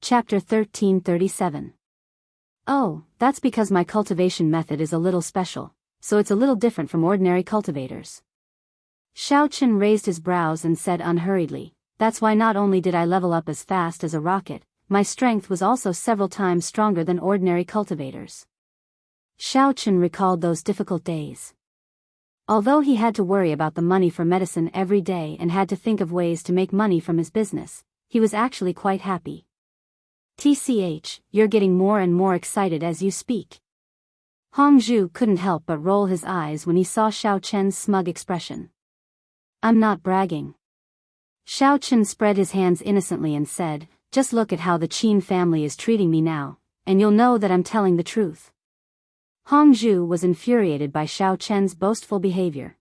Chapter 1337. Oh, that's because my cultivation method is a little special, so it's a little different from ordinary cultivators. Xiaochen raised his brows and said unhurriedly, that's why not only did I level up as fast as a rocket, my strength was also several times stronger than ordinary cultivators. Xiaochen recalled those difficult days. Although he had to worry about the money for medicine every day and had to think of ways to make money from his business, he was actually quite happy. TCH, you're getting more and more excited as you speak. Hongzhu couldn't help but roll his eyes when he saw Xiaochen's smug expression. I'm not bragging. Xiaochen spread his hands innocently and said, just look at how the Qin family is treating me now, and you'll know that I'm telling the truth. Hongzhu was infuriated by Xiaochen's boastful behavior.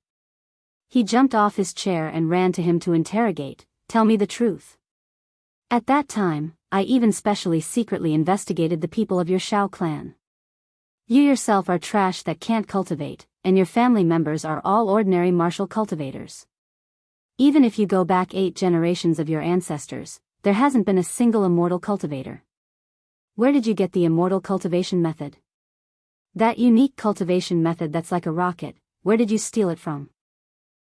He jumped off his chair and ran to him to interrogate, tell me the truth. At that time, I even specially secretly investigated the people of your Xiao clan. You yourself are trash that can't cultivate, and your family members are all ordinary martial cultivators. Even if you go back 8 generations of your ancestors, there hasn't been a single immortal cultivator. Where did you get the immortal cultivation method? That unique cultivation method that's like a rocket, where did you steal it from?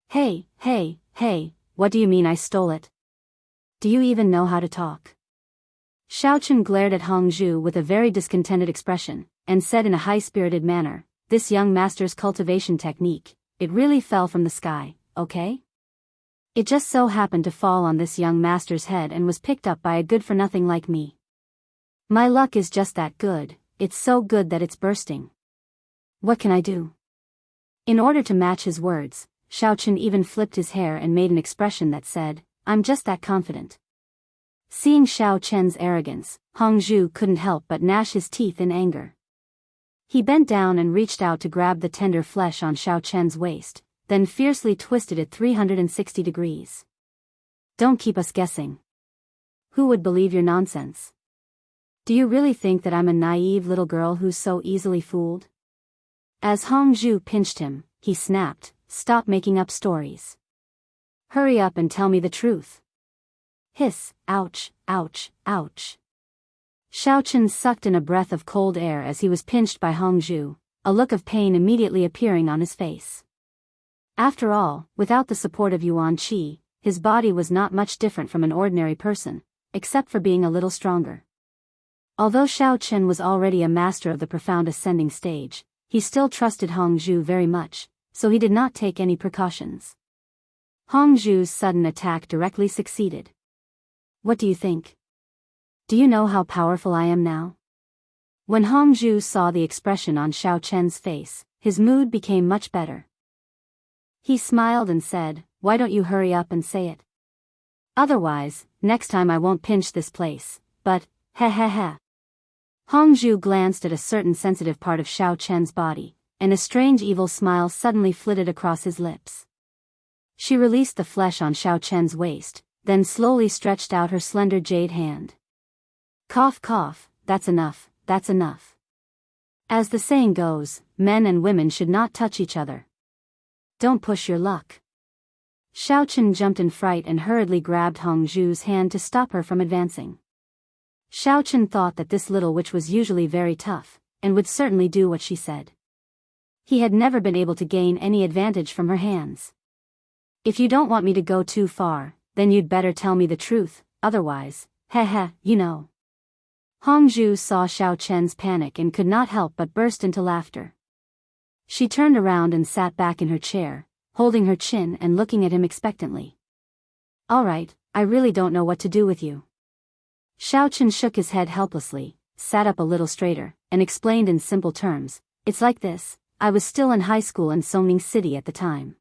Hey, what do you mean I stole it? Do you even know how to talk? Xiaochen glared at Hongzhu with a very discontented expression, and said in a high-spirited manner, this young master's cultivation technique, it really fell from the sky, okay? It just so happened to fall on this young master's head and was picked up by a good-for-nothing like me. My luck is just that good, it's so good that it's bursting. What can I do? In order to match his words, Xiaochen even flipped his hair and made an expression that said, I'm just that confident. Seeing Xiaochen's arrogance, Hongzhu couldn't help but gnash his teeth in anger. He bent down and reached out to grab the tender flesh on Xiaochen's waist, then fiercely twisted it 360 degrees. Don't keep us guessing. Who would believe your nonsense? Do you really think that I'm a naive little girl who's so easily fooled? As Hongzhu pinched him, he snapped, stop making up stories. Hurry up and tell me the truth. Hiss, ouch, ouch, ouch. Xiaochen sucked in a breath of cold air as he was pinched by Hongzhu, a look of pain immediately appearing on his face. After all, without the support of Yuan Qi, his body was not much different from an ordinary person, except for being a little stronger. Although Xiaochen was already a master of the profound ascending stage, he still trusted Hongzhu very much, so he did not take any precautions. Hongzhu's sudden attack directly succeeded. What do you think? Do you know how powerful I am now? When Hongzhu saw the expression on Xiaochen's face, his mood became much better. He smiled and said, why don't you hurry up and say it? Otherwise, next time I won't pinch this place, but, heh. Hongzhu glanced at a certain sensitive part of Xiaochen's body, and a strange evil smile suddenly flitted across his lips. She released the flesh on Xiaochen's waist, then slowly stretched out her slender jade hand. Cough, that's enough, that's enough. As the saying goes, men and women should not touch each other. Don't push your luck. Xiaochen jumped in fright and hurriedly grabbed Hongzhu's hand to stop her from advancing. Xiaochen thought that this little witch was usually very tough, and would certainly do what she said. He had never been able to gain any advantage from her hands. If you don't want me to go too far, then you'd better tell me the truth, otherwise, you know. Hongzhu saw Xiaochen's panic and could not help but burst into laughter. She turned around and sat back in her chair, holding her chin and looking at him expectantly. All right, I really don't know what to do with you. Xiaochen shook his head helplessly, sat up a little straighter, and explained in simple terms, it's like this, I was still in high school in Songning City at the time.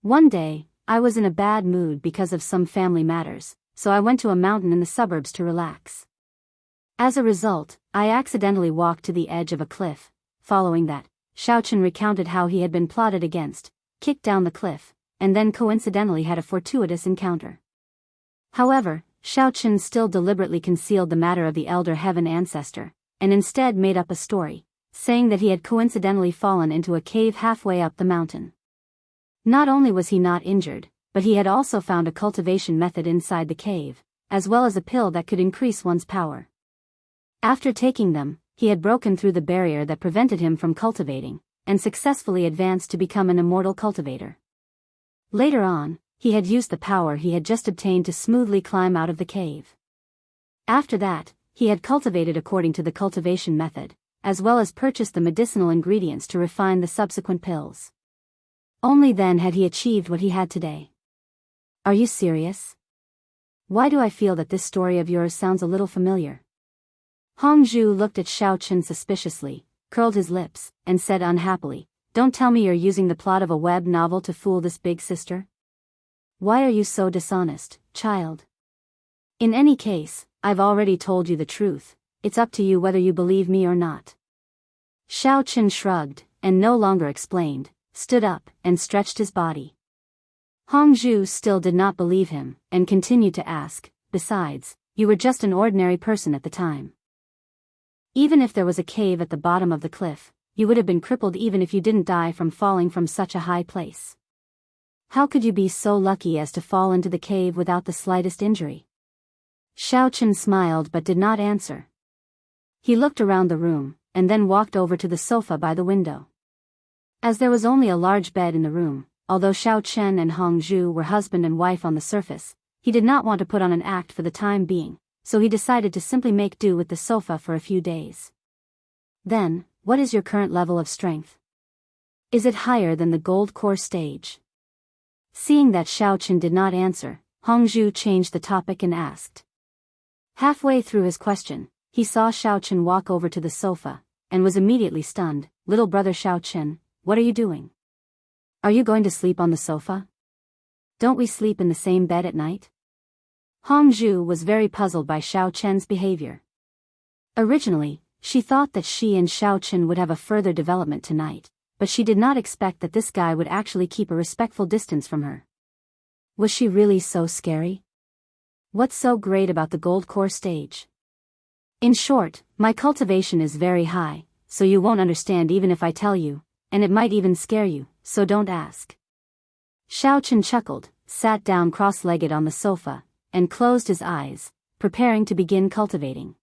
One day, I was in a bad mood because of some family matters, so I went to a mountain in the suburbs to relax. As a result, I accidentally walked to the edge of a cliff. Following that, Xiaochen recounted how he had been plotted against, kicked down the cliff, and then coincidentally had a fortuitous encounter. However, Xiaochen still deliberately concealed the matter of the elder heaven ancestor, and instead made up a story, saying that he had coincidentally fallen into a cave halfway up the mountain. Not only was he not injured, but he had also found a cultivation method inside the cave, as well as a pill that could increase one's power. After taking them, he had broken through the barrier that prevented him from cultivating, and successfully advanced to become an immortal cultivator. Later on, he had used the power he had just obtained to smoothly climb out of the cave. After that, he had cultivated according to the cultivation method, as well as purchased the medicinal ingredients to refine the subsequent pills. Only then had he achieved what he had today. Are you serious? Why do I feel that this story of yours sounds a little familiar? Hongzhu looked at Xiao Chen suspiciously, curled his lips, and said unhappily, "Don't tell me you're using the plot of a web novel to fool this big sister? Why are you so dishonest, child? In any case, I've already told you the truth, it's up to you whether you believe me or not." Xiao Chen shrugged, and no longer explained, stood up, and stretched his body. Hongzhu still did not believe him, and continued to ask, "Besides, you were just an ordinary person at the time. Even if there was a cave at the bottom of the cliff, you would have been crippled even if you didn't die from falling from such a high place. How could you be so lucky as to fall into the cave without the slightest injury?" Xiao Chen smiled but did not answer. He looked around the room, and then walked over to the sofa by the window. As there was only a large bed in the room, although Xiao Chen and Hongzhu were husband and wife on the surface, he did not want to put on an act for the time being, so he decided to simply make do with the sofa for a few days. "Then, what is your current level of strength? Is it higher than the gold core stage?" Seeing that Xiao Chen did not answer, Hongzhu changed the topic and asked. Halfway through his question, he saw Xiao Chen walk over to the sofa, and was immediately stunned. "Little brother Xiao Chen, what are you doing? Are you going to sleep on the sofa? Don't we sleep in the same bed at night?" Hongzhu was very puzzled by Xiao Chen's behavior. Originally, she thought that she and Xiao Chen would have a further development tonight, but she did not expect that this guy would actually keep a respectful distance from her. Was she really so scary? What's so great about the gold core stage? In short, my cultivation is very high, so you won't understand even if I tell you, and it might even scare you, so don't ask. Xiao Chen chuckled, sat down cross-legged on the sofa, and closed his eyes, preparing to begin cultivating.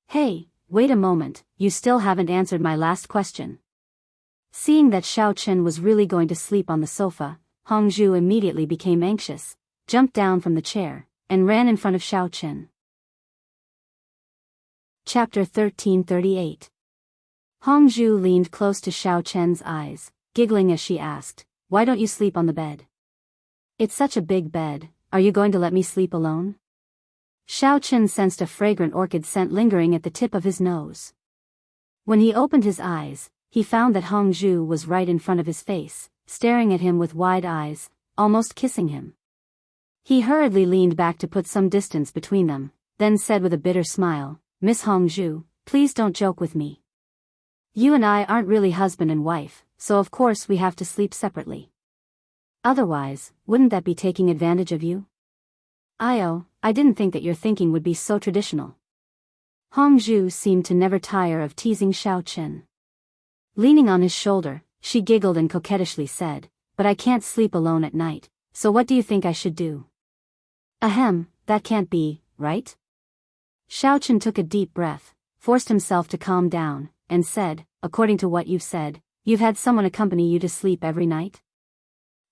"Hey, wait a moment, you still haven't answered my last question." Seeing that Xiao Chen was really going to sleep on the sofa, Hongzhu immediately became anxious, jumped down from the chair, and ran in front of Xiao Chen. Chapter 1338. Hongzhu leaned close to Xiao Chen's eyes, giggling as she asked, "Why don't you sleep on the bed? It's such a big bed. Are you going to let me sleep alone?" Xiao Chen sensed a fragrant orchid scent lingering at the tip of his nose. When he opened his eyes, he found that Hongzhu was right in front of his face, staring at him with wide eyes, almost kissing him. He hurriedly leaned back to put some distance between them, then said with a bitter smile, "Miss Hongzhu, please don't joke with me. You and I aren't really husband and wife, so of course we have to sleep separately. Otherwise, wouldn't that be taking advantage of you? I didn't think that your thinking would be so traditional." Hongzhu seemed to never tire of teasing Xiao Chen. Leaning on his shoulder, she giggled and coquettishly said, "But I can't sleep alone at night, so what do you think I should do?" "Ahem, that can't be, right?" Xiao Chen took a deep breath, forced himself to calm down, and said, "According to what you've said, you've had someone accompany you to sleep every night?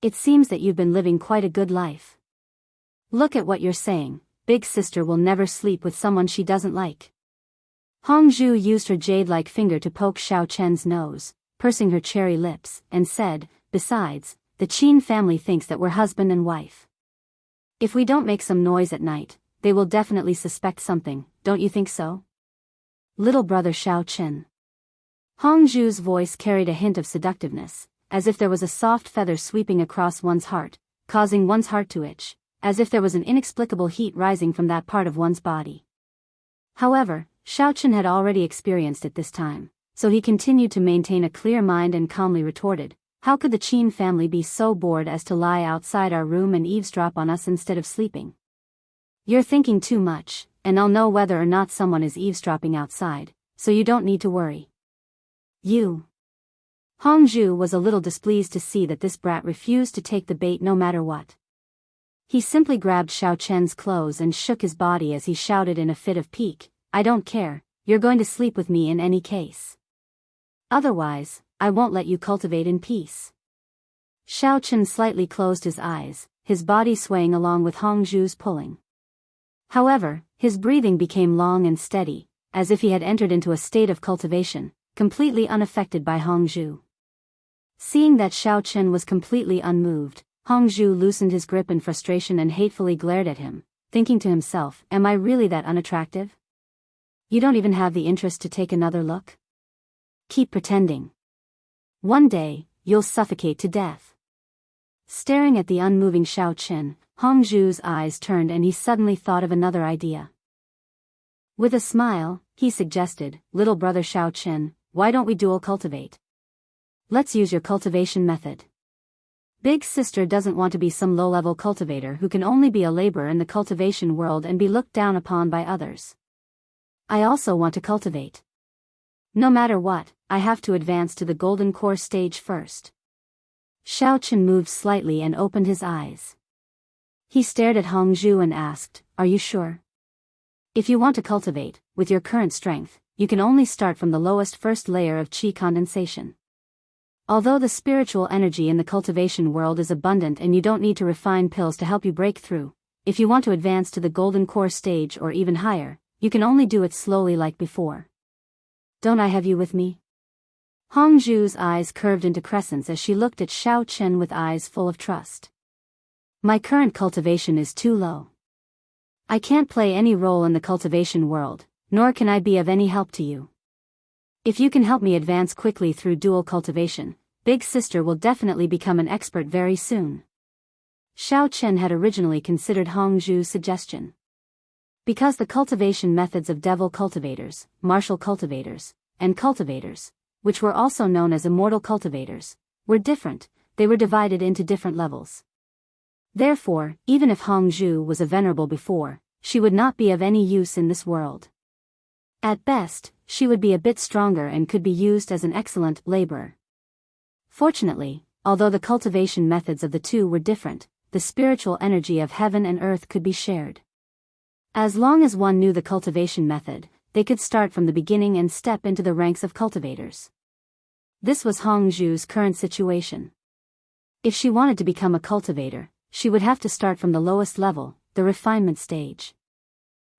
It seems that you've been living quite a good life. Look at what you're saying, big sister will never sleep with someone she doesn't like." Hongzhu used her jade-like finger to poke Xiao Chen's nose, pursing her cherry lips, and said, "Besides, the Qin family thinks that we're husband and wife. If we don't make some noise at night, they will definitely suspect something, don't you think so? Little brother Xiao Chen." Hongzhu's voice carried a hint of seductiveness, as if there was a soft feather sweeping across one's heart, causing one's heart to itch, as if there was an inexplicable heat rising from that part of one's body. However, Xiao Chen had already experienced it this time, so he continued to maintain a clear mind and calmly retorted, "How could the Qin family be so bored as to lie outside our room and eavesdrop on us instead of sleeping? You're thinking too much, and I'll know whether or not someone is eavesdropping outside, so you don't need to worry." "You." Hongzhu was a little displeased to see that this brat refused to take the bait no matter what. He simply grabbed Xiao Chen's clothes and shook his body as he shouted in a fit of pique, "I don't care, you're going to sleep with me in any case. Otherwise, I won't let you cultivate in peace." Xiao Chen slightly closed his eyes, his body swaying along with Hongzhu's pulling. However, his breathing became long and steady, as if he had entered into a state of cultivation, completely unaffected by Hongzhu. Seeing that Xiao Chen was completely unmoved, Hongzhu loosened his grip in frustration and hatefully glared at him, thinking to himself, "Am I really that unattractive? You don't even have the interest to take another look? Keep pretending. One day, you'll suffocate to death." Staring at the unmoving Xiao Chen, Hongzhu's eyes turned and he suddenly thought of another idea. With a smile, he suggested, "Little brother Xiao Chen, why don't we dual cultivate? Let's use your cultivation method. Big sister doesn't want to be some low-level cultivator who can only be a laborer in the cultivation world and be looked down upon by others. I also want to cultivate. No matter what, I have to advance to the golden core stage first." Xiao Chen moved slightly and opened his eyes. He stared at Hongzhu and asked, "Are you sure? If you want to cultivate, with your current strength, you can only start from the lowest first layer of qi condensation. Although the spiritual energy in the cultivation world is abundant and you don't need to refine pills to help you break through, if you want to advance to the golden core stage or even higher, you can only do it slowly like before. Don't I have you with me?" Hongzhu's eyes curved into crescents as she looked at Xiao Chen with eyes full of trust. "My current cultivation is too low. I can't play any role in the cultivation world, nor can I be of any help to you. If you can help me advance quickly through dual cultivation, Big Sister will definitely become an expert very soon." Xiao Chen had originally considered Hongzhu's suggestion. Because the cultivation methods of devil cultivators, martial cultivators, and cultivators, which were also known as immortal cultivators, were different, they were divided into different levels. Therefore, even if Hongzhu was a venerable before, she would not be of any use in this world. At best, she would be a bit stronger and could be used as an excellent laborer. Fortunately, although the cultivation methods of the two were different, the spiritual energy of heaven and earth could be shared. As long as one knew the cultivation method, they could start from the beginning and step into the ranks of cultivators. This was Hongzhu's current situation. If she wanted to become a cultivator, she would have to start from the lowest level, the refinement stage.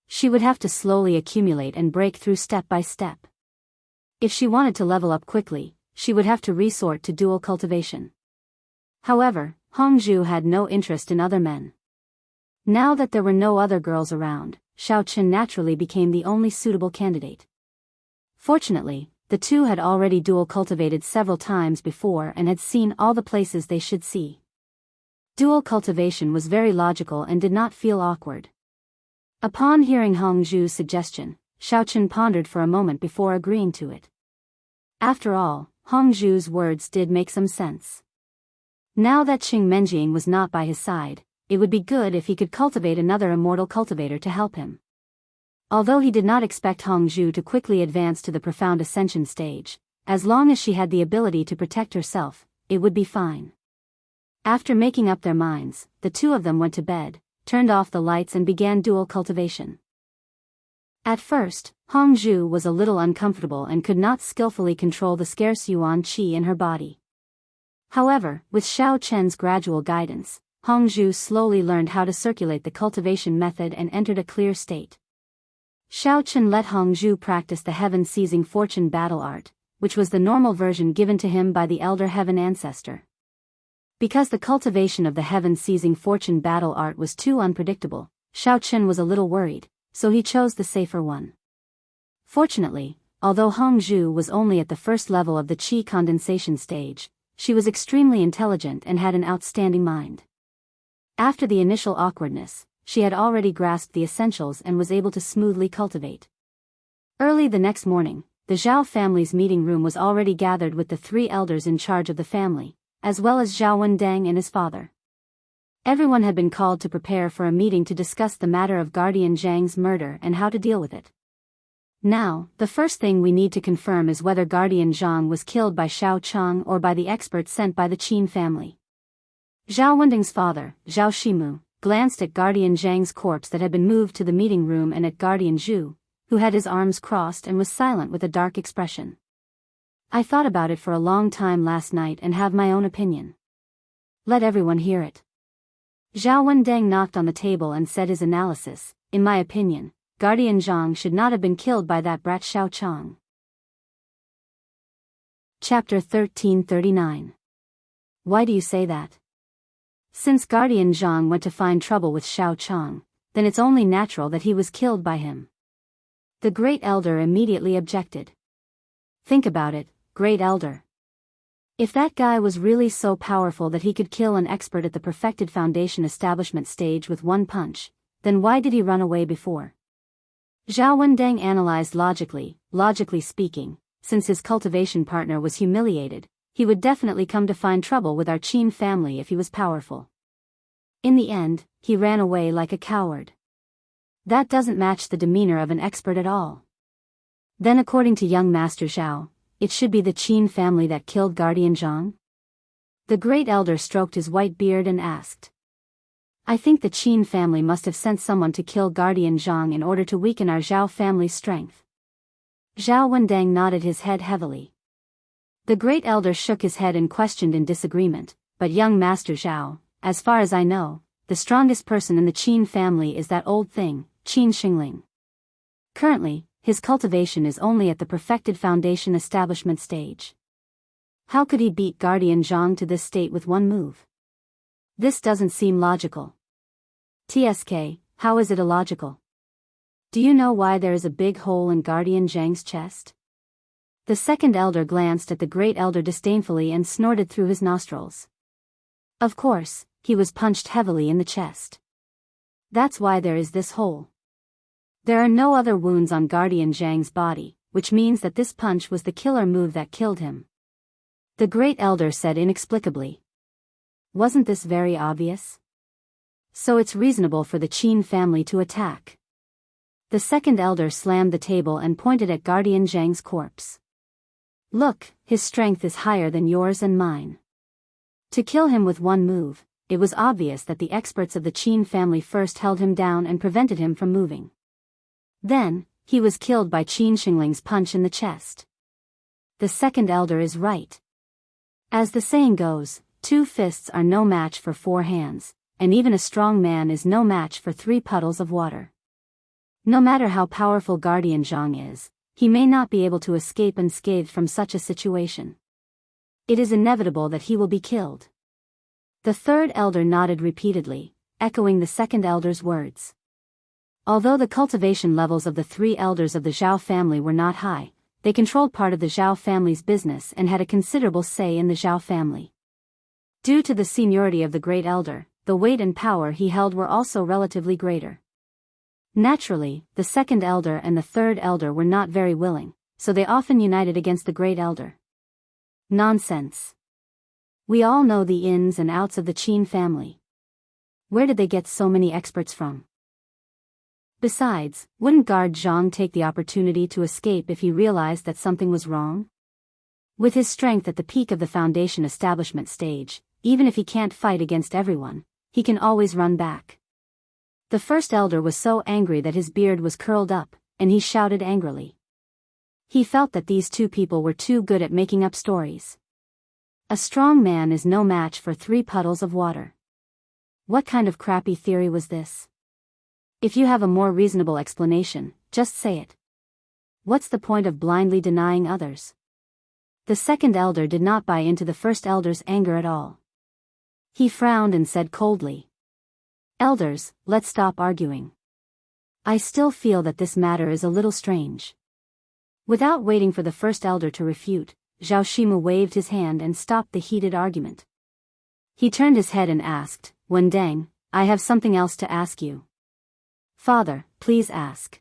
She would have to slowly accumulate and break through step by step. If she wanted to level up quickly, she would have to resort to dual cultivation. However, Hongzhu had no interest in other men. Now that there were no other girls around, Xiao Chen naturally became the only suitable candidate. Fortunately, the two had already dual cultivated several times before and had seen all the places they should see. Dual cultivation was very logical and did not feel awkward. Upon hearing Hongzhu's suggestion, Xiao Chen pondered for a moment before agreeing to it. After all, Hongzhu's words did make some sense. Now that Qing Menjing was not by his side, it would be good if he could cultivate another immortal cultivator to help him. Although he did not expect Hongzhu to quickly advance to the profound ascension stage, as long as she had the ability to protect herself, it would be fine. After making up their minds, the two of them went to bed, turned off the lights and began dual cultivation. At first, Hongzhu was a little uncomfortable and could not skillfully control the scarce yuan qi in her body. However, with Xiao Chen's gradual guidance, Hongzhu slowly learned how to circulate the cultivation method and entered a clear state. Xiao Chen let Hongzhu practice the heaven-seizing fortune battle art, which was the normal version given to him by the elder heaven ancestor. Because the cultivation of the heaven-seizing fortune battle art was too unpredictable, Xiao Chen was a little worried, so he chose the safer one. Fortunately, although Hongzhu was only at the first level of the qi condensation stage, she was extremely intelligent and had an outstanding mind. After the initial awkwardness, she had already grasped the essentials and was able to smoothly cultivate. Early the next morning, the Zhao family's meeting room was already gathered with the three elders in charge of the family, as well as Zhao Wendang and his father. Everyone had been called to prepare for a meeting to discuss the matter of Guardian Zhang's murder and how to deal with it. Now, the first thing we need to confirm is whether Guardian Zhang was killed by Xiao Chang or by the experts sent by the Qin family. Zhao Wending's father, Zhao Shimu, glanced at Guardian Zhang's corpse that had been moved to the meeting room and at Guardian Zhu, who had his arms crossed and was silent with a dark expression. I thought about it for a long time last night and have my own opinion. Let everyone hear it. Zhao Wendeng knocked on the table and said his analysis. In my opinion, Guardian Zhang should not have been killed by that brat Xiao Chang. Chapter 1339. Why do you say that? Since Guardian Zhang went to find trouble with Xiao Chang, then it's only natural that he was killed by him. The Great Elder immediately objected. Think about it, Great Elder. If that guy was really so powerful that he could kill an expert at the perfected foundation establishment stage with one punch, then why did he run away before? Zhao Wendeng analyzed logically speaking, since his cultivation partner was humiliated, he would definitely come to find trouble with our Qin family if he was powerful. In the end, he ran away like a coward. That doesn't match the demeanor of an expert at all. Then according to young Master Zhao, it should be the Qin family that killed Guardian Zhang? The Great Elder stroked his white beard and asked. I think the Qin family must have sent someone to kill Guardian Zhang in order to weaken our Zhao family's strength. Zhao Wendeng nodded his head heavily. The Great Elder shook his head and questioned in disagreement, but young Master Zhao, as far as I know, the strongest person in the Qin family is that old thing, Qin Xingling. Currently, his cultivation is only at the perfected foundation establishment stage. How could he beat Guardian Zhang to this state with one move? This doesn't seem logical. TSK, how is it illogical? Do you know why there is a big hole in Guardian Zhang's chest? The second elder glanced at the Great Elder disdainfully and snorted through his nostrils. Of course, he was punched heavily in the chest. That's why there is this hole. There are no other wounds on Guardian Zhang's body, which means that this punch was the killer move that killed him. The Great Elder said inexplicably. Wasn't this very obvious? So it's reasonable for the Qin family to attack. The second elder slammed the table and pointed at Guardian Zhang's corpse. Look, his strength is higher than yours and mine. To kill him with one move, it was obvious that the experts of the Qin family first held him down and prevented him from moving. Then, he was killed by Qin Xingling's punch in the chest. The second elder is right. As the saying goes, 2 fists are no match for 4 hands, and even a strong man is no match for 3 puddles of water. No matter how powerful Guardian Zhang is, he may not be able to escape unscathed from such a situation. It is inevitable that he will be killed. The third elder nodded repeatedly, echoing the second elder's words. Although the cultivation levels of the 3 elders of the Zhao family were not high, they controlled part of the Zhao family's business and had a considerable say in the Zhao family. Due to the seniority of the Great Elder, the weight and power he held were also relatively greater. Naturally, the second elder and the third elder were not very willing, so they often united against the Great Elder. Nonsense. We all know the ins and outs of the Qin family. Where did they get so many experts from? Besides, wouldn't Guard Zhang take the opportunity to escape if he realized that something was wrong? With his strength at the peak of the foundation establishment stage, even if he can't fight against everyone, he can always run back. The first elder was so angry that his beard was curled up, and he shouted angrily. He felt that these 2 people were too good at making up stories. A strong man is no match for 3 puddles of water. What kind of crappy theory was this? If you have a more reasonable explanation, just say it. What's the point of blindly denying others? The second elder did not buy into the first elder's anger at all. He frowned and said coldly. Elders, let's stop arguing. I still feel that this matter is a little strange. Without waiting for the first elder to refute, Zhao Shimu waved his hand and stopped the heated argument. He turned his head and asked, Wendeng, I have something else to ask you. Father, please ask.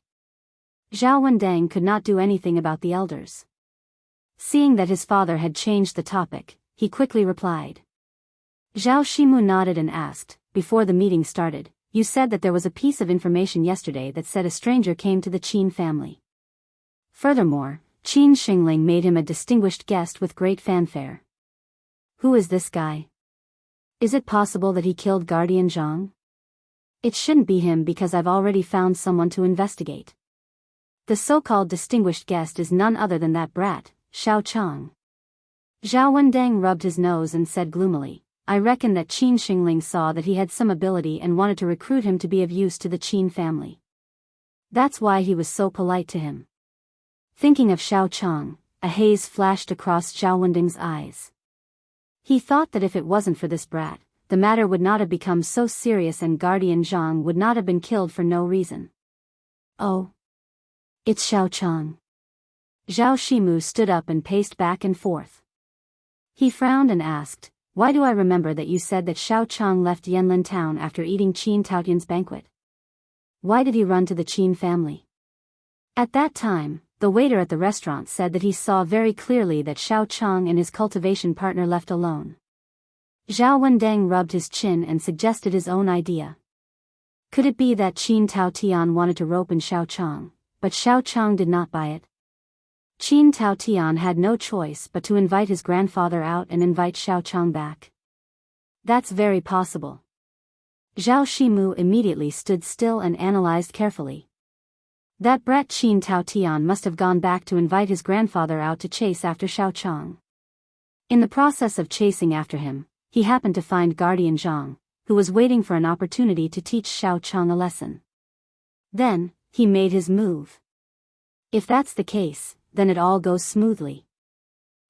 Zhao Wendeng could not do anything about the elders. Seeing that his father had changed the topic, he quickly replied. Zhao Shimu nodded and asked, before the meeting started, you said that there was a piece of information yesterday that said a stranger came to the Qin family. Furthermore, Qin Xingling made him a distinguished guest with great fanfare. Who is this guy? Is it possible that he killed Guardian Zhang? It shouldn't be him because I've already found someone to investigate. The so-called distinguished guest is none other than that brat, Xiao Chang. Zhao Wendang rubbed his nose and said gloomily, I reckon that Qin Xingling saw that he had some ability and wanted to recruit him to be of use to the Qin family. That's why he was so polite to him. Thinking of Xiao Chang, a haze flashed across Zhao Wendang's eyes. He thought that if it wasn't for this brat, the matter would not have become so serious and Guardian Zhang would not have been killed for no reason. Oh. It's Xiao Chang. Zhao Shimu stood up and paced back and forth. He frowned and asked, why do I remember that you said that Xiao Chang left Yanlin town after eating Qin Taotian's banquet? Why did he run to the Qin family? At that time, the waiter at the restaurant said that he saw very clearly that Xiao Chang and his cultivation partner left alone. Zhao Wendang rubbed his chin and suggested his own idea. Could it be that Qin Taotian wanted to rope in Xiao Chang, but Xiao Chang did not buy it? Qin Taotian had no choice but to invite his grandfather out and invite Xiao Chang back. That's very possible. Zhao Shimu immediately stood still and analyzed carefully. That brat Qin Taotian must have gone back to invite his grandfather out to chase after Xiao Chang. In the process of chasing after him, he happened to find Guardian Zhang, who was waiting for an opportunity to teach Xiao Chang a lesson. Then, he made his move. If that's the case, then it all goes smoothly.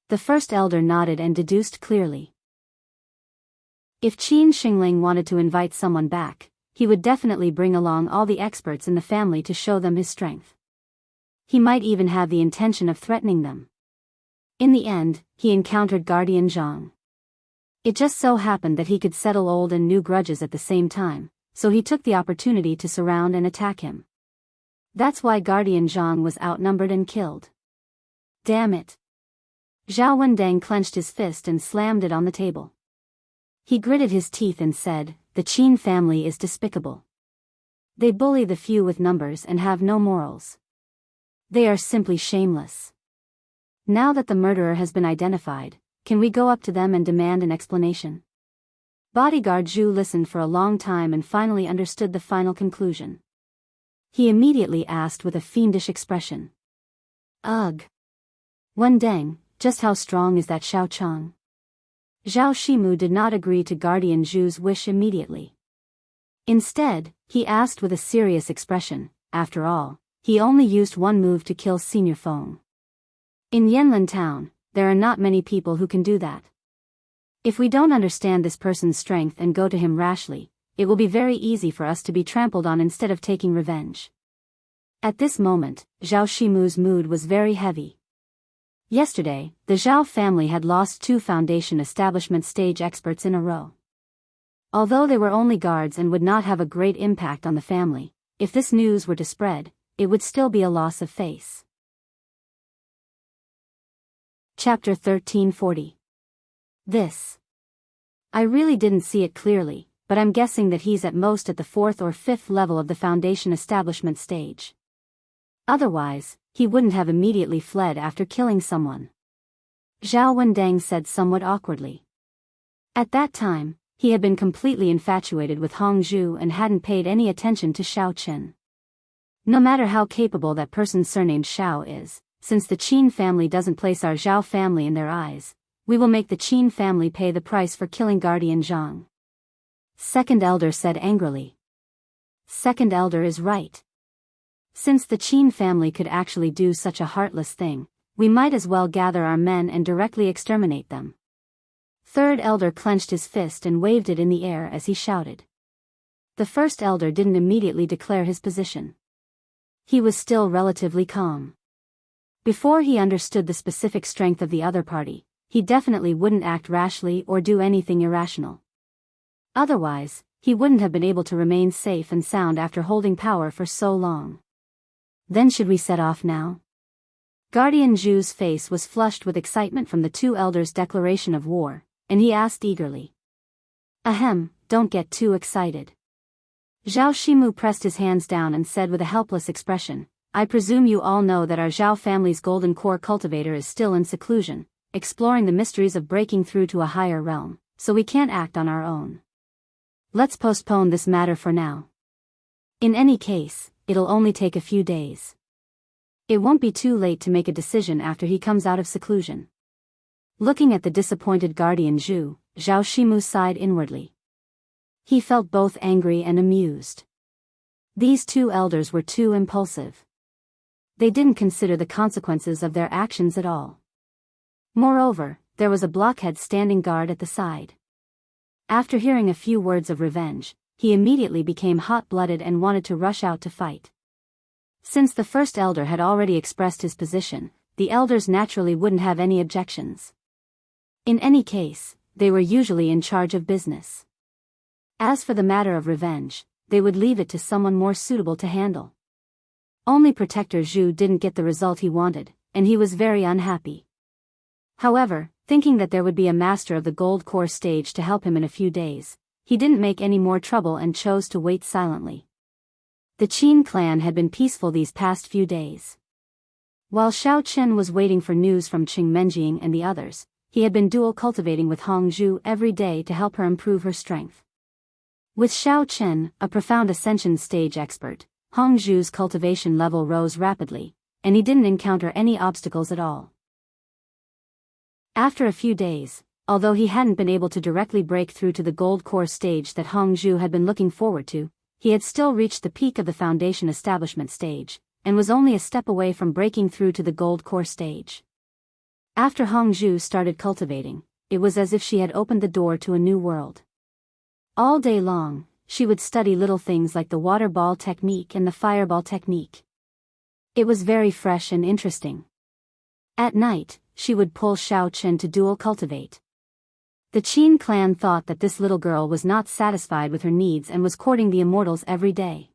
The first elder nodded and deduced clearly. If Qin Xingling wanted to invite someone back, he would definitely bring along all the experts in the family to show them his strength. He might even have the intention of threatening them. In the end, he encountered Guardian Zhang. It just so happened that he could settle old and new grudges at the same time, so he took the opportunity to surround and attack him. That's why Guardian Zhang was outnumbered and killed. Damn it. Zhao Wendang clenched his fist and slammed it on the table. He gritted his teeth and said, the Qin family is despicable. They bully the few with numbers and have no morals. They are simply shameless. Now that the murderer has been identified, can we go up to them and demand an explanation? Bodyguard Zhu listened for a long time and finally understood the final conclusion. He immediately asked with a fiendish expression. Ugh. Wendang, just how strong is that Xiao Chang? Zhao Shimu did not agree to Guardian Zhu's wish immediately. Instead, he asked with a serious expression, after all, he only used one move to kill Senior Feng. In Yanlin town, there are not many people who can do that. If we don't understand this person's strength and go to him rashly, it will be very easy for us to be trampled on instead of taking revenge. At this moment, Zhao Shimu's mood was very heavy. Yesterday, the Zhao family had lost 2 foundation establishment stage experts in a row. Although they were only guards and would not have a great impact on the family, if this news were to spread, it would still be a loss of face. Chapter 1340. This. I really didn't see it clearly, but I'm guessing that he's at most at the 4th or 5th level of the foundation establishment stage. Otherwise, he wouldn't have immediately fled after killing someone. Zhao Wendang said somewhat awkwardly. At that time, he had been completely infatuated with Hongzhu and hadn't paid any attention to Xiao Qin. No matter how capable that person surnamed Xiao is, since the Qin family doesn't place our Zhao family in their eyes, we will make the Qin family pay the price for killing Guardian Zhang. Second elder said angrily. Second elder is right. Since the Qin family could actually do such a heartless thing, we might as well gather our men and directly exterminate them. Third elder clenched his fist and waved it in the air as he shouted. The first elder didn't immediately declare his position. He was still relatively calm. Before he understood the specific strength of the other party, he definitely wouldn't act rashly or do anything irrational. Otherwise, he wouldn't have been able to remain safe and sound after holding power for so long. Then should we set off now? Guardian Zhu's face was flushed with excitement from the 2 elders' declaration of war, and he asked eagerly. Ahem, don't get too excited. Zhao Shimu pressed his hands down and said with a helpless expression, I presume you all know that our Zhao family's golden core cultivator is still in seclusion, exploring the mysteries of breaking through to a higher realm, so we can't act on our own. Let's postpone this matter for now. In any case, it'll only take a few days. It won't be too late to make a decision after he comes out of seclusion. Looking at the disappointed guardian Zhu, Zhao Shimu sighed inwardly. He felt both angry and amused. These two elders were too impulsive. They didn't consider the consequences of their actions at all. Moreover, there was a blockhead standing guard at the side. After hearing a few words of revenge, he immediately became hot-blooded and wanted to rush out to fight. Since the first elder had already expressed his position, the elders naturally wouldn't have any objections. In any case, they were usually in charge of business. As for the matter of revenge, they would leave it to someone more suitable to handle. Only Protector Zhu didn't get the result he wanted, and he was very unhappy. However, thinking that there would be a master of the gold core stage to help him in a few days, he didn't make any more trouble and chose to wait silently. The Qin clan had been peaceful these past few days. While Xiao Chen was waiting for news from Qing Menjing and the others, he had been dual cultivating with Hong Zhu every day to help her improve her strength. With Xiao Chen, a profound ascension stage expert, Hong Zhu's cultivation level rose rapidly, and he didn't encounter any obstacles at all. After a few days, although he hadn't been able to directly break through to the gold core stage that Hong Zhu had been looking forward to, he had still reached the peak of the foundation establishment stage, and was only a step away from breaking through to the gold core stage. After Hong Zhu started cultivating, it was as if she had opened the door to a new world. All day long, she would study little things like the water ball technique and the fireball technique. It was very fresh and interesting. At night, she would pull Xiao Chen to dual cultivate. The Qin clan thought that this little girl was not satisfied with her needs and was courting the immortals every day.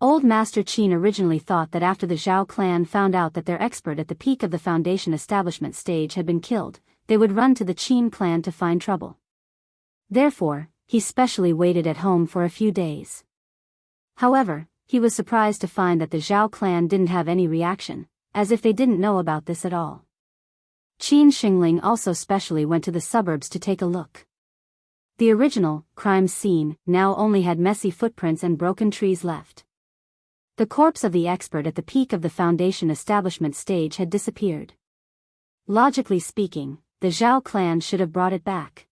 Old Master Qin originally thought that after the Zhao clan found out that their expert at the peak of the foundation establishment stage had been killed, they would run to the Qin clan to find trouble. Therefore, he specially waited at home for a few days. However, he was surprised to find that the Zhao clan didn't have any reaction, as if they didn't know about this at all. Qin Xingling also specially went to the suburbs to take a look. The original crime scene now only had messy footprints and broken trees left. The corpse of the expert at the peak of the foundation establishment stage had disappeared. Logically speaking, the Zhao clan should have brought it back.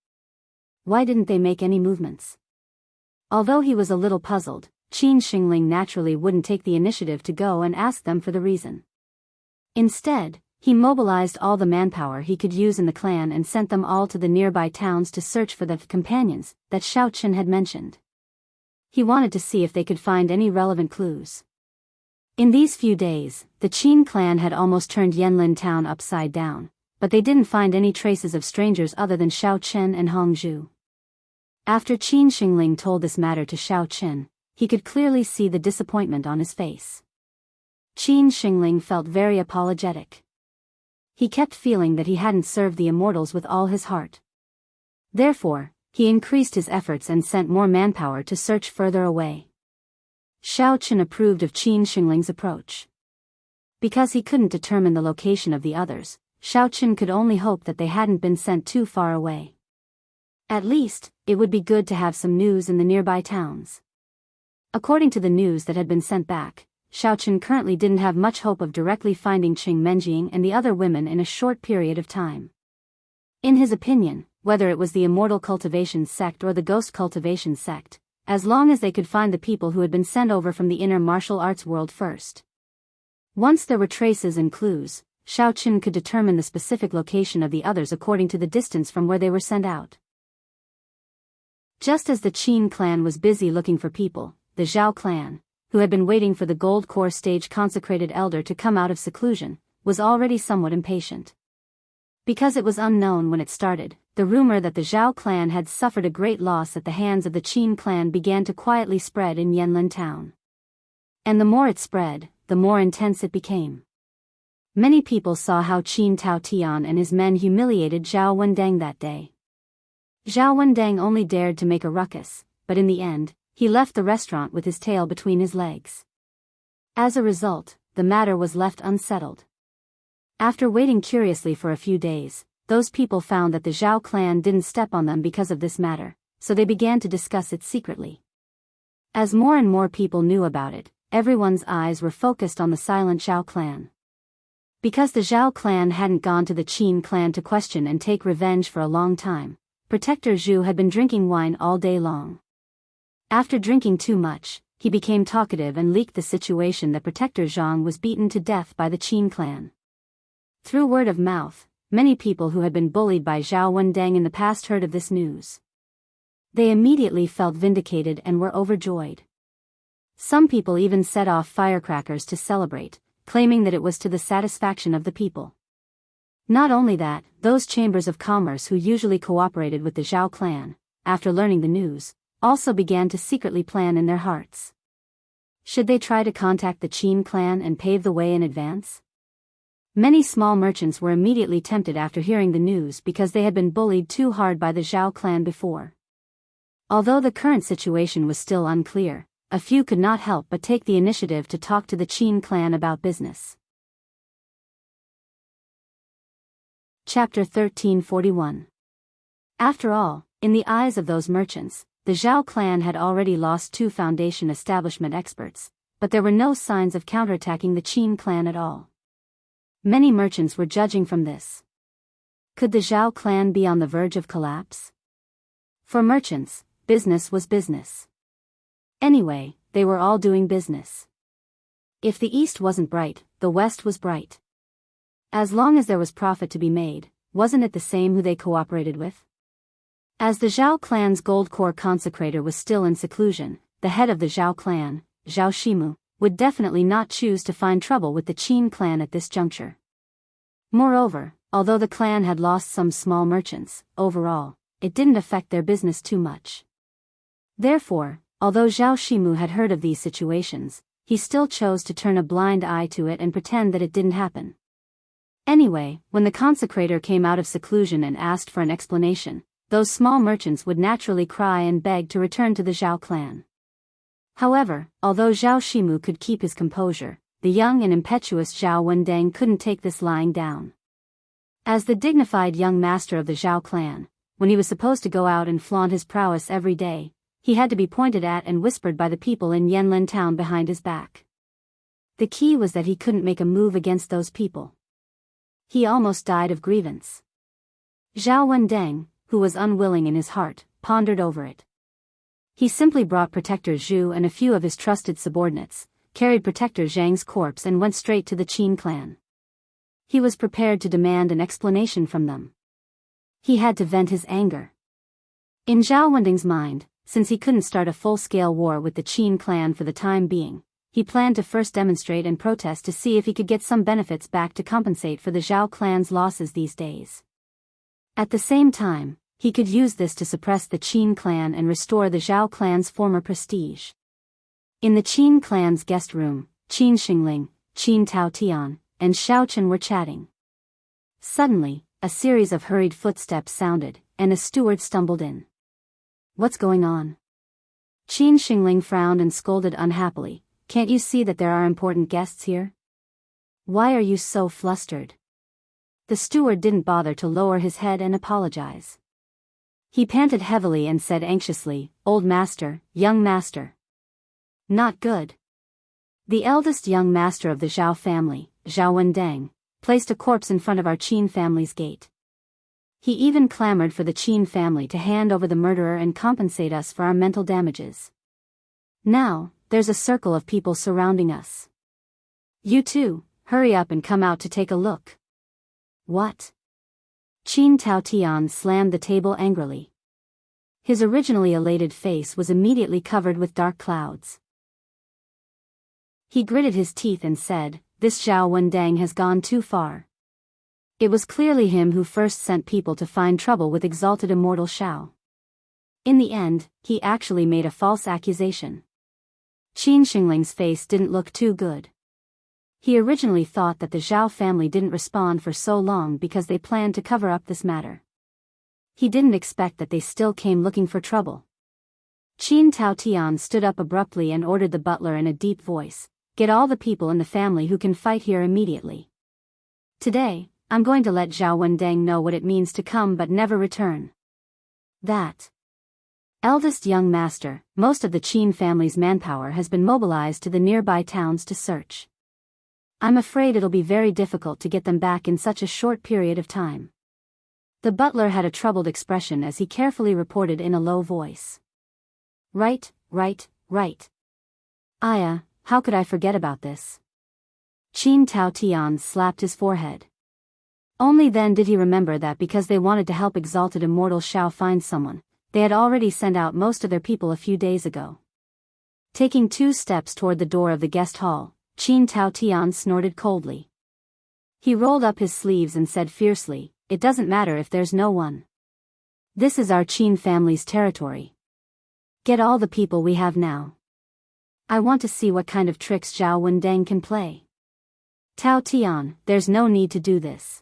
Why didn't they make any movements? Although he was a little puzzled, Qin Xingling naturally wouldn't take the initiative to go and ask them for the reason. Instead, he mobilized all the manpower he could use in the clan and sent them all to the nearby towns to search for the companions that Xiao Chen had mentioned. He wanted to see if they could find any relevant clues. In these few days, the Qin clan had almost turned Yanlin town upside down, but they didn't find any traces of strangers other than Xiao Chen and Hong Zhu. After Qin Xingling told this matter to Xiao Chen, he could clearly see the disappointment on his face. Qin Xingling felt very apologetic. He kept feeling that he hadn't served the immortals with all his heart. Therefore, he increased his efforts and sent more manpower to search further away. Xiao Chen approved of Qin Xingling's approach. Because he couldn't determine the location of the others, Xiao Chen could only hope that they hadn't been sent too far away. At least, it would be good to have some news in the nearby towns. According to the news that had been sent back, Xiao Chen currently didn't have much hope of directly finding Qing Menjing and the other women in a short period of time. In his opinion, whether it was the Immortal Cultivation Sect or the Ghost Cultivation Sect, as long as they could find the people who had been sent over from the inner martial arts world first. Once there were traces and clues, Xiao Chen could determine the specific location of the others according to the distance from where they were sent out. Just as the Qin clan was busy looking for people, the Zhao clan, who had been waiting for the gold core stage consecrated elder to come out of seclusion, was already somewhat impatient. Because it was unknown when it started, the rumor that the Zhao clan had suffered a great loss at the hands of the Qin clan began to quietly spread in Yanlin town. And the more it spread, the more intense it became. Many people saw how Qin Tao Tian and his men humiliated Zhao Wendang that day. Zhao Wendang only dared to make a ruckus, but in the end, he left the restaurant with his tail between his legs. As a result, the matter was left unsettled. After waiting curiously for a few days, those people found that the Zhao clan didn't step on them because of this matter, so they began to discuss it secretly. As more and more people knew about it, everyone's eyes were focused on the silent Zhao clan. Because the Zhao clan hadn't gone to the Qin clan to question and take revenge for a long time, Protector Zhu had been drinking wine all day long. After drinking too much, he became talkative and leaked the situation that Protector Zhang was beaten to death by the Qin clan. Through word of mouth, many people who had been bullied by Zhao Wendeng in the past heard of this news. They immediately felt vindicated and were overjoyed. Some people even set off firecrackers to celebrate, claiming that it was to the satisfaction of the people. Not only that, those chambers of commerce who usually cooperated with the Zhao clan, after learning the news, also began to secretly plan in their hearts. Should they try to contact the Qin clan and pave the way in advance? Many small merchants were immediately tempted after hearing the news because they had been bullied too hard by the Zhao clan before. Although the current situation was still unclear, a few could not help but take the initiative to talk to the Qin clan about business. Chapter 1341. After all, in the eyes of those merchants, the Zhao clan had already lost 2 foundation establishment experts, but there were no signs of counterattacking the Qin clan at all. Many merchants were judging from this. Could the Zhao clan be on the verge of collapse? For merchants, business was business. Anyway, they were all doing business. If the east wasn't bright, the west was bright. As long as there was profit to be made, wasn't it the same who they cooperated with? As the Zhao clan's gold core consecrator was still in seclusion, the head of the Zhao clan, Zhao Shimu, would definitely not choose to find trouble with the Qin clan at this juncture. Moreover, although the clan had lost some small merchants, overall, it didn't affect their business too much. Therefore, although Zhao Shimu had heard of these situations, he still chose to turn a blind eye to it and pretend that it didn't happen. Anyway, when the consecrator came out of seclusion and asked for an explanation, those small merchants would naturally cry and beg to return to the Zhao clan. However, although Zhao Shimu could keep his composure, the young and impetuous Zhao Wendeng couldn't take this lying down. As the dignified young master of the Zhao clan, when he was supposed to go out and flaunt his prowess every day, he had to be pointed at and whispered by the people in Yanlin town behind his back. The key was that he couldn't make a move against those people. He almost died of grievance. Zhao Wendeng, who was unwilling in his heart, pondered over it. He simply brought Protector Zhu and a few of his trusted subordinates, carried Protector Zhang's corpse and went straight to the Qin clan. He was prepared to demand an explanation from them. He had to vent his anger. In Zhao Wendeng's mind, since he couldn't start a full-scale war with the Qin clan for the time being, he planned to first demonstrate and protest to see if he could get some benefits back to compensate for the Zhao clan's losses these days. At the same time, he could use this to suppress the Qin clan and restore the Zhao clan's former prestige. In the Qin clan's guest room, Qin Xingling, Qin Taotian, and Xiao Chen were chatting. Suddenly, a series of hurried footsteps sounded, and a steward stumbled in. "What's going on?" Qin Xingling frowned and scolded unhappily. "Can't you see that there are important guests here? Why are you so flustered?" The steward didn't bother to lower his head and apologize. He panted heavily and said anxiously, "Old master, young master." "Not good." The eldest young master of the Zhao family, Zhao Wendeng, placed a corpse in front of our Qin family's gate. He even clamored for the Qin family to hand over the murderer and compensate us for our mental damages. Now, there's a circle of people surrounding us. "You too, hurry up and come out to take a look." "What?" Qin Taotian slammed the table angrily. His originally elated face was immediately covered with dark clouds. He gritted his teeth and said, "This Zhao Wendeng has gone too far." It was clearly him who first sent people to find trouble with exalted immortal Xiao. In the end, he actually made a false accusation. Qin Xingling's face didn't look too good. He originally thought that the Zhao family didn't respond for so long because they planned to cover up this matter. He didn't expect that they still came looking for trouble. Qin Taotian stood up abruptly and ordered the butler in a deep voice, "Get all the people in the family who can fight here immediately. Today, I'm going to let Zhao Wendeng know what it means to come but never return." That. Eldest young master, most of the Qin family's manpower has been mobilized to the nearby towns to search. I'm afraid it'll be very difficult to get them back in such a short period of time. The butler had a troubled expression as he carefully reported in a low voice. Right. Aya, how could I forget about this? Qin Tao Tian slapped his forehead. Only then did he remember that because they wanted to help exalted immortal Shao find someone, they had already sent out most of their people a few days ago. Taking 2 steps toward the door of the guest hall, Qin Tao Tian snorted coldly. He rolled up his sleeves and said fiercely, "It doesn't matter if there's no one. This is our Qin family's territory. Get all the people we have now. I want to see what kind of tricks Zhao Wendeng can play." Tao Tian, there's no need to do this.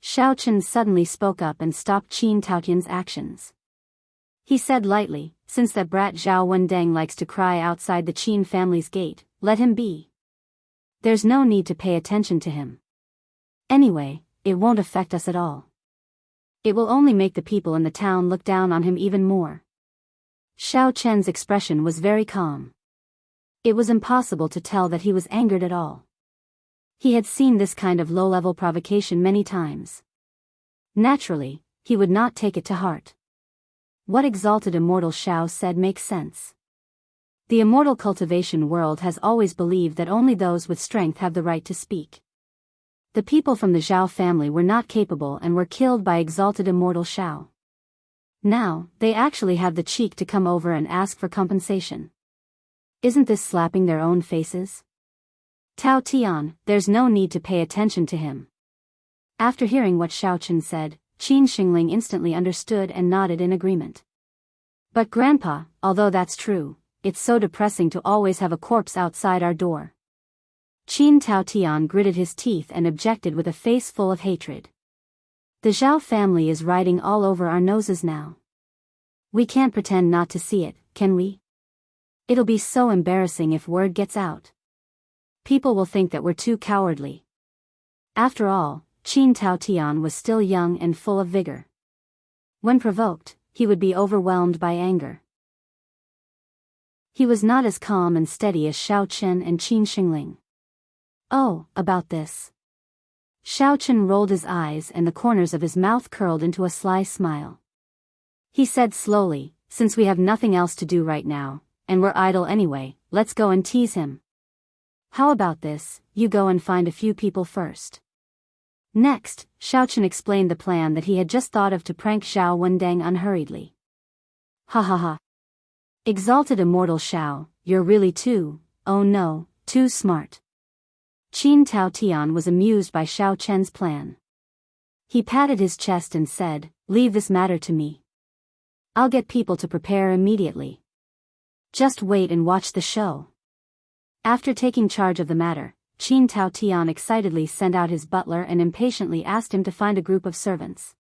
Shao Chen suddenly spoke up and stopped Qin Taotian's actions. He said lightly, "Since that brat Zhao Wendeng likes to cry outside the Qin family's gate, let him be. There's no need to pay attention to him. Anyway, it won't affect us at all. It will only make the people in the town look down on him even more." Shao Chen's expression was very calm. It was impossible to tell that he was angered at all. He had seen this kind of low-level provocation many times. Naturally, he would not take it to heart. What exalted immortal Shao said makes sense. The immortal cultivation world has always believed that only those with strength have the right to speak. The people from the Zhao family were not capable and were killed by exalted immortal Shao. Now, they actually have the cheek to come over and ask for compensation. Isn't this slapping their own faces? Tao Tian, there's no need to pay attention to him. After hearing what Shao Chen said, Qin Xingling instantly understood and nodded in agreement. But Grandpa, although that's true, it's so depressing to always have a corpse outside our door. Qin Tao Tian gritted his teeth and objected with a face full of hatred. The Zhao family is riding all over our noses now. We can't pretend not to see it, can we? It'll be so embarrassing if word gets out. People will think that we're too cowardly. After all, Qin Tao Tian was still young and full of vigor. When provoked, he would be overwhelmed by anger. He was not as calm and steady as Shao Chen and Qin Xingling. Oh, about this. Shao Chen rolled his eyes and the corners of his mouth curled into a sly smile. He said slowly, "Since we have nothing else to do right now, and we're idle anyway, let's go and tease him. How about this, you go and find a few people first." Next, Shao Chen explained the plan that he had just thought of to prank Zhao Wendeng unhurriedly. Ha ha ha. Exalted immortal Shao, you're really too smart. Qin Tao Tian was amused by Shao Chen's plan. He patted his chest and said, "Leave this matter to me. I'll get people to prepare immediately. Just wait and watch the show." After taking charge of the matter, Qin Tao Tian excitedly sent out his butler and impatiently asked him to find a group of servants.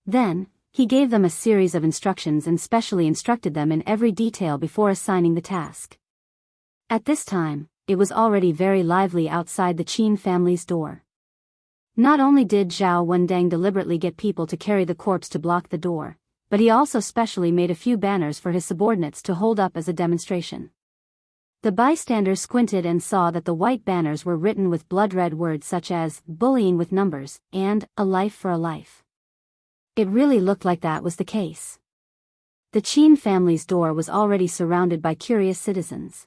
Then, he gave them a series of instructions and specially instructed them in every detail before assigning the task. At this time, it was already very lively outside the Qin family's door. Not only did Zhao Wendeng deliberately get people to carry the corpse to block the door, but he also specially made a few banners for his subordinates to hold up as a demonstration. The bystanders squinted and saw that the white banners were written with blood-red words such as, "bullying with numbers," and, "a life for a life." It really looked like that was the case. The Qin family's door was already surrounded by curious citizens.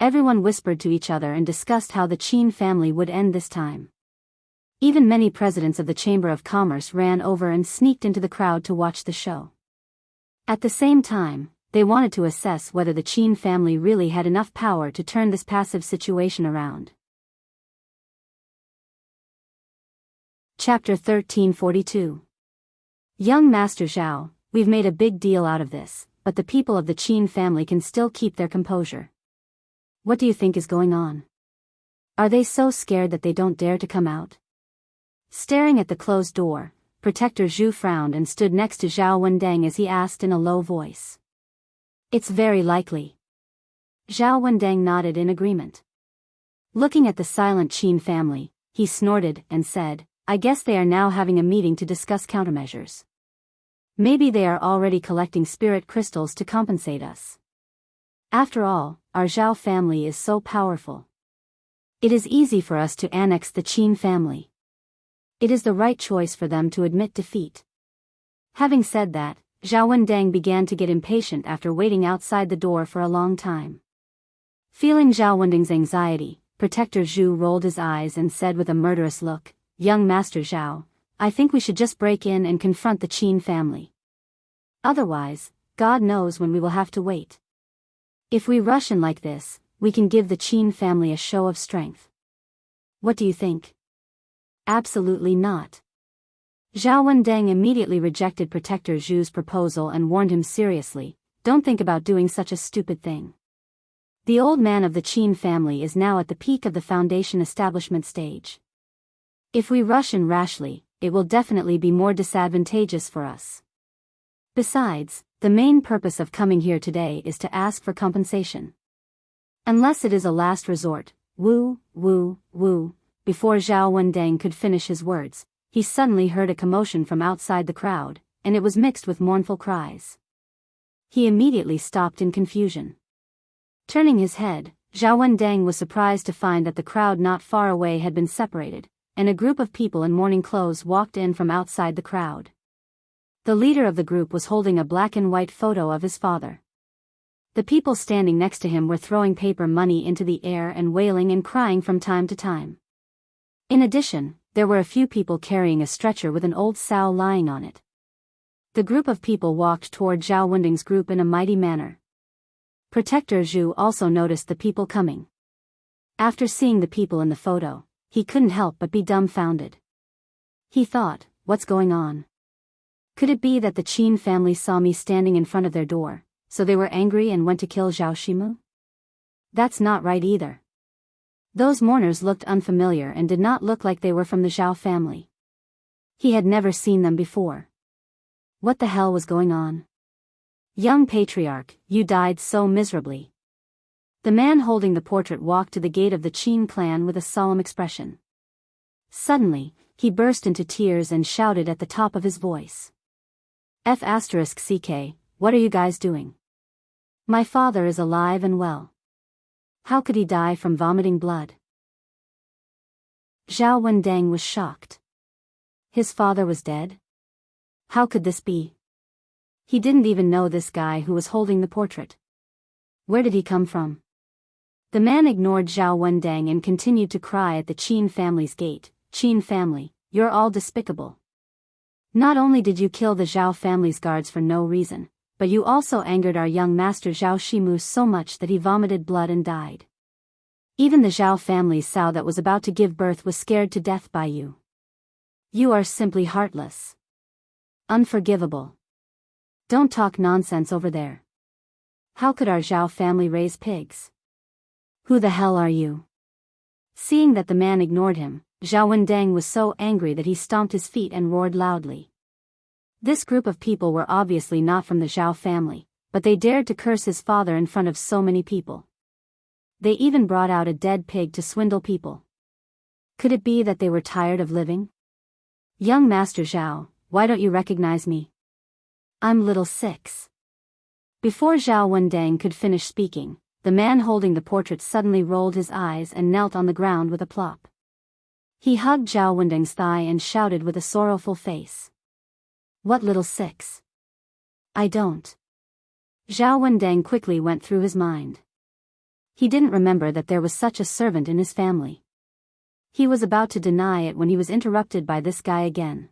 Everyone whispered to each other and discussed how the Qin family would end this time. Even many presidents of the Chamber of Commerce ran over and sneaked into the crowd to watch the show. At the same time, they wanted to assess whether the Qin family really had enough power to turn this passive situation around. Chapter 1342. Young Master Zhao, we've made a big deal out of this, but the people of the Qin family can still keep their composure. What do you think is going on? Are they so scared that they don't dare to come out? Staring at the closed door, Protector Zhu frowned and stood next to Zhao Wendeng as he asked in a low voice. "It's very likely." Zhao Wendeng nodded in agreement. Looking at the silent Qin family, he snorted and said, "I guess they are now having a meeting to discuss countermeasures." Maybe they are already collecting spirit crystals to compensate us. After all, our Zhao family is so powerful. It is easy for us to annex the Qin family. It is the right choice for them to admit defeat. Having said that, Zhao Wendang began to get impatient after waiting outside the door for a long time. Feeling Zhao Wendang's anxiety, Protector Zhu rolled his eyes and said with a murderous look, "Young Master Zhao, I think we should just break in and confront the Qin family. Otherwise, God knows when we will have to wait. If we rush in like this, we can give the Qin family a show of strength. What do you think?" "Absolutely not." Zhao Wendang immediately rejected Protector Zhu's proposal and warned him seriously, "Don't think about doing such a stupid thing. The old man of the Qin family is now at the peak of the foundation establishment stage. If we rush in rashly, it will definitely be more disadvantageous for us. Besides, the main purpose of coming here today is to ask for compensation. Unless it is a last resort." Woo, woo, woo. Before Zhao Wendang could finish his words, he suddenly heard a commotion from outside the crowd, and it was mixed with mournful cries. He immediately stopped in confusion. Turning his head, Zhao Wendang was surprised to find that the crowd not far away had been separated, and a group of people in mourning clothes walked in from outside the crowd. The leader of the group was holding a black and white photo of his father. The people standing next to him were throwing paper money into the air and wailing and crying from time to time. In addition, there were a few people carrying a stretcher with an old sow lying on it. The group of people walked toward Zhao Wendang's group in a mighty manner. Protector Zhu also noticed the people coming. After seeing the people in the photo, he couldn't help but be dumbfounded. He thought, "What's going on? Could it be that the Qin family saw me standing in front of their door, so they were angry and went to kill Zhao Shimu? That's not right either." Those mourners looked unfamiliar and did not look like they were from the Zhao family. He had never seen them before. What the hell was going on? "Young patriarch, you died so miserably." The man holding the portrait walked to the gate of the Qin clan with a solemn expression. Suddenly, he burst into tears and shouted at the top of his voice. "F***CK, what are you guys doing? My father is alive and well. How could he die from vomiting blood?" Zhao Wendang was shocked. His father was dead? How could this be? He didn't even know this guy who was holding the portrait. Where did he come from? The man ignored Zhao Wendang and continued to cry at the Qin family's gate. "Qin family, you're all despicable. Not only did you kill the Zhao family's guards for no reason, but you also angered our young master Zhao Shimu so much that he vomited blood and died. Even the Zhao family's sow that was about to give birth was scared to death by you. You are simply heartless. Unforgivable. Don't talk nonsense over there. How could our Zhao family raise pigs? Who the hell are you?" Seeing that the man ignored him, Zhao Wendang was so angry that he stomped his feet and roared loudly. This group of people were obviously not from the Zhao family, but they dared to curse his father in front of so many people. They even brought out a dead pig to swindle people. Could it be that they were tired of living? "Young Master Zhao, why don't you recognize me? I'm Little Six." Before Zhao Wendang could finish speaking, the man holding the portrait suddenly rolled his eyes and knelt on the ground with a plop. He hugged Zhao Wendang's thigh and shouted with a sorrowful face. "What Little Six? I don't." Zhao Wendang quickly went through his mind. He didn't remember that there was such a servant in his family. He was about to deny it when he was interrupted by this guy again.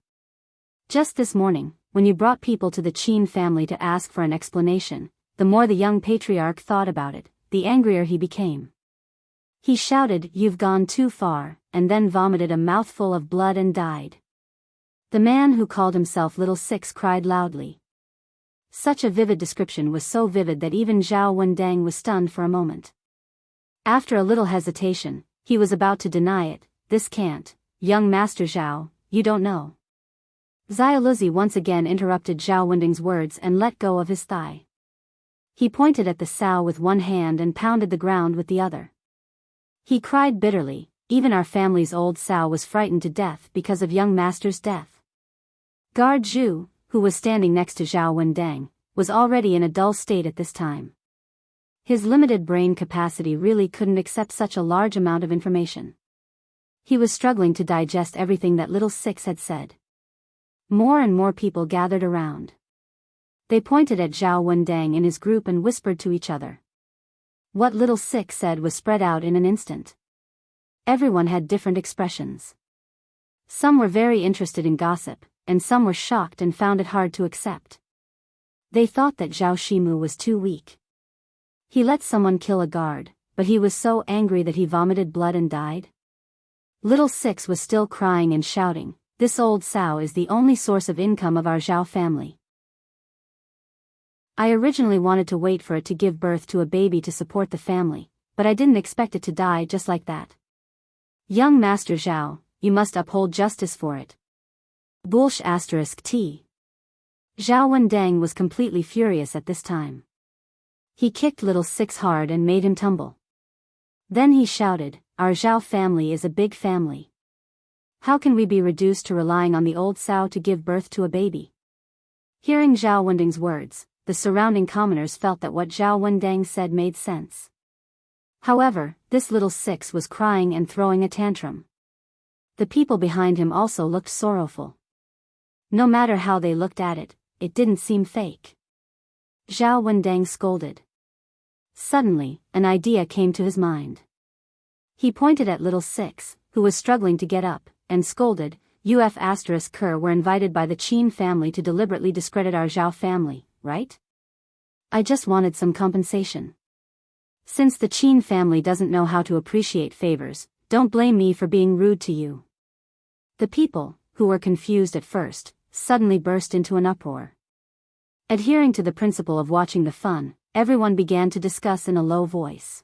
"Just this morning, when you brought people to the Qin family to ask for an explanation, the more the young patriarch thought about it, the angrier he became. He shouted, 'You've gone too far,' and then vomited a mouthful of blood and died." The man who called himself Little Six cried loudly. Such a vivid description was so vivid that even Zhao Wendang was stunned for a moment. After a little hesitation, he was about to deny it. "This can't, young Master Zhao, you don't know." Xiaoluzi once again interrupted Zhao Wending's words and let go of his thigh. He pointed at the sow with one hand and pounded the ground with the other. He cried bitterly, "Even our family's old sow was frightened to death because of young master's death. Guard Zhu, who was standing next to Zhao Wendang, was already in a dull state at this time. His limited brain capacity really couldn't accept such a large amount of information. He was struggling to digest everything that Little Six had said. More and more people gathered around. They pointed at Zhao Wendang and his group and whispered to each other. What Little Six said was spread out in an instant. Everyone had different expressions. Some were very interested in gossip, and some were shocked and found it hard to accept. They thought that Zhao Shimu was too weak. He let someone kill a guard, but he was so angry that he vomited blood and died. Little Six was still crying and shouting, "This old sow is the only source of income of our Zhao family. I originally wanted to wait for it to give birth to a baby to support the family, but I didn't expect it to die just like that. Young Master Zhao, you must uphold justice for it." Bullsh *T. Zhao Wendang was completely furious at this time. He kicked Little Six hard and made him tumble. Then he shouted, "Our Zhao family is a big family. How can we be reduced to relying on the old sow to give birth to a baby?" Hearing Zhao Wendang's words, the surrounding commoners felt that what Zhao Wendang said made sense. However, this Little Six was crying and throwing a tantrum. The people behind him also looked sorrowful. No matter how they looked at it, it didn't seem fake. Zhao Wendang scolded. Suddenly, an idea came to his mind. He pointed at Little Six, who was struggling to get up, and scolded, "Uf*Ker were invited by the Qin family to deliberately discredit our Zhao family, right? I just wanted some compensation. Since the Qin family doesn't know how to appreciate favors, don't blame me for being rude to you." The people, who were confused at first, suddenly burst into an uproar. Adhering to the principle of watching the fun, everyone began to discuss in a low voice.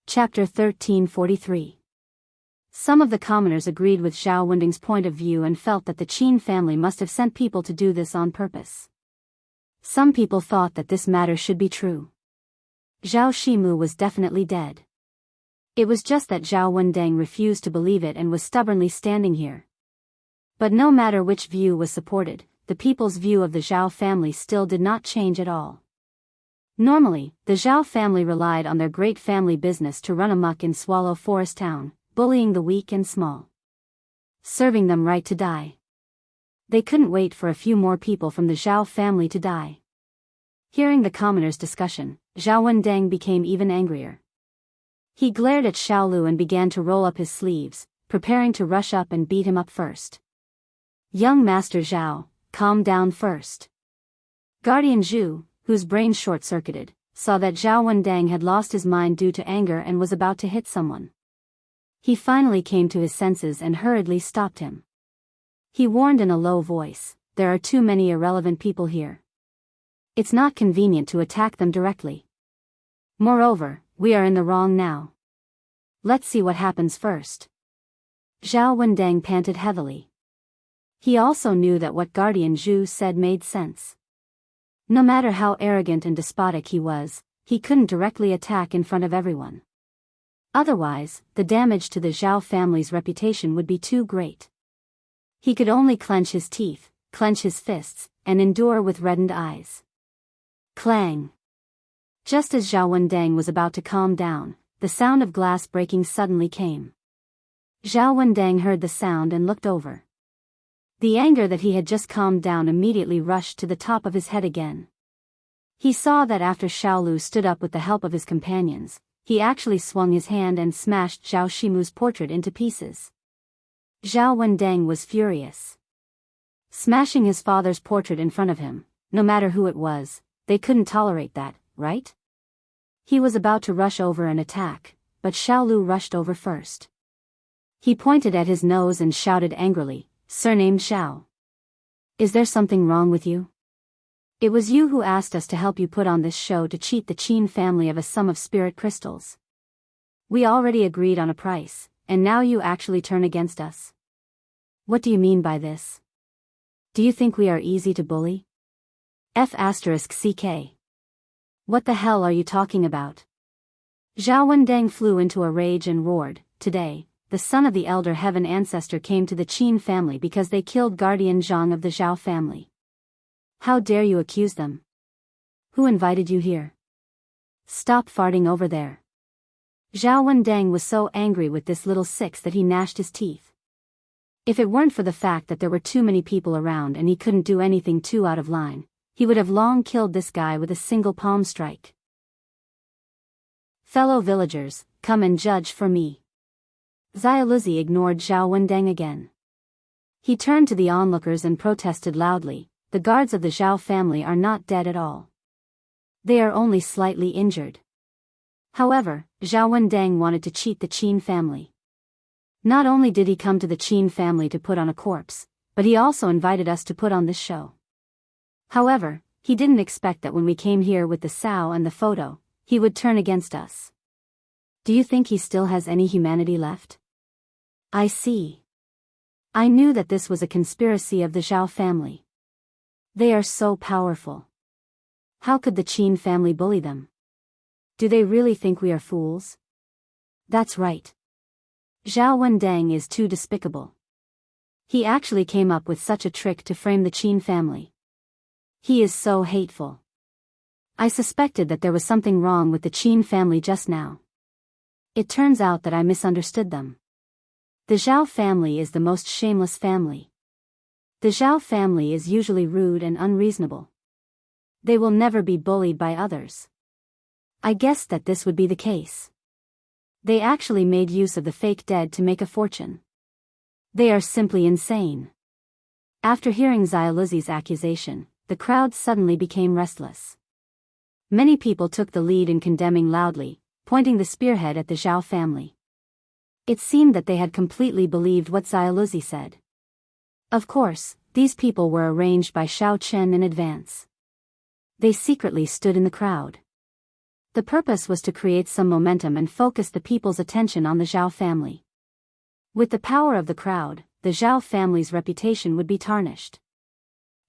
Chapter 1343. Some of the commoners agreed with Zhao Wendang's point of view and felt that the Qin family must have sent people to do this on purpose. Some people thought that this matter should be true. Zhao Shimu was definitely dead. It was just that Zhao Wendang refused to believe it and was stubbornly standing here. But no matter which view was supported, the people's view of the Zhao family still did not change at all. Normally, the Zhao family relied on their great family business to run amok in Swallow Forest Town, bullying the weak and small, serving them right to die. They couldn't wait for a few more people from the Zhao family to die. Hearing the commoners' discussion, Zhao Wendang became even angrier. He glared at Xiaolu and began to roll up his sleeves, preparing to rush up and beat him up first. "Young Master Zhao, calm down first." Guardian Zhu, whose brain short-circuited, saw that Zhao Wendang had lost his mind due to anger and was about to hit someone. He finally came to his senses and hurriedly stopped him. He warned in a low voice, "There are too many irrelevant people here. It's not convenient to attack them directly. Moreover, we are in the wrong now. Let's see what happens first." Zhao Wendang panted heavily. He also knew that what Guardian Zhu said made sense. No matter how arrogant and despotic he was, he couldn't directly attack in front of everyone. Otherwise, the damage to the Zhao family's reputation would be too great. He could only clench his teeth, clench his fists, and endure with reddened eyes. Clang! Just as Zhao Wendang was about to calm down, the sound of glass breaking suddenly came. Zhao Wendang heard the sound and looked over. The anger that he had just calmed down immediately rushed to the top of his head again. He saw that after Xiaolu stood up with the help of his companions, he actually swung his hand and smashed Zhao Shimu's portrait into pieces. Zhao Wendang was furious. Smashing his father's portrait in front of him, no matter who it was, they couldn't tolerate that, right? He was about to rush over and attack, but Xiaolu rushed over first. He pointed at his nose and shouted angrily, "Surnamed Xiao. Is there something wrong with you? It was you who asked us to help you put on this show to cheat the Qin family of a sum of spirit crystals. We already agreed on a price, and now you actually turn against us. What do you mean by this? Do you think we are easy to bully? F***CK. What the hell are you talking about?" Zhao Wendang flew into a rage and roared, "Today, the son of the elder heaven ancestor, came to the Qin family because they killed guardian Zhang of the Zhao family. How dare you accuse them? Who invited you here? Stop farting over there. Zhao Wendang was so angry with this little six that he gnashed his teeth. If it weren't for the fact that there were too many people around and he couldn't do anything too out of line, he would have long killed this guy with a single palm strike. Fellow villagers, come and judge for me. Xiaoluzi ignored Zhao Wendang again. He turned to the onlookers and protested loudly, the guards of the Zhao family are not dead at all. They are only slightly injured. However, Zhao Wendang wanted to cheat the Qin family. Not only did he come to the Qin family to put on a corpse, but he also invited us to put on this show. However, he didn't expect that when we came here with the sow and the photo, he would turn against us. Do you think he still has any humanity left? I see. I knew that this was a conspiracy of the Zhao family. They are so powerful. How could the Qin family bully them? Do they really think we are fools? That's right. Zhao Wendang is too despicable. He actually came up with such a trick to frame the Qin family. He is so hateful. I suspected that there was something wrong with the Qin family just now. It turns out that I misunderstood them. The Zhao family is the most shameless family. The Zhao family is usually rude and unreasonable. They will never be bullied by others. I guessed that this would be the case. They actually made use of the fake dead to make a fortune. They are simply insane. After hearing Xiaoluzi's accusation, the crowd suddenly became restless. Many people took the lead in condemning loudly, pointing the spearhead at the Zhao family. It seemed that they had completely believed what Xiaoluzi said. Of course, these people were arranged by Shao Chen in advance. They secretly stood in the crowd. The purpose was to create some momentum and focus the people's attention on the Zhao family. With the power of the crowd, the Zhao family's reputation would be tarnished.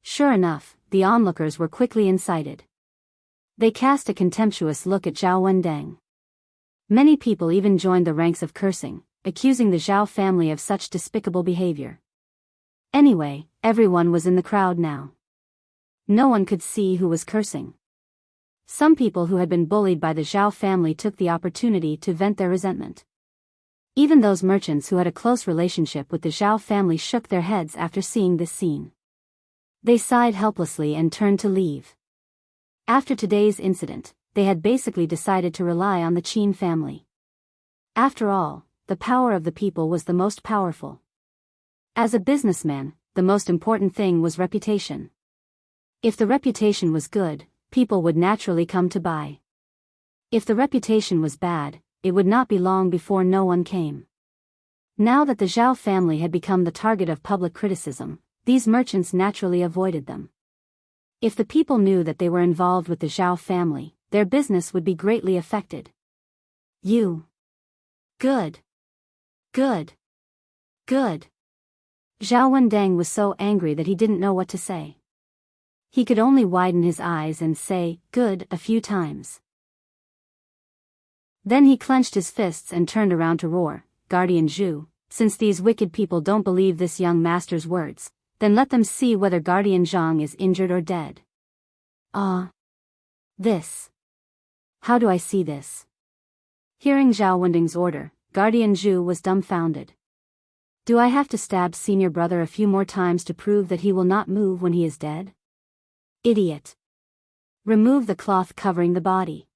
Sure enough, the onlookers were quickly incited. They cast a contemptuous look at Zhao Wendang. Many people even joined the ranks of cursing, accusing the Zhao family of such despicable behavior. Anyway, everyone was in the crowd now. No one could see who was cursing. Some people who had been bullied by the Zhao family took the opportunity to vent their resentment. Even those merchants who had a close relationship with the Zhao family shook their heads after seeing this scene. They sighed helplessly and turned to leave. After today's incident, they had basically decided to rely on the Qin family. After all, the power of the people was the most powerful. As a businessman, the most important thing was reputation. If the reputation was good, people would naturally come to buy. If the reputation was bad, it would not be long before no one came. Now that the Zhao family had become the target of public criticism, these merchants naturally avoided them. If the people knew that they were involved with the Zhao family, their business would be greatly affected. You. Good. Good. Good. Zhao Wendang was so angry that he didn't know what to say. He could only widen his eyes and say, "Good," a few times. Then he clenched his fists and turned around to roar, "Guardian Zhu, since these wicked people don't believe this young master's words, then let them see whether Guardian Zhang is injured or dead." This. How do I see this? Hearing Zhao Wendang's order, Guardian Zhu was dumbfounded. Do I have to stab senior brother a few more times to prove that he will not move when he is dead? Idiot. Remove the cloth covering the body.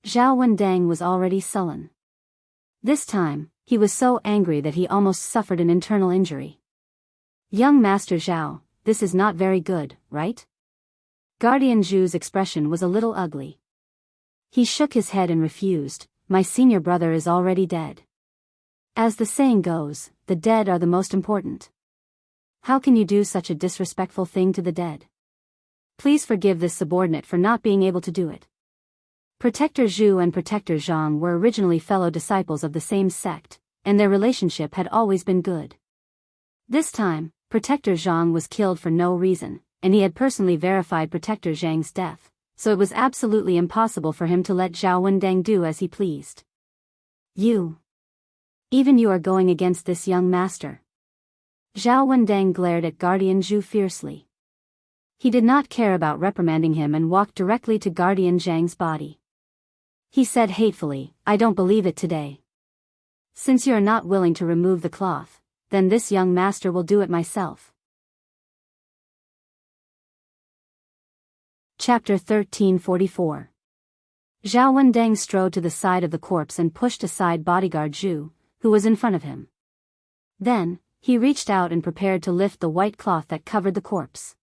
Zhao Wendang was already sullen. This time, he was so angry that he almost suffered an internal injury. Young Master Zhao, this is not very good, right? Guardian Zhu's expression was a little ugly. He shook his head and refused, "My senior brother is already dead. As the saying goes, the dead are the most important. How can you do such a disrespectful thing to the dead? Please forgive this subordinate for not being able to do it." Protector Zhu and Protector Zhang were originally fellow disciples of the same sect, and their relationship had always been good. This time, Protector Zhang was killed for no reason, and he had personally verified Protector Zhang's death, so it was absolutely impossible for him to let Zhao Wendang do as he pleased. You. Even you are going against this young master. Zhao Wendang glared at Guardian Zhu fiercely. He did not care about reprimanding him and walked directly to Guardian Zhang's body. He said hatefully, I don't believe it today. Since you are not willing to remove the cloth, then this young master will do it myself. Chapter 1344. Zhao Wendang strode to the side of the corpse and pushed aside bodyguard Zhu, who was in front of him. Then, he reached out and prepared to lift the white cloth that covered the corpse.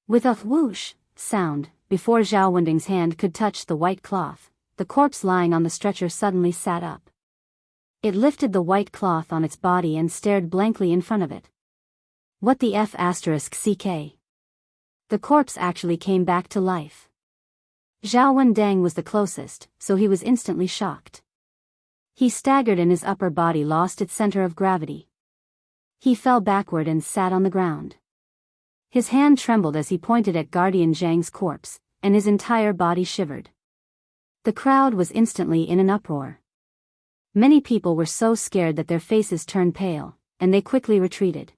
With a whoosh sound, before Zhao Wendang's hand could touch the white cloth, the corpse lying on the stretcher suddenly sat up. It lifted the white cloth on its body and stared blankly in front of it. What the F***ck? The corpse actually came back to life. Zhao Wendang was the closest, so he was instantly shocked. He staggered and his upper body lost its center of gravity. He fell backward and sat on the ground. His hand trembled as he pointed at Guardian Zhang's corpse, and his entire body shivered. The crowd was instantly in an uproar. Many people were so scared that their faces turned pale, and they quickly retreated.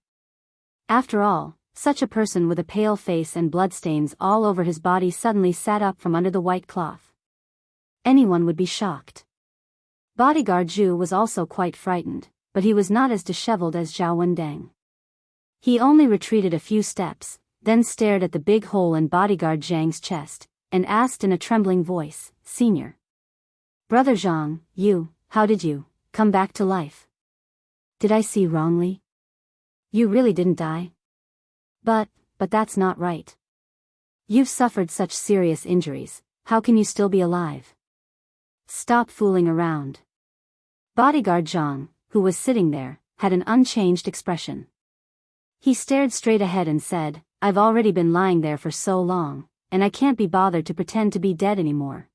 After all, such a person with a pale face and bloodstains all over his body suddenly sat up from under the white cloth. Anyone would be shocked. Bodyguard Zhu was also quite frightened, but he was not as disheveled as Zhao Wendang. He only retreated a few steps, then stared at the big hole in bodyguard Zhang's chest, and asked in a trembling voice, Senior. Brother Zhang, how did you come back to life? Did I see wrongly? You really didn't die? But that's not right. You've suffered such serious injuries, how can you still be alive? Stop fooling around. Bodyguard Zhang, who was sitting there, had an unchanged expression. He stared straight ahead and said, I've already been lying there for so long, and I can't be bothered to pretend to be dead anymore.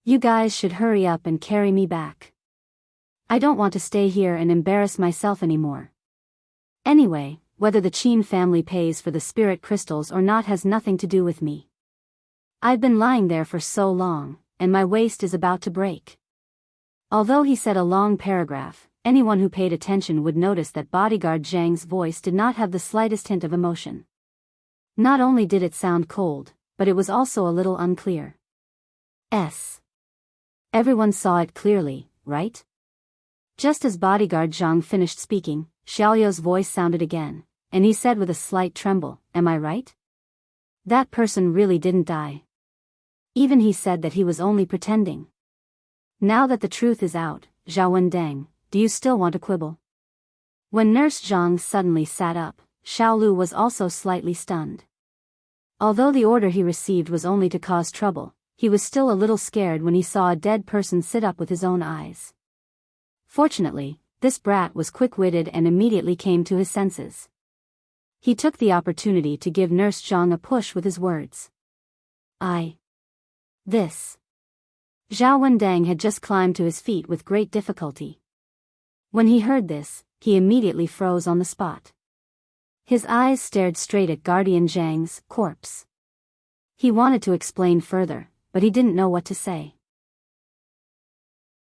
You guys should hurry up and carry me back. I don't want to stay here and embarrass myself anymore. Anyway, whether the Qin family pays for the spirit crystals or not has nothing to do with me. I've been lying there for so long, and my waist is about to break. Although he said a long paragraph, anyone who paid attention would notice that bodyguard Zhang's voice did not have the slightest hint of emotion. Not only did it sound cold, but it was also a little unclear. Everyone saw it clearly, right? Just as bodyguard Zhang finished speaking, Xiaoyou's voice sounded again, and he said with a slight tremble, Am I right? That person really didn't die. Even he said that he was only pretending. Now that the truth is out, Zhao Wendang, do you still want to quibble? When Nurse Zhang suddenly sat up, Xiaolu was also slightly stunned. Although the order he received was only to cause trouble, he was still a little scared when he saw a dead person sit up with his own eyes. Fortunately, this brat was quick-witted and immediately came to his senses. He took the opportunity to give Nurse Zhang a push with his words. This. Zhao Wendang had just climbed to his feet with great difficulty. When he heard this, he immediately froze on the spot. His eyes stared straight at Guardian Zhang's corpse. He wanted to explain further, but he didn't know what to say.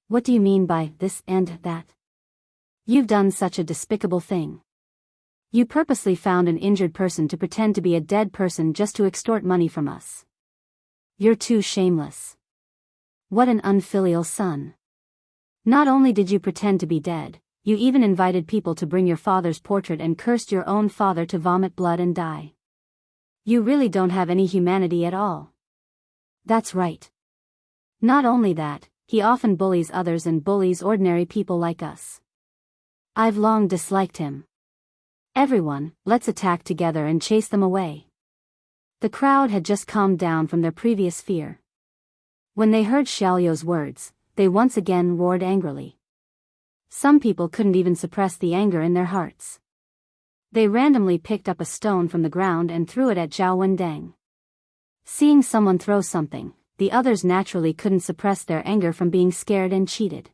What do you mean by this and that? You've done such a despicable thing. You purposely found an injured person to pretend to be a dead person just to extort money from us. You're too shameless. What an unfilial son. Not only did you pretend to be dead, you even invited people to bring your father's portrait and cursed your own father to vomit blood and die. You really don't have any humanity at all. That's right. Not only that, he often bullies others and bullies ordinary people like us. I've long disliked him. Everyone, let's attack together and chase them away. The crowd had just calmed down from their previous fear. When they heard Xiaoyou's words, they once again roared angrily. Some people couldn't even suppress the anger in their hearts. They randomly picked up a stone from the ground and threw it at Zhao Wendang. Seeing someone throw something, the others naturally couldn't suppress their anger from being scared and cheated.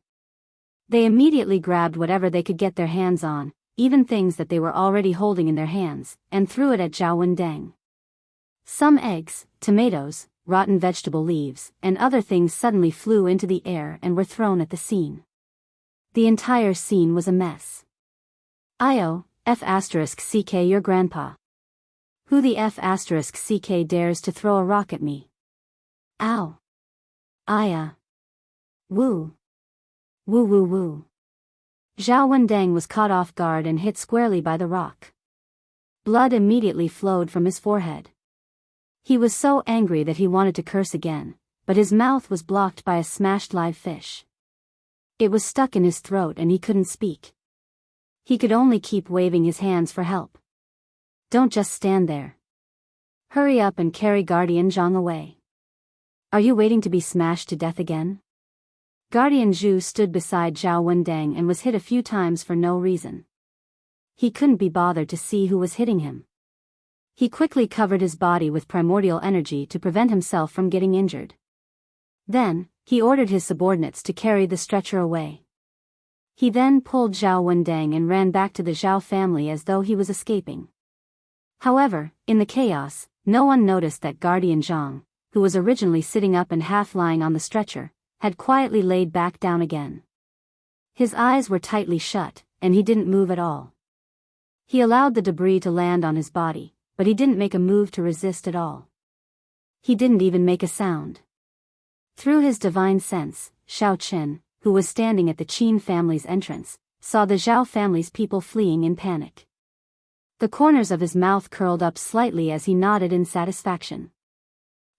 They immediately grabbed whatever they could get their hands on, even things that they were already holding in their hands, and threw it at Zhao Wendang. Some eggs, tomatoes, rotten vegetable leaves, and other things suddenly flew into the air and were thrown at the scene. The entire scene was a mess. Io, F***ck your grandpa. Who the F***ck dares to throw a rock at me? Ow. Aya. Woo. Woo woo woo. Zhao Wendang was caught off guard and hit squarely by the rock. Blood immediately flowed from his forehead. He was so angry that he wanted to curse again, but his mouth was blocked by a smashed live fish. It was stuck in his throat and he couldn't speak. He could only keep waving his hands for help. Don't just stand there. Hurry up and carry Guardian Zhang away. Are you waiting to be smashed to death again? Guardian Zhu stood beside Zhao Wendang and was hit a few times for no reason. He couldn't be bothered to see who was hitting him. He quickly covered his body with primordial energy to prevent himself from getting injured. Then, he ordered his subordinates to carry the stretcher away. He then pulled Zhao Wendang and ran back to the Zhao family as though he was escaping. However, in the chaos, no one noticed that Guardian Zhang, who was originally sitting up and half lying on the stretcher, had quietly laid back down again. His eyes were tightly shut, and he didn't move at all. He allowed the debris to land on his body, but he didn't make a move to resist at all. He didn't even make a sound. Through his divine sense, Shao Chen, who was standing at the Qin family's entrance, saw the Zhao family's people fleeing in panic. The corners of his mouth curled up slightly as he nodded in satisfaction.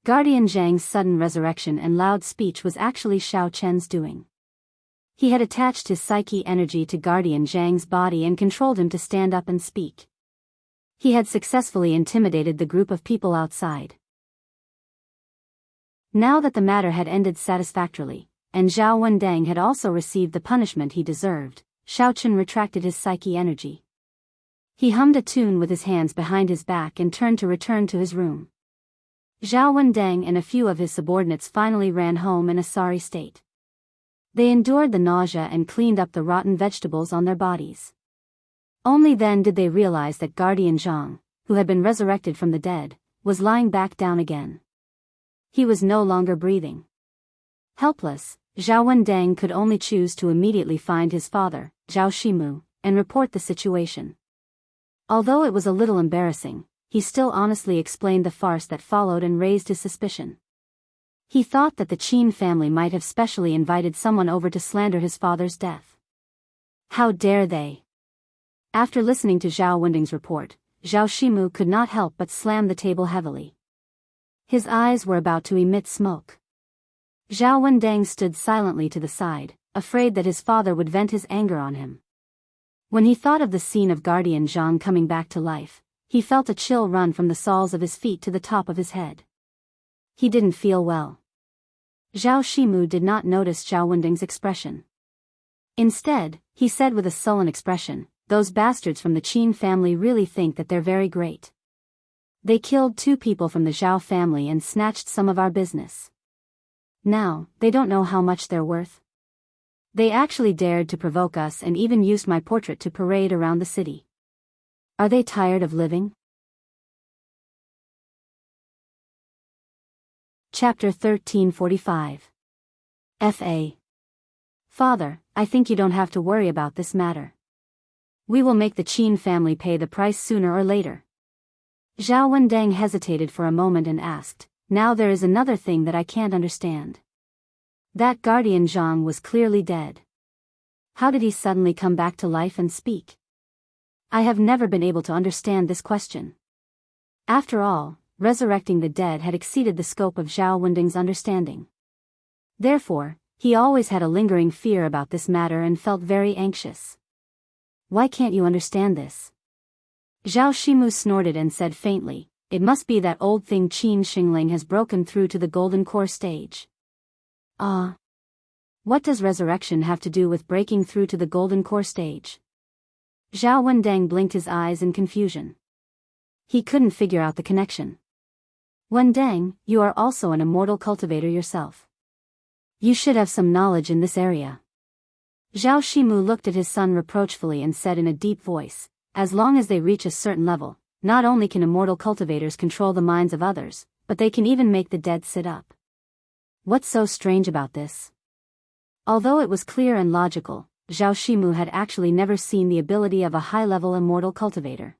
Guardian Zhang's sudden resurrection and loud speech was actually Shao Chen's doing. He had attached his psyche energy to Guardian Zhang's body and controlled him to stand up and speak. He had successfully intimidated the group of people outside. Now that the matter had ended satisfactorily, and Zhao Wendang had also received the punishment he deserved, Shao Chen retracted his psyche energy. He hummed a tune with his hands behind his back and turned to return to his room. Zhao Wendang and a few of his subordinates finally ran home in a sorry state. They endured the nausea and cleaned up the rotten vegetables on their bodies. Only then did they realize that Guardian Zhang, who had been resurrected from the dead, was lying back down again. He was no longer breathing. Helpless, Zhao Wendang could only choose to immediately find his father, Zhao Shimu, and report the situation. Although it was a little embarrassing, he still honestly explained the farce that followed and raised his suspicion. He thought that the Qin family might have specially invited someone over to slander his father's death. How dare they? After listening to Zhao Wendang's report, Zhao Shimu could not help but slam the table heavily. His eyes were about to emit smoke. Zhao Wendang stood silently to the side, afraid that his father would vent his anger on him. When he thought of the scene of Guardian Zhang coming back to life, he felt a chill run from the soles of his feet to the top of his head. He didn't feel well. Zhao Shimu did not notice Zhao Wendang's expression. Instead, he said with a sullen expression, "Those bastards from the Qin family really think that they're very great. They killed 2 people from the Zhao family and snatched some of our business. Now, they don't know how much they're worth. They actually dared to provoke us and even used my portrait to parade around the city. Are they tired of living?" Chapter 1345. F.A. Father, I think you don't have to worry about this matter. We will make the Qin family pay the price sooner or later. Zhao Wendang hesitated for a moment and asked, "Now there is another thing that I can't understand. That Guardian Zhang was clearly dead. How did he suddenly come back to life and speak? I have never been able to understand this question." After all, resurrecting the dead had exceeded the scope of Zhao Wendang's understanding. Therefore, he always had a lingering fear about this matter and felt very anxious. "Why can't you understand this?" Zhao Shimu snorted and said faintly, "It must be that old thing Qin Xingling has broken through to the golden core stage." Ah. What does resurrection have to do with breaking through to the golden core stage? Zhao Wendang blinked his eyes in confusion. He couldn't figure out the connection. "Wendang, you are also an immortal cultivator yourself. You should have some knowledge in this area." Zhao Shimu looked at his son reproachfully and said in a deep voice, "As long as they reach a certain level, not only can immortal cultivators control the minds of others, but they can even make the dead sit up. What's so strange about this?" Although it was clear and logical, Zhao Shimu had actually never seen the ability of a high-level immortal cultivator.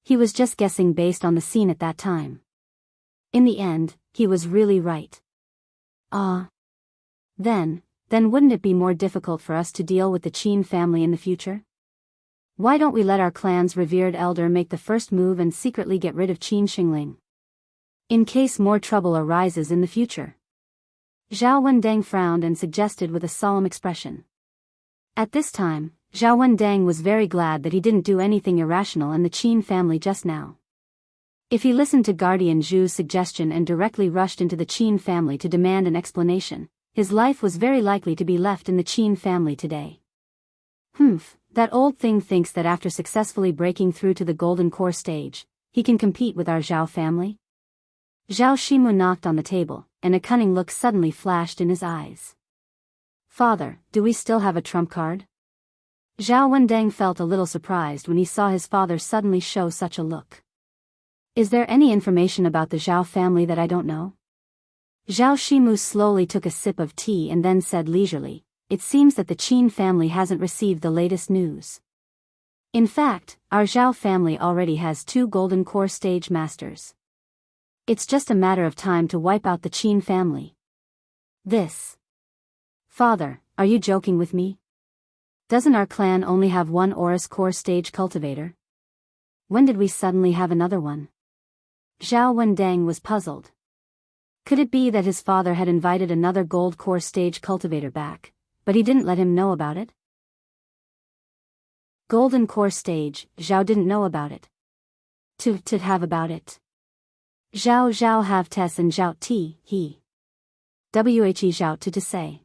He was just guessing based on the scene at that time. In the end, he was really right. Then wouldn't it be more difficult for us to deal with the Qin family in the future? Why don't we let our clan's revered elder make the first move and secretly get rid of Qin Xingling? In case more trouble arises in the future. Zhao Wendang frowned and suggested with a solemn expression. At this time, Zhao Wendang was very glad that he didn't do anything irrational in the Qin family just now. If he listened to Guardian Zhu's suggestion and directly rushed into the Qin family to demand an explanation, his life was very likely to be left in the Qin family today. That old thing thinks that after successfully breaking through to the golden core stage, he can compete with our Zhao family? Zhao Shimu knocked on the table, and a cunning look suddenly flashed in his eyes. Father, do we still have a trump card? Zhao Wendang felt a little surprised when he saw his father suddenly show such a look. Is there any information about the Zhao family that I don't know? Zhao Shimu slowly took a sip of tea and then said leisurely, it seems that the Qin family hasn't received the latest news. In fact, our Zhao family already has 2 golden core stage masters. It's just a matter of time to wipe out the Qin family. This. Father, are you joking with me? Doesn't our clan only have 1 Aurus core stage cultivator? When did we suddenly have another one? Zhao Wendang was puzzled. Could it be that his father had invited another gold core stage cultivator back, but he didn't let him know about it? Golden core stage, Zhao didn't know about it. To have about it. Zhao have tes and Zhao ti, he. Whe Zhao to say.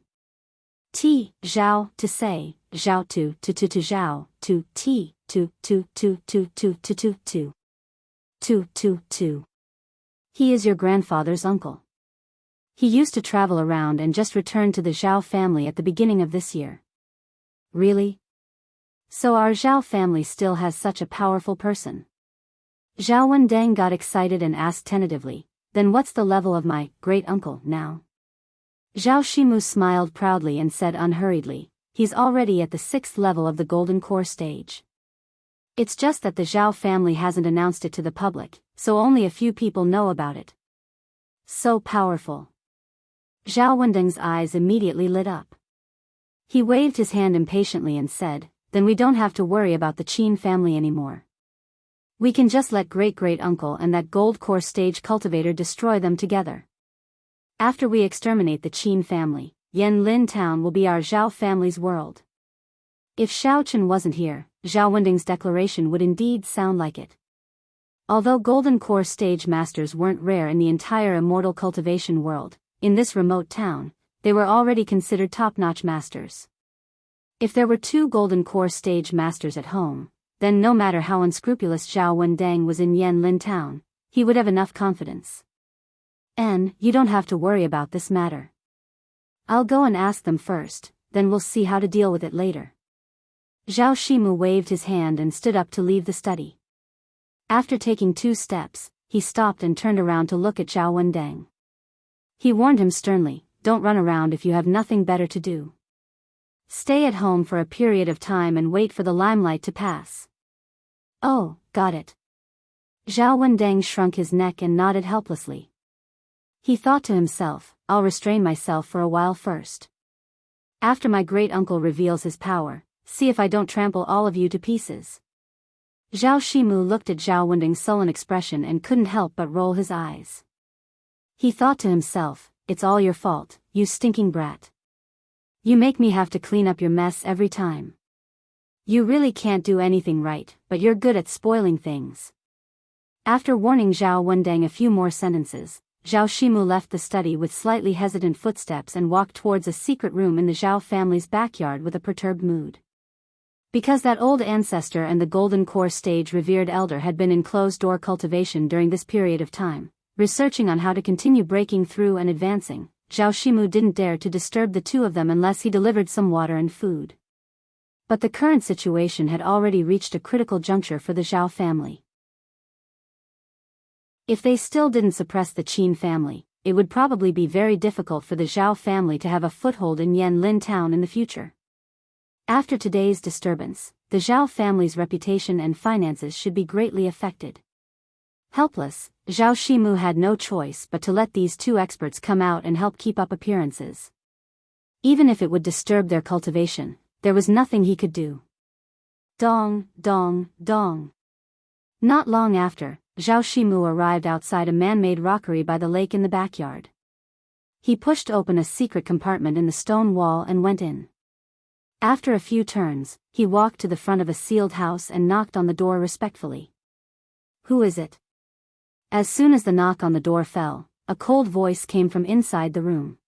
T, Zhao to say, Zhao to Zhao, to T, to. He is your grandfather's uncle. He used to travel around and just returned to the Zhao family at the beginning of this year. Really? So our Zhao family still has such a powerful person. Zhao Wendang got excited and asked tentatively, then what's the level of my great-uncle now? Zhao Shimu smiled proudly and said unhurriedly, he's already at the 6th level of the golden core stage. It's just that the Zhao family hasn't announced it to the public, so only a few people know about it. So powerful. Zhao Wendang's eyes immediately lit up. He waved his hand impatiently and said, then we don't have to worry about the Qin family anymore. We can just let great-great-uncle and that gold core stage cultivator destroy them together. After we exterminate the Qin family, Yanlin town will be our Zhao family's world. If Xiaochen wasn't here, Zhao Wending's declaration would indeed sound like it. Although golden core stage masters weren't rare in the entire immortal cultivation world, in this remote town, they were already considered top-notch masters. If there were 2 golden core stage masters at home, then no matter how unscrupulous Zhao Wendang was in Yanlin town, he would have enough confidence. You don't have to worry about this matter. I'll go and ask them first, then we'll see how to deal with it later. Zhao Shimu waved his hand and stood up to leave the study. After taking 2 steps, he stopped and turned around to look at Zhao Wendang. He warned him sternly, don't run around if you have nothing better to do. Stay at home for a period of time and wait for the limelight to pass. Oh, got it. Zhao Wendang shrunk his neck and nodded helplessly. He thought to himself, I'll restrain myself for a while first. After my great-uncle reveals his power, see if I don't trample all of you to pieces. Zhao Shimu looked at Zhao Wending's sullen expression and couldn't help but roll his eyes. He thought to himself, it's all your fault, you stinking brat. You make me have to clean up your mess every time. You really can't do anything right, but you're good at spoiling things. After warning Zhao Wendang a few more sentences, Zhao Shimu left the study with slightly hesitant footsteps and walked towards a secret room in the Zhao family's backyard with a perturbed mood. Because that old ancestor and the golden core stage revered elder had been in closed-door cultivation during this period of time, researching on how to continue breaking through and advancing, Zhao Shimu didn't dare to disturb the 2 of them unless he delivered some water and food. But the current situation had already reached a critical juncture for the Zhao family. If they still didn't suppress the Qin family, it would probably be very difficult for the Zhao family to have a foothold in Yanlin town in the future. After today's disturbance, the Zhao family's reputation and finances should be greatly affected. Helpless, Zhao Shimu had no choice but to let these two experts come out and help keep up appearances. Even if it would disturb their cultivation, there was nothing he could do. Dong, dong, dong. Not long after, Zhao Shimu arrived outside a man-made rockery by the lake in the backyard. He pushed open a secret compartment in the stone wall and went in. After a few turns, he walked to the front of a sealed house and knocked on the door respectfully. "Who is it?" As soon as the knock on the door fell, a cold voice came from inside the room.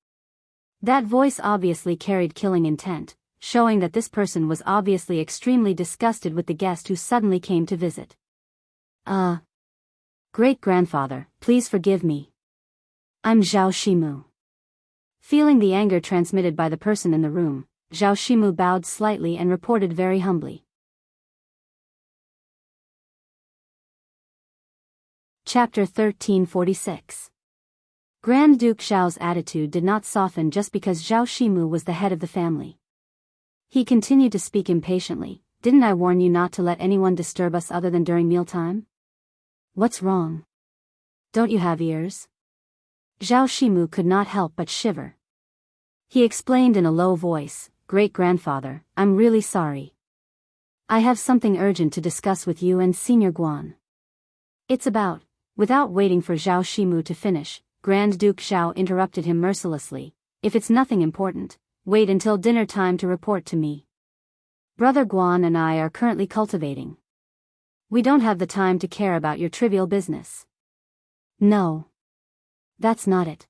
That voice obviously carried killing intent, showing that this person was obviously extremely disgusted with the guest who suddenly came to visit. Great-grandfather, please forgive me. I'm Zhao Shimu." Feeling the anger transmitted by the person in the room, Zhao Shimu bowed slightly and reported very humbly. Chapter 1346. Grand Duke Zhao's attitude did not soften just because Zhao Shimu was the head of the family. He continued to speak impatiently. "Didn't I warn you not to let anyone disturb us other than during mealtime? What's wrong? Don't you have ears?" Zhao Shimu could not help but shiver. He explained in a low voice, "Great-grandfather, I'm really sorry. I have something urgent to discuss with you and Senior Guan. It's about..." Without waiting for Zhao Shimu to finish, Grand Duke Zhao interrupted him mercilessly. "If it's nothing important, wait until dinner time to report to me. Brother Guan and I are currently cultivating. We don't have the time to care about your trivial business." "No. That's not it.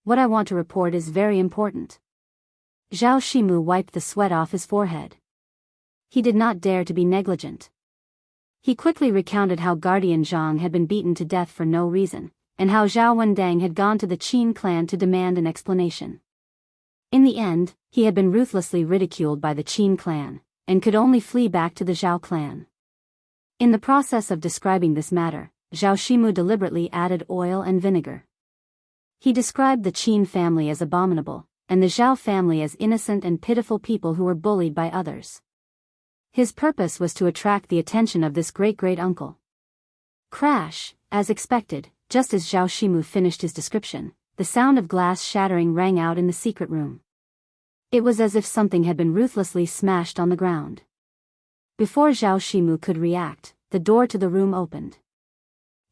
What I want to report is very important." Zhao Shimu wiped the sweat off his forehead. He did not dare to be negligent. He quickly recounted how Guardian Zhang had been beaten to death for no reason, and how Zhao Wendang had gone to the Qin clan to demand an explanation. In the end, he had been ruthlessly ridiculed by the Qin clan, and could only flee back to the Zhao clan. In the process of describing this matter, Zhao Shimu deliberately added oil and vinegar. He described the Qin family as abominable, and the Zhao family as innocent and pitiful people who were bullied by others. His purpose was to attract the attention of this great-great-uncle. Crash, as expected, just as Zhao Shimu finished his description, the sound of glass shattering rang out in the secret room. It was as if something had been ruthlessly smashed on the ground. Before Zhao Shimu could react, the door to the room opened.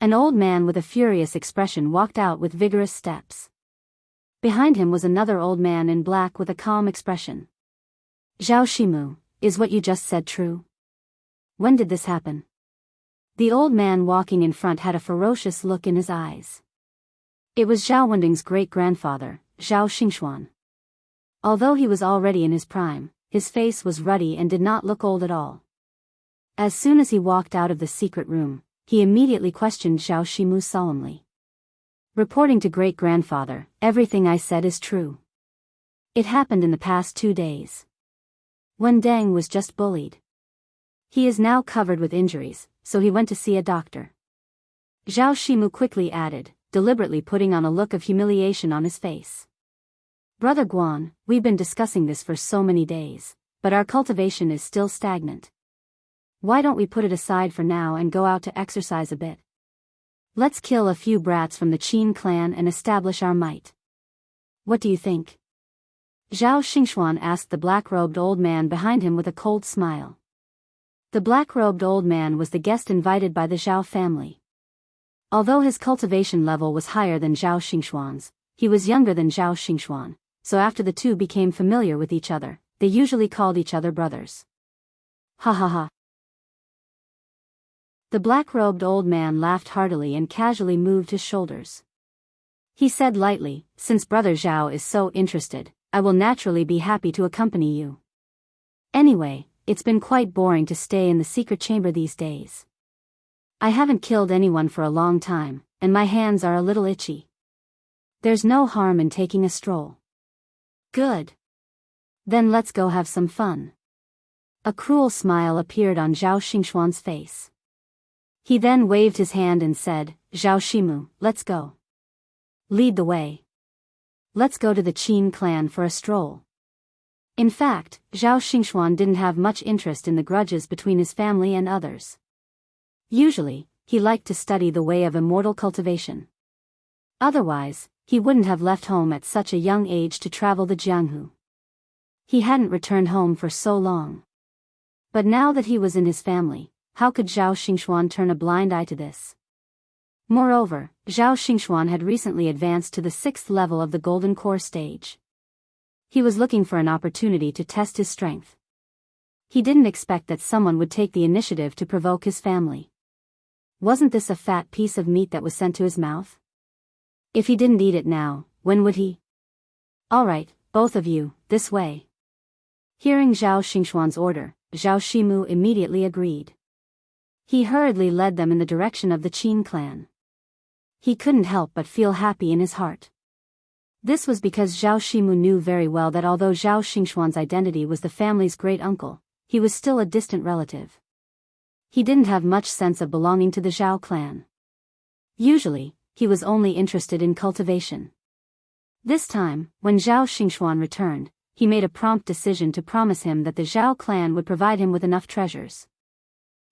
An old man with a furious expression walked out with vigorous steps. Behind him was another old man in black with a calm expression. "Zhao Shimu, is what you just said true? When did this happen?" The old man walking in front had a ferocious look in his eyes. It was Zhao Wending's great-grandfather, Zhao Xingxuan. Although he was already in his prime, his face was ruddy and did not look old at all. As soon as he walked out of the secret room, he immediately questioned Zhao Shimu solemnly. "Reporting to great-grandfather, everything I said is true. It happened in the past 2 days. Wendang was just bullied. He is now covered with injuries, so he went to see a doctor." Zhao Shimu quickly added, deliberately putting on a look of humiliation on his face. "Brother Guan, we've been discussing this for so many days, but our cultivation is still stagnant. Why don't we put it aside for now and go out to exercise a bit? Let's kill a few brats from the Qin clan and establish our might. What do you think?" Zhao Xingxuan asked the black-robed old man behind him with a cold smile. The black-robed old man was the guest invited by the Zhao family. Although his cultivation level was higher than Zhao Xingxuan's, he was younger than Zhao Xingxuan, so after the two became familiar with each other, they usually called each other brothers. "Ha ha ha." The black-robed old man laughed heartily and casually moved his shoulders. He said lightly, "Since Brother Zhao is so interested, I will naturally be happy to accompany you. Anyway, it's been quite boring to stay in the secret chamber these days. I haven't killed anyone for a long time, and my hands are a little itchy. There's no harm in taking a stroll." "Good. Then let's go have some fun." A cruel smile appeared on Zhao Xingxuan's face. He then waved his hand and said, "Zhao Shimu, let's go. Lead the way. Let's go to the Qin clan for a stroll." In fact, Zhao Xingxuan didn't have much interest in the grudges between his family and others. Usually, he liked to study the way of immortal cultivation. Otherwise, he wouldn't have left home at such a young age to travel the Jianghu. He hadn't returned home for so long. But now that he was in his family, how could Zhao Xingxuan turn a blind eye to this? Moreover, Zhao Xingxuan had recently advanced to the 6th level of the Golden Core stage. He was looking for an opportunity to test his strength. He didn't expect that someone would take the initiative to provoke his family. Wasn't this a fat piece of meat that was sent to his mouth? If he didn't eat it now, when would he? All right, both of you, this way. Hearing Zhao Xingxuan's order, Zhao Shimu immediately agreed. He hurriedly led them in the direction of the Qin clan. He couldn't help but feel happy in his heart. This was because Zhao Shimu knew very well that although Zhao Xingxuan's identity was the family's great uncle, he was still a distant relative. He didn't have much sense of belonging to the Zhao clan. Usually, he was only interested in cultivation. This time, when Zhao Xingxuan returned, he made a prompt decision to promise him that the Zhao clan would provide him with enough treasures.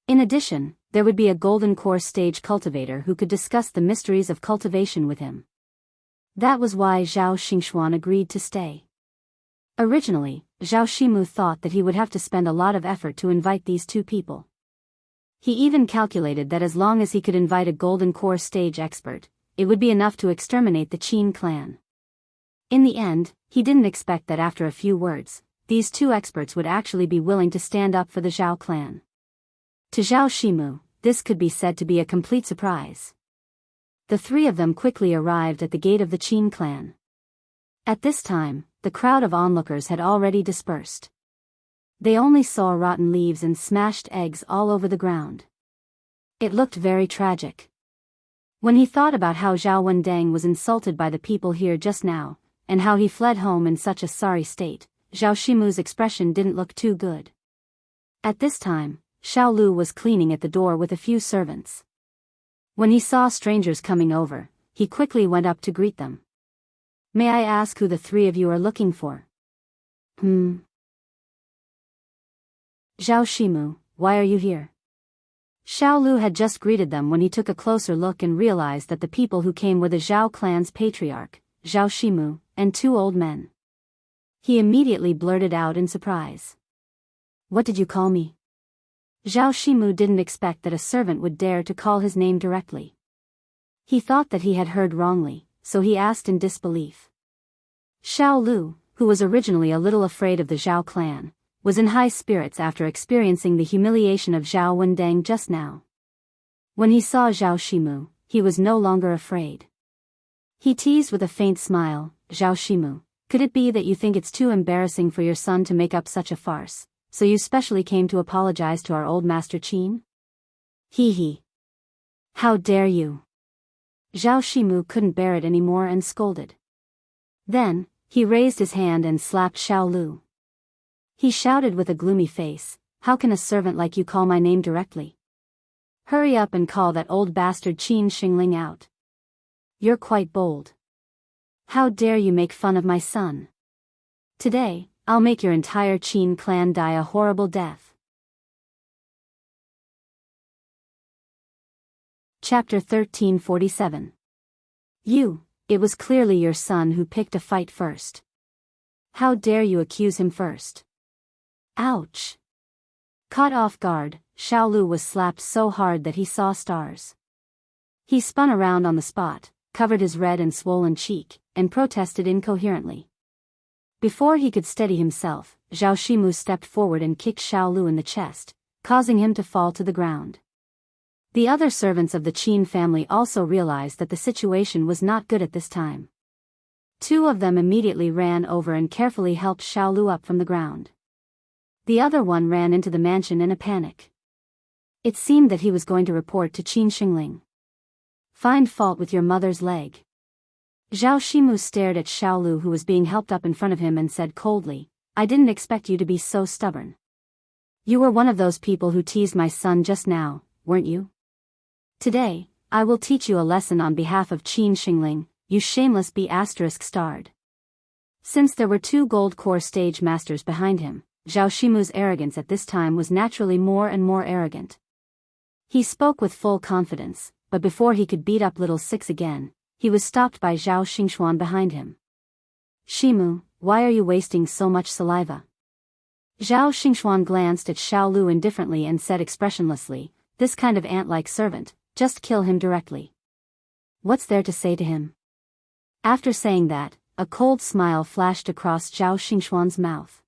In addition, there would be a Golden Core stage cultivator who could discuss the mysteries of cultivation with him. That was why Zhao Xingxuan agreed to stay. Originally, Zhao Shimu thought that he would have to spend a lot of effort to invite these two people. He even calculated that as long as he could invite a Golden Core stage expert, it would be enough to exterminate the Qin clan. In the end, he didn't expect that after a few words, these two experts would actually be willing to stand up for the Zhao clan. To Zhao Shimu, this could be said to be a complete surprise. The three of them quickly arrived at the gate of the Qin clan. At this time, the crowd of onlookers had already dispersed. They only saw rotten leaves and smashed eggs all over the ground. It looked very tragic. When he thought about how Zhao Wendang was insulted by the people here just now, and how he fled home in such a sorry state, Zhao Shimu's expression didn't look too good. At this time, Xiao Lu was cleaning at the door with a few servants. When he saw strangers coming over, he quickly went up to greet them. "May I ask who the three of you are looking for?" Zhao Shimu, why are you here?" Xiao Lu had just greeted them when he took a closer look and realized that the people who came were the Zhao clan's patriarch, Zhao Shimu, and two old men. He immediately blurted out in surprise. "What did you call me?" Zhao Shimu didn't expect that a servant would dare to call his name directly. He thought that he had heard wrongly, so he asked in disbelief. Xiao Lu, who was originally a little afraid of the Zhao clan, was in high spirits after experiencing the humiliation of Zhao Wendang just now. When he saw Zhao Shimu, he was no longer afraid. He teased with a faint smile, "Zhao Shimu, could it be that you think it's too embarrassing for your son to make up such a farce, so you specially came to apologize to our old master Qin?" He. "How dare you!" Zhao Shimu couldn't bear it anymore and scolded. Then, he raised his hand and slapped Xiao Lu. He shouted with a gloomy face, "How can a servant like you call my name directly? Hurry up and call that old bastard Qin Xingling out. You're quite bold. How dare you make fun of my son? Today, I'll make your entire Qin clan die a horrible death." Chapter 1347. It was clearly your son who picked a fight first. How dare you accuse him first? Ouch! Caught off guard, Xiao Lu was slapped so hard that he saw stars. He spun around on the spot, covered his red and swollen cheek, and protested incoherently. Before he could steady himself, Zhao Shimu stepped forward and kicked Xiao Lu in the chest, causing him to fall to the ground. The other servants of the Qin family also realized that the situation was not good at this time. Two of them immediately ran over and carefully helped Xiao Lu up from the ground. The other one ran into the mansion in a panic. It seemed that he was going to report to Qin Xingling. "Find fault with your mother's leg." Zhao Shimu stared at Xiao Lu, who was being helped up in front of him, and said coldly, "I didn't expect you to be so stubborn. You were one of those people who teased my son just now, weren't you? Today, I will teach you a lesson on behalf of Qin Xingling, you shameless B******. Since there were two gold core stage masters behind him, Zhao Shimu's arrogance at this time was naturally more and more arrogant. He spoke with full confidence, but before he could beat up little six again, he was stopped by Zhao Xingxuan behind him. Shimu, why are you wasting so much saliva? Zhao Xingxuan glanced at Xiao Lu indifferently and said expressionlessly, this kind of ant-like servant, just kill him directly. What's there to say to him? After saying that, a cold smile flashed across Zhao Xingxuan's mouth.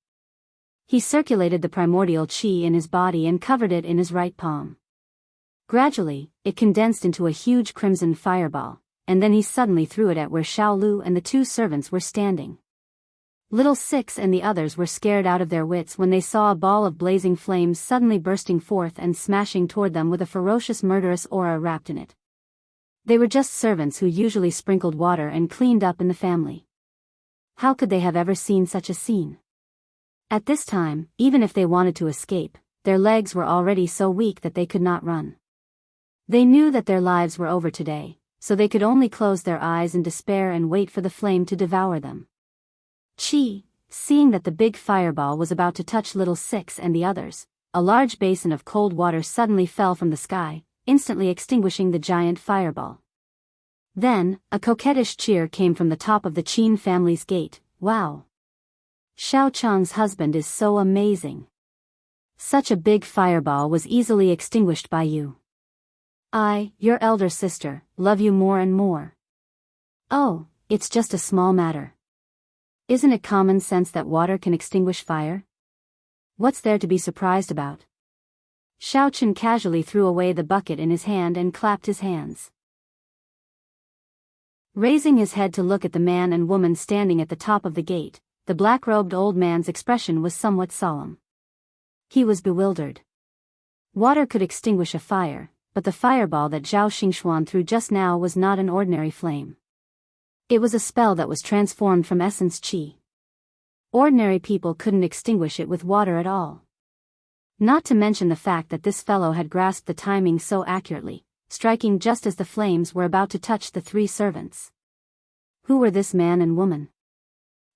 He circulated the primordial qi in his body and covered it in his right palm. Gradually, it condensed into a huge crimson fireball, and then he suddenly threw it at where Xiao Lu and the two servants were standing. Little Six and the others were scared out of their wits when they saw a ball of blazing flames suddenly bursting forth and smashing toward them with a ferocious murderous aura wrapped in it. They were just servants who usually sprinkled water and cleaned up in the family. How could they have ever seen such a scene? At this time, even if they wanted to escape, their legs were already so weak that they could not run. They knew that their lives were over today, so they could only close their eyes in despair and wait for the flame to devour them. Chi, seeing that the big fireball was about to touch Little Six and the others, a large basin of cold water suddenly fell from the sky, instantly extinguishing the giant fireball. Then, a coquettish cheer came from the top of the Qin family's gate. Wow! Xiao Chang's husband is so amazing. Such a big fireball was easily extinguished by you. I, your elder sister, love you more and more. Oh, it's just a small matter. Isn't it common sense that water can extinguish fire? What's there to be surprised about? Xiao Chen casually threw away the bucket in his hand and clapped his hands. Raising his head to look at the man and woman standing at the top of the gate, the black-robed old man's expression was somewhat solemn. He was bewildered. Water could extinguish a fire, but the fireball that Zhao Xingxuan threw just now was not an ordinary flame. It was a spell that was transformed from essence qi. Ordinary people couldn't extinguish it with water at all. Not to mention the fact that this fellow had grasped the timing so accurately, striking just as the flames were about to touch the three servants. Who were this man and woman?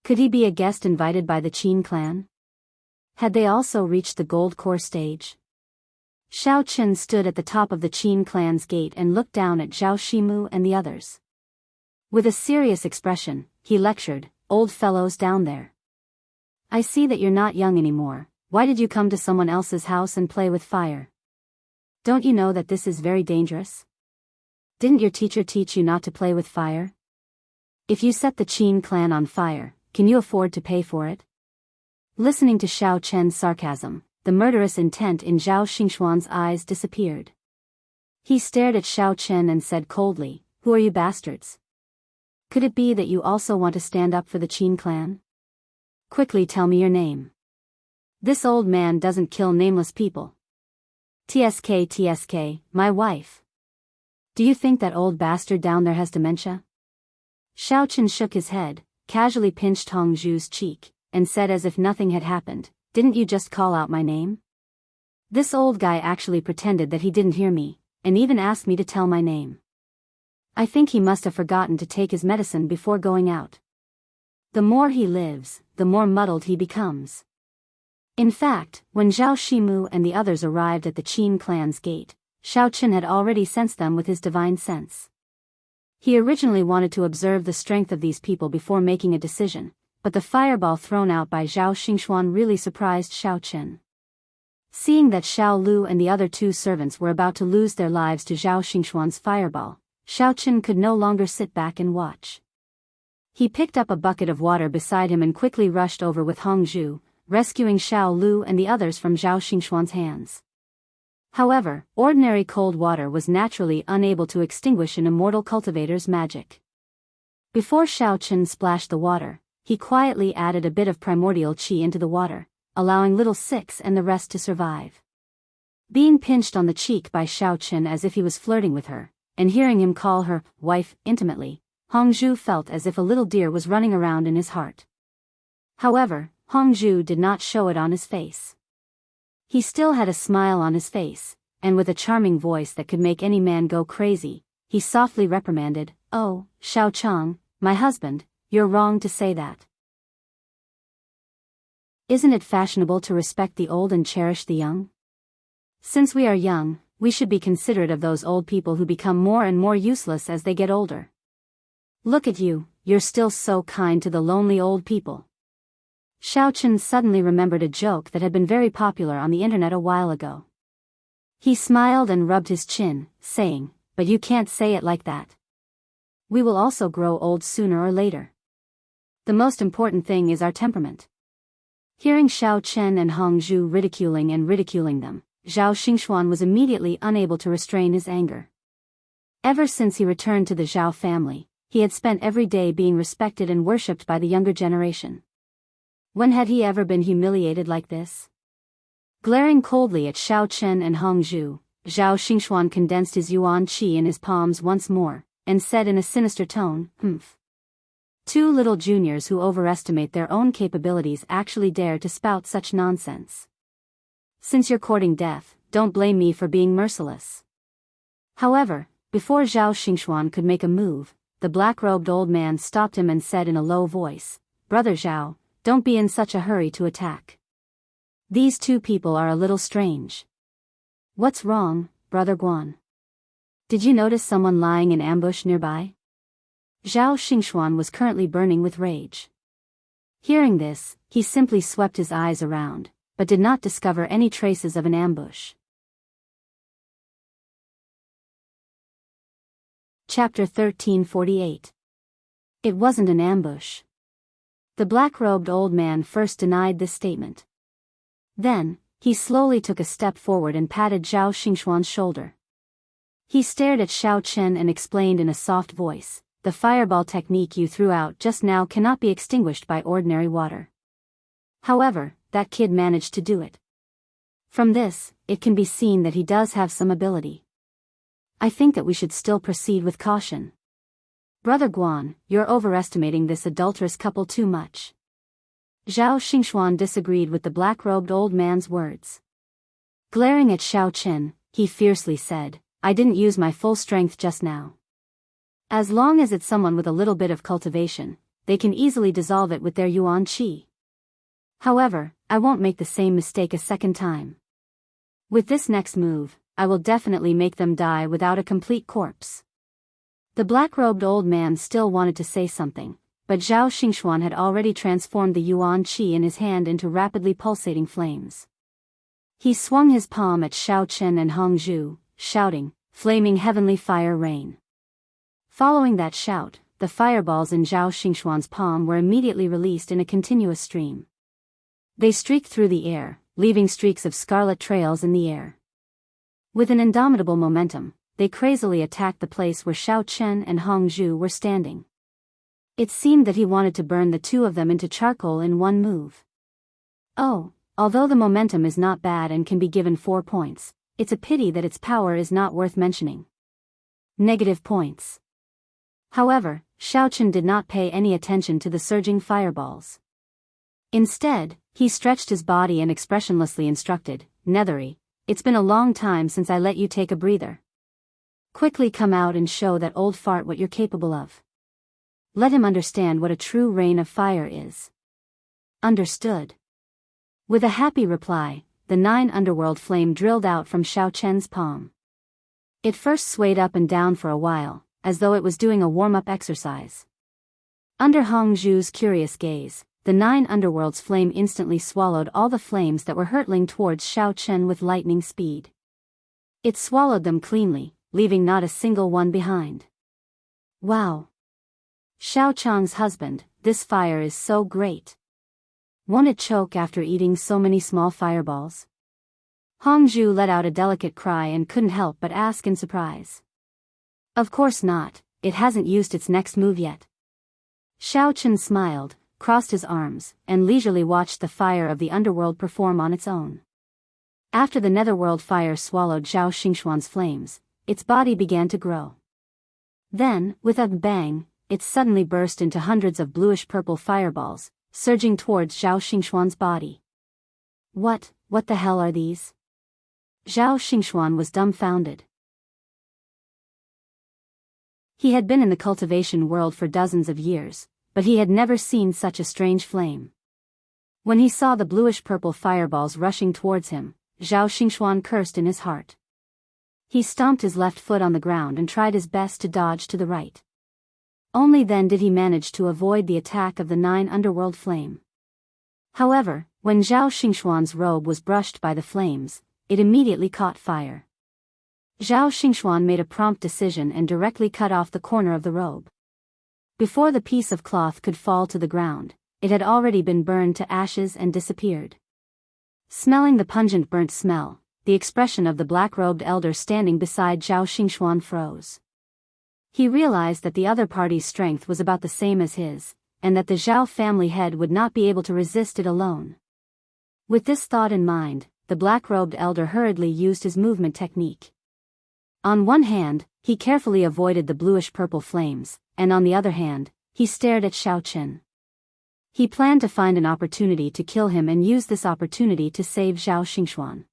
Could he be a guest invited by the Qin clan? Had they also reached the gold core stage? Xiao Chen stood at the top of the Qin clan's gate and looked down at Zhao Shimu and the others. With a serious expression, he lectured, "Old fellows down there. I see that you're not young anymore. Why did you come to someone else's house and play with fire? Don't you know that this is very dangerous? Didn't your teacher teach you not to play with fire? If you set the Qin clan on fire, can you afford to pay for it?" Listening to Xiao Chen's sarcasm, the murderous intent in Zhao Xingxuan's eyes disappeared. He stared at Xiao Chen and said coldly, "Who are you bastards? Could it be that you also want to stand up for the Qin clan? Quickly tell me your name. This old man doesn't kill nameless people." TSK, my wife. Do you think that old bastard down there has dementia?" Xiao Chen shook his head, casually pinched Hong Zhu's cheek, and said as if nothing had happened, "Didn't you just call out my name?" This old guy actually pretended that he didn't hear me, and even asked me to tell my name. I think he must have forgotten to take his medicine before going out. The more he lives, the more muddled he becomes. In fact, when Zhao Shimu and the others arrived at the Qin clan's gate, Xiao Chen had already sensed them with his divine sense. He originally wanted to observe the strength of these people before making a decision, but the fireball thrown out by Zhao Xingxuan really surprised Xiao Chen. Seeing that Xiao Lu and the other two servants were about to lose their lives to Zhao Xingxuan's fireball, Xiao Chen could no longer sit back and watch. He picked up a bucket of water beside him and quickly rushed over with Hong Zhu, rescuing Xiao Lu and the others from Zhao Xingxuan's hands. However, ordinary cold water was naturally unable to extinguish an immortal cultivator's magic. Before Xiao Chen splashed the water, he quietly added a bit of primordial qi into the water, allowing Little Six and the rest to survive. Being pinched on the cheek by Xiao Chen as if he was flirting with her, and hearing him call her wife intimately, Hong Zhu felt as if a little deer was running around in his heart. However, Hong Zhu did not show it on his face. He still had a smile on his face, and with a charming voice that could make any man go crazy, he softly reprimanded, "Oh, Xiao Chang, my husband, you're wrong to say that. Isn't it fashionable to respect the old and cherish the young? Since we are young, we should be considerate of those old people who become more and more useless as they get older. Look at you, you're still so kind to the lonely old people. Xiaochen suddenly remembered a joke that had been very popular on the internet a while ago. He smiled and rubbed his chin, saying, "But you can't say it like that. We will also grow old sooner or later. The most important thing is our temperament." Hearing Xiao Chen and Hong Zhu ridiculing them, Zhao Xingxuan was immediately unable to restrain his anger. Ever since he returned to the Zhao family, he had spent every day being respected and worshipped by the younger generation. When had he ever been humiliated like this? Glaring coldly at Xiao Chen and Hong Zhu, Zhao Xingxuan condensed his yuan qi in his palms once more, and said in a sinister tone, "Humph. Two little juniors who overestimate their own capabilities actually dare to spout such nonsense. Since you're courting death, don't blame me for being merciless." However, before Zhao Xingxuan could make a move, the black-robed old man stopped him and said in a low voice, "Brother Zhao, don't be in such a hurry to attack. These two people are a little strange." "What's wrong, Brother Guan? Did you notice someone lying in ambush nearby?" Zhao Xingxuan was currently burning with rage. Hearing this, he simply swept his eyes around, but did not discover any traces of an ambush. Chapter 1348. It wasn't an ambush. The black-robed old man first denied this statement. Then, he slowly took a step forward and patted Zhao Xingxuan's shoulder. He stared at Xiao Chen and explained in a soft voice, "The fireball technique you threw out just now cannot be extinguished by ordinary water. However, that kid managed to do it. From this, it can be seen that he does have some ability. I think that we should still proceed with caution. Brother Guan, you're overestimating this adulterous couple too much." Zhao Xingxuan disagreed with the black-robed old man's words. Glaring at Xiao Chen, he fiercely said, "I didn't use my full strength just now. As long as it's someone with a little bit of cultivation, they can easily dissolve it with their yuan qi. However, I won't make the same mistake a second time. With this next move, I will definitely make them die without a complete corpse." The black-robed old man still wanted to say something, but Zhao Xingxuan had already transformed the yuan qi in his hand into rapidly pulsating flames. He swung his palm at Xiao Chen and Hong Zhu, shouting, "Flaming heavenly fire rain." Following that shout, the fireballs in Zhao Xingxuan's palm were immediately released in a continuous stream. They streaked through the air, leaving streaks of scarlet trails in the air. With an indomitable momentum, they crazily attacked the place where Xiao Chen and Hong Zhu were standing. It seemed that he wanted to burn the two of them into charcoal in one move. Oh, although the momentum is not bad and can be given 4 points, it's a pity that its power is not worth mentioning. Negative points. However, Xiao Chen did not pay any attention to the surging fireballs. Instead, he stretched his body and expressionlessly instructed, "Nethery, it's been a long time since I let you take a breather. Quickly come out and show that old fart what you're capable of. Let him understand what a true rain of fire is." "Understood." With a happy reply, the 9 underworld flame drilled out from Xiao Chen's palm. It first swayed up and down for a while, as though it was doing a warm-up exercise. Under Hong Zhu's curious gaze, the 9 underworld's flame instantly swallowed all the flames that were hurtling towards Xiao Chen with lightning speed. It swallowed them cleanly, leaving not a single one behind. "Wow! Xiao Chang's husband, this fire is so great. Won't it choke after eating so many small fireballs?" Hong Zhu let out a delicate cry and couldn't help but ask in surprise. "Of course not, it hasn't used its next move yet." Xiao Chen smiled, crossed his arms, and leisurely watched the fire of the underworld perform on its own. After the netherworld fire swallowed Zhao Xingxuan's flames, its body began to grow. Then, with a bang, it suddenly burst into hundreds of bluish-purple fireballs, surging towards Zhao Xingxuan's body. What the hell are these?" Zhao Xingxuan was dumbfounded. He had been in the cultivation world for dozens of years, but he had never seen such a strange flame. When he saw the bluish-purple fireballs rushing towards him, Zhao Xingxuan cursed in his heart. He stomped his left foot on the ground and tried his best to dodge to the right. Only then did he manage to avoid the attack of the 9 underworld flame. However, when Zhao Xingxuan's robe was brushed by the flames, it immediately caught fire. Zhao Xingxuan made a prompt decision and directly cut off the corner of the robe. Before the piece of cloth could fall to the ground, it had already been burned to ashes and disappeared. Smelling the pungent burnt smell, the expression of the black-robed elder standing beside Zhao Xingxuan froze. He realized that the other party's strength was about the same as his, and that the Zhao family head would not be able to resist it alone. With this thought in mind, the black-robed elder hurriedly used his movement technique. On one hand, he carefully avoided the bluish-purple flames, and on the other hand, he stared at Xiaoqin. He planned to find an opportunity to kill him and use this opportunity to save Zhao Xingxuan.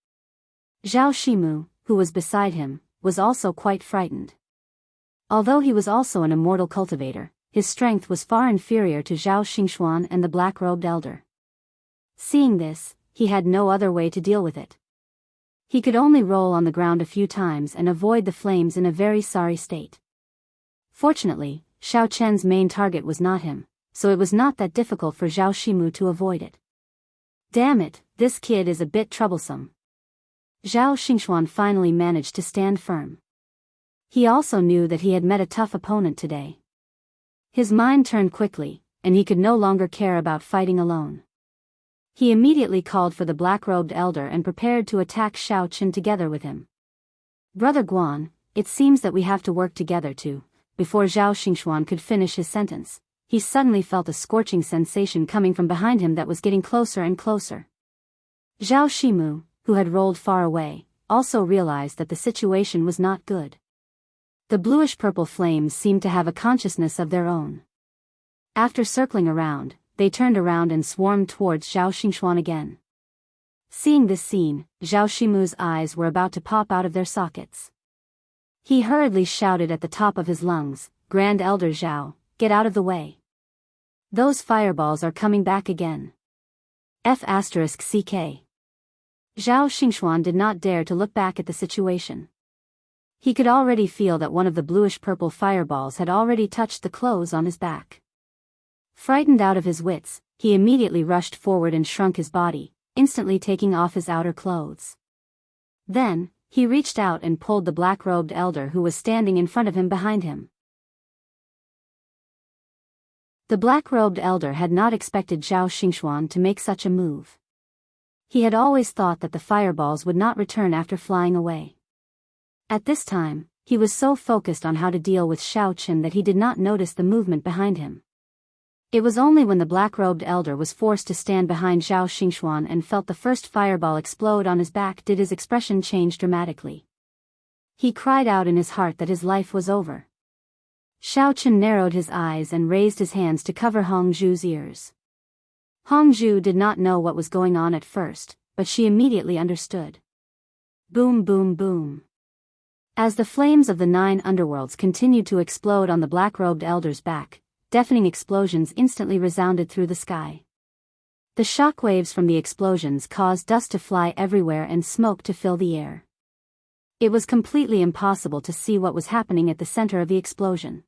Zhao Shimu, who was beside him, was also quite frightened. Although he was also an immortal cultivator, his strength was far inferior to Zhao Xingxuan and the black-robed elder. Seeing this, he had no other way to deal with it. He could only roll on the ground a few times and avoid the flames in a very sorry state. Fortunately, Xiao Chen's main target was not him, so it was not that difficult for Zhao Shimu to avoid it. Damn it, this kid is a bit troublesome. Zhao Xingxuan finally managed to stand firm. He also knew that he had met a tough opponent today. His mind turned quickly, and he could no longer care about fighting alone. He immediately called for the black-robed elder and prepared to attack Xiao Chen together with him. Brother Guan, it seems that we have to work together too. Before Zhao Xingxuan could finish his sentence, he suddenly felt a scorching sensation coming from behind him that was getting closer and closer. Zhao Shimu, who had rolled far away, also realized that the situation was not good. The bluish-purple flames seemed to have a consciousness of their own. After circling around, they turned around and swarmed towards Zhao Xingxuan again. Seeing this scene, Zhao Shimu's eyes were about to pop out of their sockets. He hurriedly shouted at the top of his lungs, "Grand Elder Zhao, get out of the way. Those fireballs are coming back again. F***CK. Zhao Xingxuan did not dare to look back at the situation. He could already feel that one of the bluish-purple fireballs had already touched the clothes on his back. Frightened out of his wits, he immediately rushed forward and shrunk his body, instantly taking off his outer clothes. Then, he reached out and pulled the black-robed elder who was standing in front of him behind him. The black-robed elder had not expected Zhao Xingxuan to make such a move. He had always thought that the fireballs would not return after flying away. At this time, he was so focused on how to deal with Xiao Chen that he did not notice the movement behind him. It was only when the black-robed elder was forced to stand behind Zhao Xingxuan and felt the first fireball explode on his back did his expression change dramatically. He cried out in his heart that his life was over. Xiao Chen narrowed his eyes and raised his hands to cover Hongzhu's ears. Hongzhu did not know what was going on at first, but she immediately understood. Boom boom boom. As the flames of the 9 underworlds continued to explode on the black-robed elder's back, deafening explosions instantly resounded through the sky. The shockwaves from the explosions caused dust to fly everywhere and smoke to fill the air. It was completely impossible to see what was happening at the center of the explosion.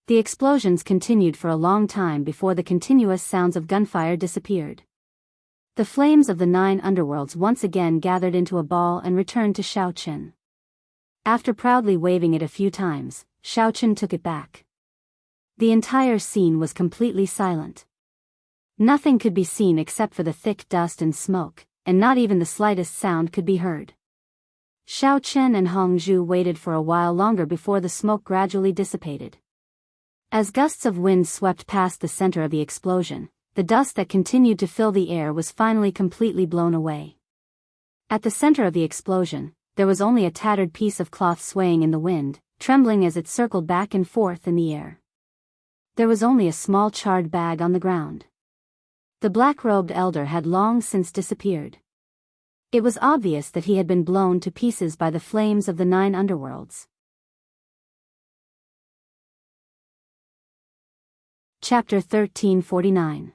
The explosions continued for a long time before the continuous sounds of gunfire disappeared. The flames of the 9 underworlds once again gathered into a ball and returned to Xiao Chen. After proudly waving it a few times, Xiao Chen took it back. The entire scene was completely silent. Nothing could be seen except for the thick dust and smoke, and not even the slightest sound could be heard. Xiao Chen and Hongzhu waited for a while longer before the smoke gradually dissipated. As gusts of wind swept past the center of the explosion, the dust that continued to fill the air was finally completely blown away. At the center of the explosion, there was only a tattered piece of cloth swaying in the wind, trembling as it circled back and forth in the air. There was only a small charred bag on the ground. The black-robed elder had long since disappeared. It was obvious that he had been blown to pieces by the flames of the 9 underworlds. Chapter 1349.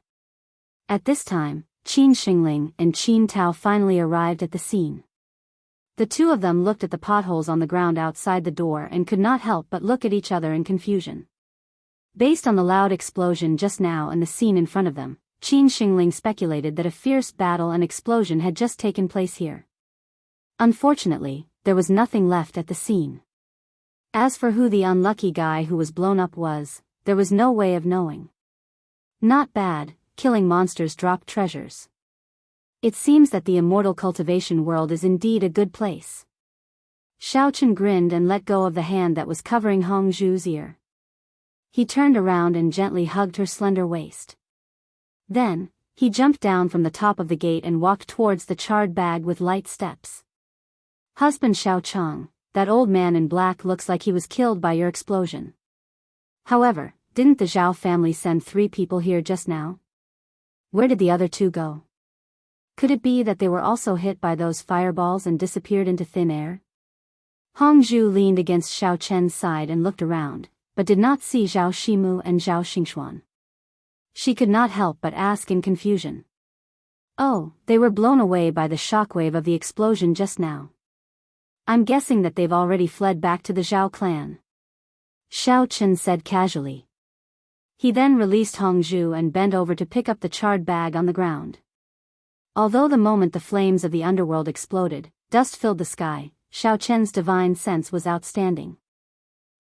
At this time, Qin Xingling and Qin Tao finally arrived at the scene. The two of them looked at the potholes on the ground outside the door and could not help but look at each other in confusion. Based on the loud explosion just now and the scene in front of them, Qin Xingling speculated that a fierce battle and explosion had just taken place here. Unfortunately, there was nothing left at the scene. As for who the unlucky guy who was blown up was, there was no way of knowing. Not bad, killing monsters dropped treasures. It seems that the immortal cultivation world is indeed a good place. Xiaochen grinned and let go of the hand that was covering Hongzhu's ear. He turned around and gently hugged her slender waist. Then, he jumped down from the top of the gate and walked towards the charred bag with light steps. Husband Xiaocheng, that old man in black looks like he was killed by your explosion. However, didn't the Zhao family send 3 people here just now? Where did the other 2 go? Could it be that they were also hit by those fireballs and disappeared into thin air? Hongzhu leaned against Xiao Chen's side and looked around, but did not see Zhao Shimu and Zhao Xingxuan. She could not help but ask in confusion. Oh, they were blown away by the shockwave of the explosion just now. I'm guessing that they've already fled back to the Zhao clan. Xiao Chen said casually. He then released Hongzhu and bent over to pick up the charred bag on the ground. Although the moment the flames of the underworld exploded, dust filled the sky, Xiao Chen's divine sense was outstanding.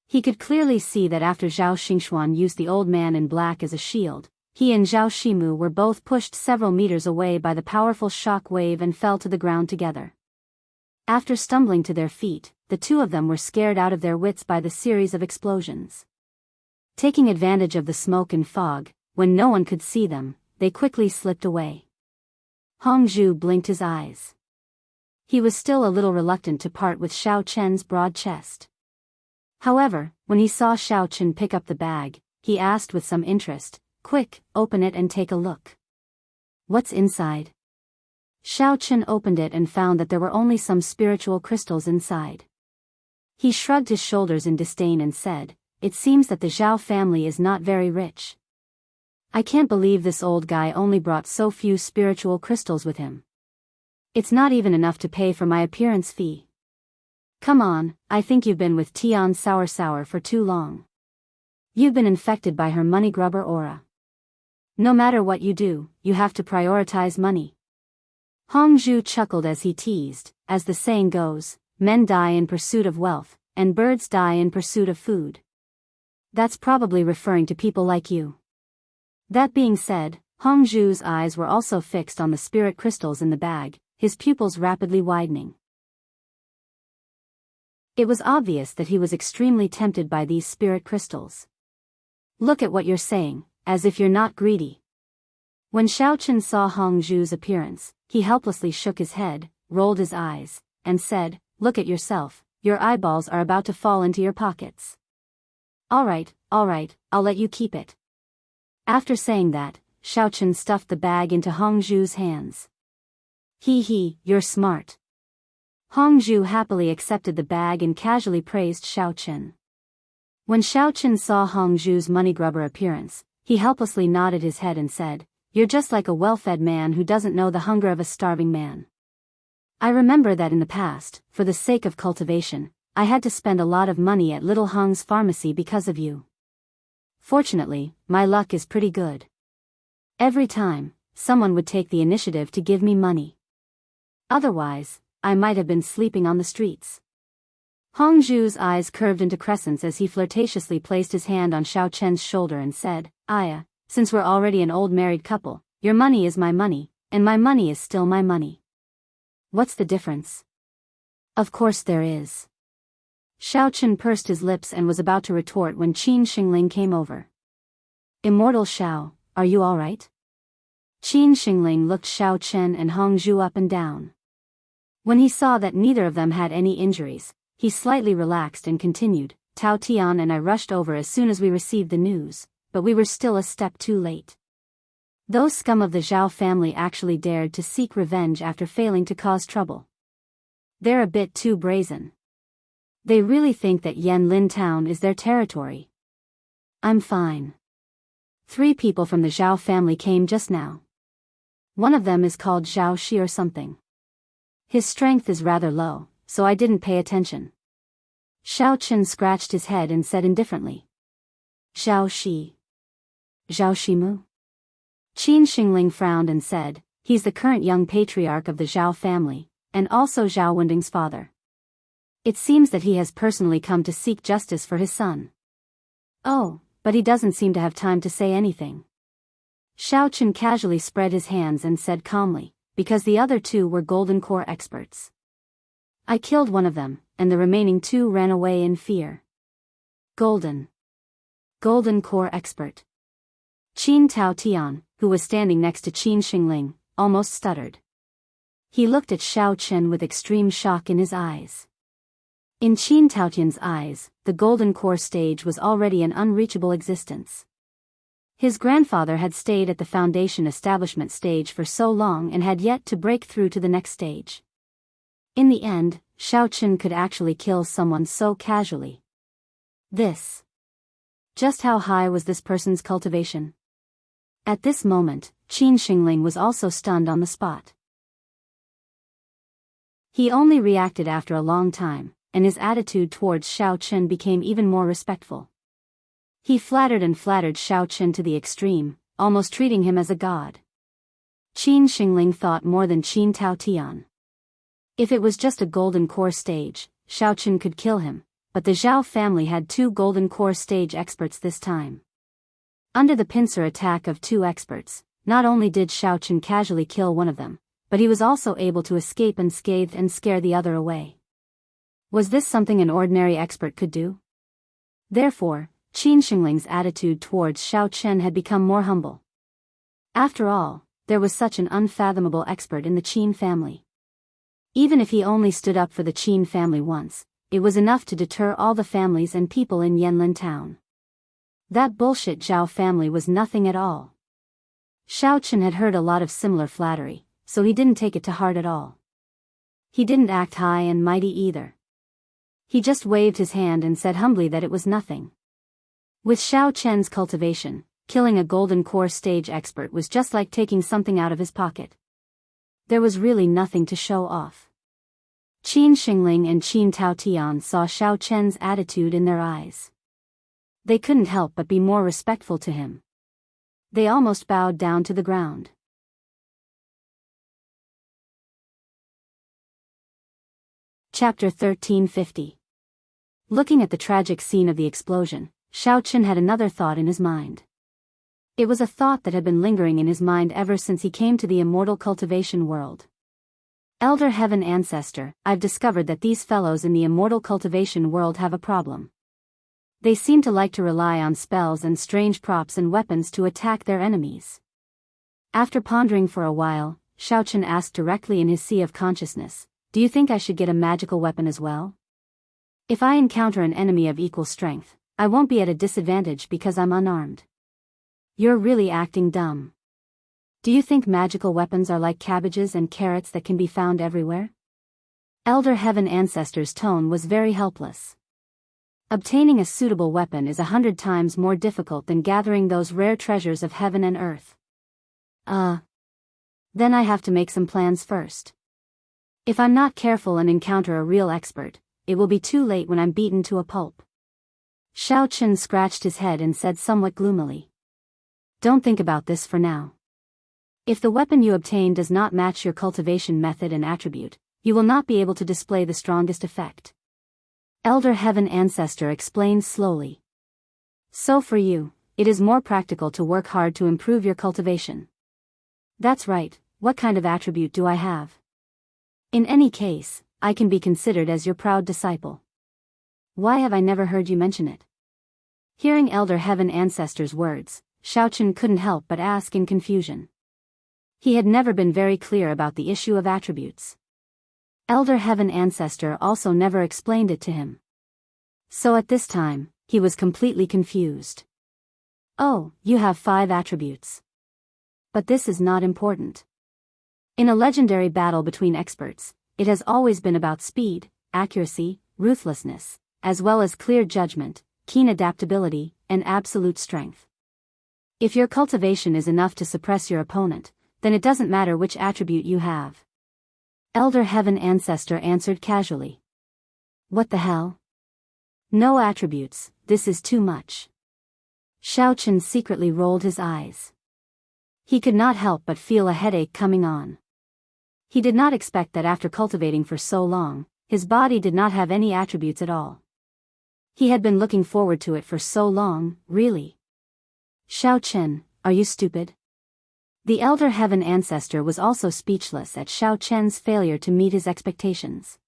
He could clearly see that after Zhao Xingxuan used the old man in black as a shield, he and Zhao Shimu were both pushed several meters away by the powerful shock wave and fell to the ground together. After stumbling to their feet, the two of them were scared out of their wits by the series of explosions. Taking advantage of the smoke and fog, when no one could see them, they quickly slipped away. Hongzhu blinked his eyes. He was still a little reluctant to part with Xiao Chen's broad chest. However, when he saw Xiao Chen pick up the bag, he asked with some interest, "Quick, open it and take a look. What's inside?" Xiao Chen opened it and found that there were only some spiritual crystals inside. He shrugged his shoulders in disdain and said, "It seems that the Zhao family is not very rich. I can't believe this old guy only brought so few spiritual crystals with him. It's not even enough to pay for my appearance fee. Come on, I think you've been with Tian Sour for too long. You've been infected by her money grubber aura. No matter what you do, you have to prioritize money." Hongzhu chuckled as he teased, as the saying goes, men die in pursuit of wealth, and birds die in pursuit of food. That's probably referring to people like you. That being said, Hongzhu's eyes were also fixed on the spirit crystals in the bag, his pupils rapidly widening. It was obvious that he was extremely tempted by these spirit crystals. "Look at what you're saying, as if you're not greedy." When Xiao Chen saw Hongzhu's appearance, he helplessly shook his head, rolled his eyes, and said, "Look at yourself, your eyeballs are about to fall into your pockets." All right, I'll let you keep it." After saying that, Xiao Chen stuffed the bag into Hongzhu's hands. He, you're smart." Hongzhu happily accepted the bag and casually praised Xiao Chen. When Xiao Chen saw Hongzhu's money grubber appearance, he helplessly nodded his head and said, "You're just like a well-fed man who doesn't know the hunger of a starving man. I remember that in the past, for the sake of cultivation, I had to spend a lot of money at Little Hong's pharmacy because of you. Fortunately, my luck is pretty good. Every time, someone would take the initiative to give me money. Otherwise, I might have been sleeping on the streets." Hongzhu's eyes curved into crescents as he flirtatiously placed his hand on Xiao Chen's shoulder and said, "Aya, since we're already an old married couple, your money is my money, and my money is still my money. What's the difference?" "Of course there is." Xiao Chen pursed his lips and was about to retort when Qin Xingling came over. "Immortal Xiao, are you all right?" Qin Xingling looked Xiao Chen and Hongzhu up and down. When he saw that neither of them had any injuries, he slightly relaxed and continued, "Tao Tian and I rushed over as soon as we received the news, but we were still a step too late. Those scum of the Zhao family actually dared to seek revenge after failing to cause trouble. They're a bit too brazen. They really think that Yanlin town is their territory. I'm fine. 3 people from the Zhao family came just now. One of them is called Zhao Shi or something. His strength is rather low, so I didn't pay attention. Xiao Chen scratched his head and said indifferently. Zhao Shi. Zhao Shimu? Qin Xingling frowned and said, he's the current young patriarch of the Zhao family, and also Zhao Wending's father. It seems that he has personally come to seek justice for his son. Oh, but he doesn't seem to have time to say anything. Xiao Chen casually spread his hands and said calmly, because the other two were golden core experts. I killed one of them, and the remaining two ran away in fear. Golden core expert. Qin Tao Tian, who was standing next to Qin Xingling, almost stuttered. He looked at Xiao Chen with extreme shock in his eyes. In Qin Taotian's eyes, the golden core stage was already an unreachable existence. His grandfather had stayed at the foundation establishment stage for so long and had yet to break through to the next stage. In the end, Xiao Chen could actually kill someone so casually. Just how high was this person's cultivation? At this moment, Qin Xingling was also stunned on the spot. He only reacted after a long time, and his attitude towards Xiao Chen became even more respectful. He flattered Xiao Chen to the extreme, almost treating him as a god. Qin Xingling thought more than Qin Tao Tian. If it was just a golden core stage, Xiao Chen could kill him, but the Zhao family had two golden core stage experts this time. Under the pincer attack of two experts, not only did Xiao Chen casually kill one of them, but he was also able to escape unscathed and scare the other away. Was this something an ordinary expert could do? Therefore, Qin Xingling's attitude towards Xiao Chen had become more humble. After all, there was such an unfathomable expert in the Qin family. Even if he only stood up for the Qin family once, it was enough to deter all the families and people in Yanlin town. That bullshit Zhao family was nothing at all. Xiao Chen had heard a lot of similar flattery, so he didn't take it to heart at all. He didn't act high and mighty either. He just waved his hand and said humbly that it was nothing. With Xiao Chen's cultivation, killing a golden core stage expert was just like taking something out of his pocket. There was really nothing to show off. Qin Xingling and Qin Tao Tian saw Xiao Chen's attitude in their eyes. They couldn't help but be more respectful to him. They almost bowed down to the ground. Chapter 1350. Looking at the tragic scene of the explosion, Xiao Chen had another thought in his mind. It was a thought that had been lingering in his mind ever since he came to the immortal cultivation world. Elder Heaven Ancestor, I've discovered that these fellows in the immortal cultivation world have a problem. They seem to like to rely on spells and strange props and weapons to attack their enemies. After pondering for a while, Xiao Chen asked directly in his sea of consciousness, do you think I should get a magical weapon as well? If I encounter an enemy of equal strength, I won't be at a disadvantage because I'm unarmed. You're really acting dumb. Do you think magical weapons are like cabbages and carrots that can be found everywhere? Elder Heaven Ancestor's tone was very helpless. Obtaining a suitable weapon is 100 times more difficult than gathering those rare treasures of heaven and earth. Then I have to make some plans first. If I'm not careful and encounter a real expert, it will be too late when I'm beaten to a pulp. Xiao Chen scratched his head and said somewhat gloomily. Don't think about this for now. If the weapon you obtain does not match your cultivation method and attribute, you will not be able to display the strongest effect. Elder Heaven Ancestor explained slowly. So for you, it is more practical to work hard to improve your cultivation. That's right, what kind of attribute do I have? In any case, I can be considered as your proud disciple. Why have I never heard you mention it? Hearing Elder Heaven Ancestor's words, Xiao Chen couldn't help but ask in confusion. He had never been very clear about the issue of attributes. Elder Heaven Ancestor also never explained it to him. So at this time, he was completely confused. Oh, you have 5 attributes. But this is not important. In a legendary battle between experts, it has always been about speed, accuracy, ruthlessness, as well as clear judgment, keen adaptability, and absolute strength. If your cultivation is enough to suppress your opponent, then it doesn't matter which attribute you have. Elder Heaven Ancestor answered casually. What the hell? No attributes, this is too much. Xiaochen secretly rolled his eyes. He could not help but feel a headache coming on. He did not expect that after cultivating for so long, his body did not have any attributes at all. He had been looking forward to it for so long, really. Xiaochen, are you stupid? The Elder Heaven Ancestor was also speechless at Xiaochen's failure to meet his expectations.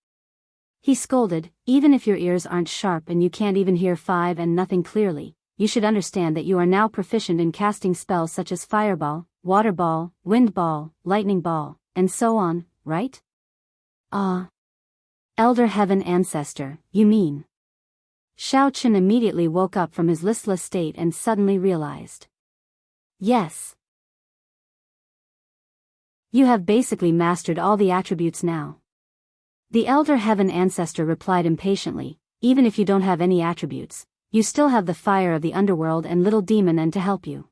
He scolded, even if your ears aren't sharp and you can't even hear 5 and nothing clearly, you should understand that you are now proficient in casting spells such as Fireball, Water Ball, Wind Ball, Lightning Ball, and so on, right? Elder Heaven Ancestor, you mean? Xiaochen immediately woke up from his listless state and suddenly realized. Yes. You have basically mastered all the attributes now. The Elder Heaven Ancestor replied impatiently, even if you don't have any attributes, you still have the fire of the underworld and little demon N to help you.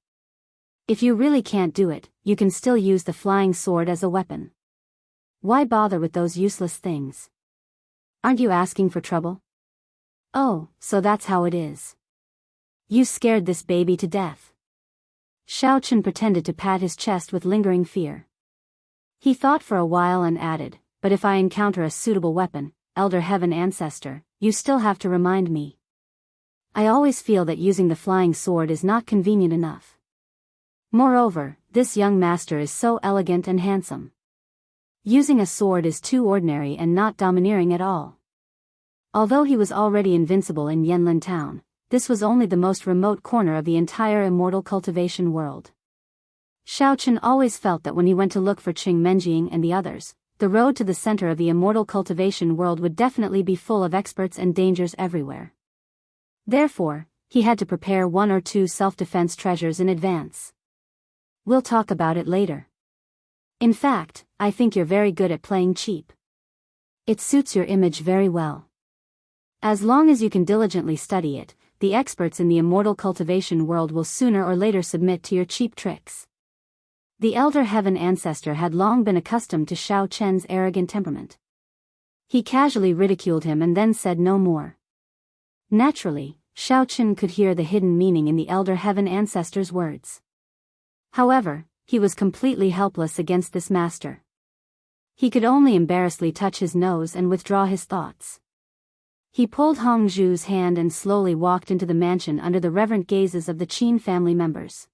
If you really can't do it, you can still use the flying sword as a weapon. Why bother with those useless things? Aren't you asking for trouble? Oh, so that's how it is. You scared this baby to death. Xiaochen pretended to pat his chest with lingering fear. He thought for a while and added, but if I encounter a suitable weapon, Elder Heaven Ancestor, you still have to remind me. I always feel that using the flying sword is not convenient enough. Moreover, this young master is so elegant and handsome. Using a sword is too ordinary and not domineering at all. Although he was already invincible in Yanlin Town, this was only the most remote corner of the entire immortal cultivation world. Xiaochen always felt that when he went to look for Qing Menjing and the others, the road to the center of the immortal cultivation world would definitely be full of experts and dangers everywhere. Therefore, he had to prepare 1 or 2 self-defense treasures in advance. We'll talk about it later. In fact, I think you're very good at playing cheap. It suits your image very well. As long as you can diligently study it, the experts in the immortal cultivation world will sooner or later submit to your cheap tricks. The Elder Heaven Ancestor had long been accustomed to Xiaochen's arrogant temperament. He casually ridiculed him and then said no more. Naturally, Xiaochen could hear the hidden meaning in the Elder Heaven Ancestor's words. However, he was completely helpless against this master. He could only embarrassedly touch his nose and withdraw his thoughts. He pulled Hongzhu's hand and slowly walked into the mansion under the reverent gazes of the Qin family members.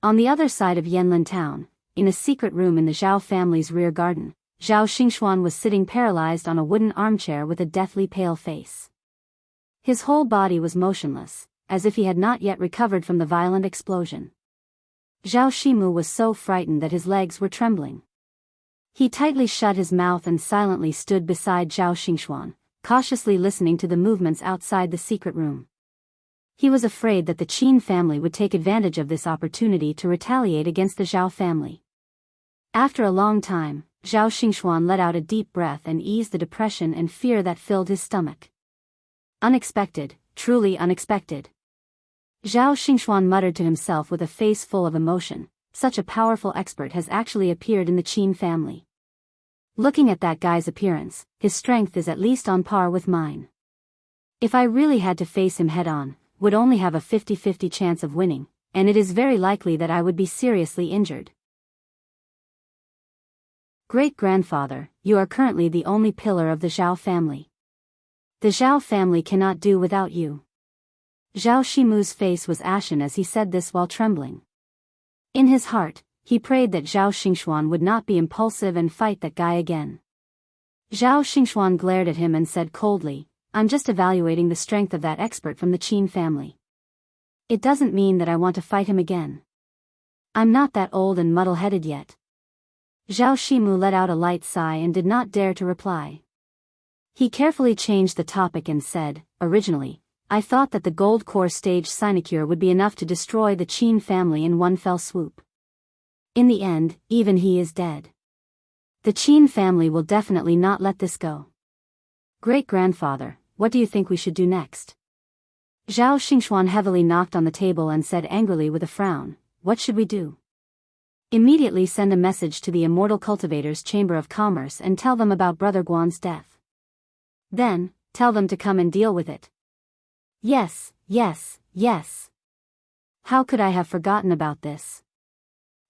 On the other side of Yanlin Town, in a secret room in the Zhao family's rear garden, Zhao Xingxuan was sitting paralyzed on a wooden armchair with a deathly pale face. His whole body was motionless, as if he had not yet recovered from the violent explosion. Zhao Shimu was so frightened that his legs were trembling. He tightly shut his mouth and silently stood beside Zhao Xingxuan, cautiously listening to the movements outside the secret room. He was afraid that the Qin family would take advantage of this opportunity to retaliate against the Zhao family. After a long time, Zhao Xingxuan let out a deep breath and eased the depression and fear that filled his stomach. Unexpected, truly unexpected. Zhao Xingxuan muttered to himself with a face full of emotion, such a powerful expert has actually appeared in the Qin family. Looking at that guy's appearance, his strength is at least on par with mine. If I really had to face him head-on, would only have a 50-50 chance of winning, and it is very likely that I would be seriously injured. Great-grandfather, you are currently the only pillar of the Zhao family. The Zhao family cannot do without you. Zhao Shimu's face was ashen as he said this while trembling. In his heart, he prayed that Zhao Xingxuan would not be impulsive and fight that guy again. Zhao Xingxuan glared at him and said coldly, I'm just evaluating the strength of that expert from the Qin family. It doesn't mean that I want to fight him again. I'm not that old and muddle-headed yet. Zhao Shimu let out a light sigh and did not dare to reply. He carefully changed the topic and said, originally, I thought that the gold core stage sinecure would be enough to destroy the Qin family in one fell swoop. In the end, even he is dead. The Qin family will definitely not let this go. Great-grandfather, what do you think we should do next? Zhao Xingxuan heavily knocked on the table and said angrily with a frown, what should we do? Immediately send a message to the Immortal Cultivators Chamber of Commerce and tell them about Brother Guan's death. Then, tell them to come and deal with it. Yes, yes, yes. How could I have forgotten about this?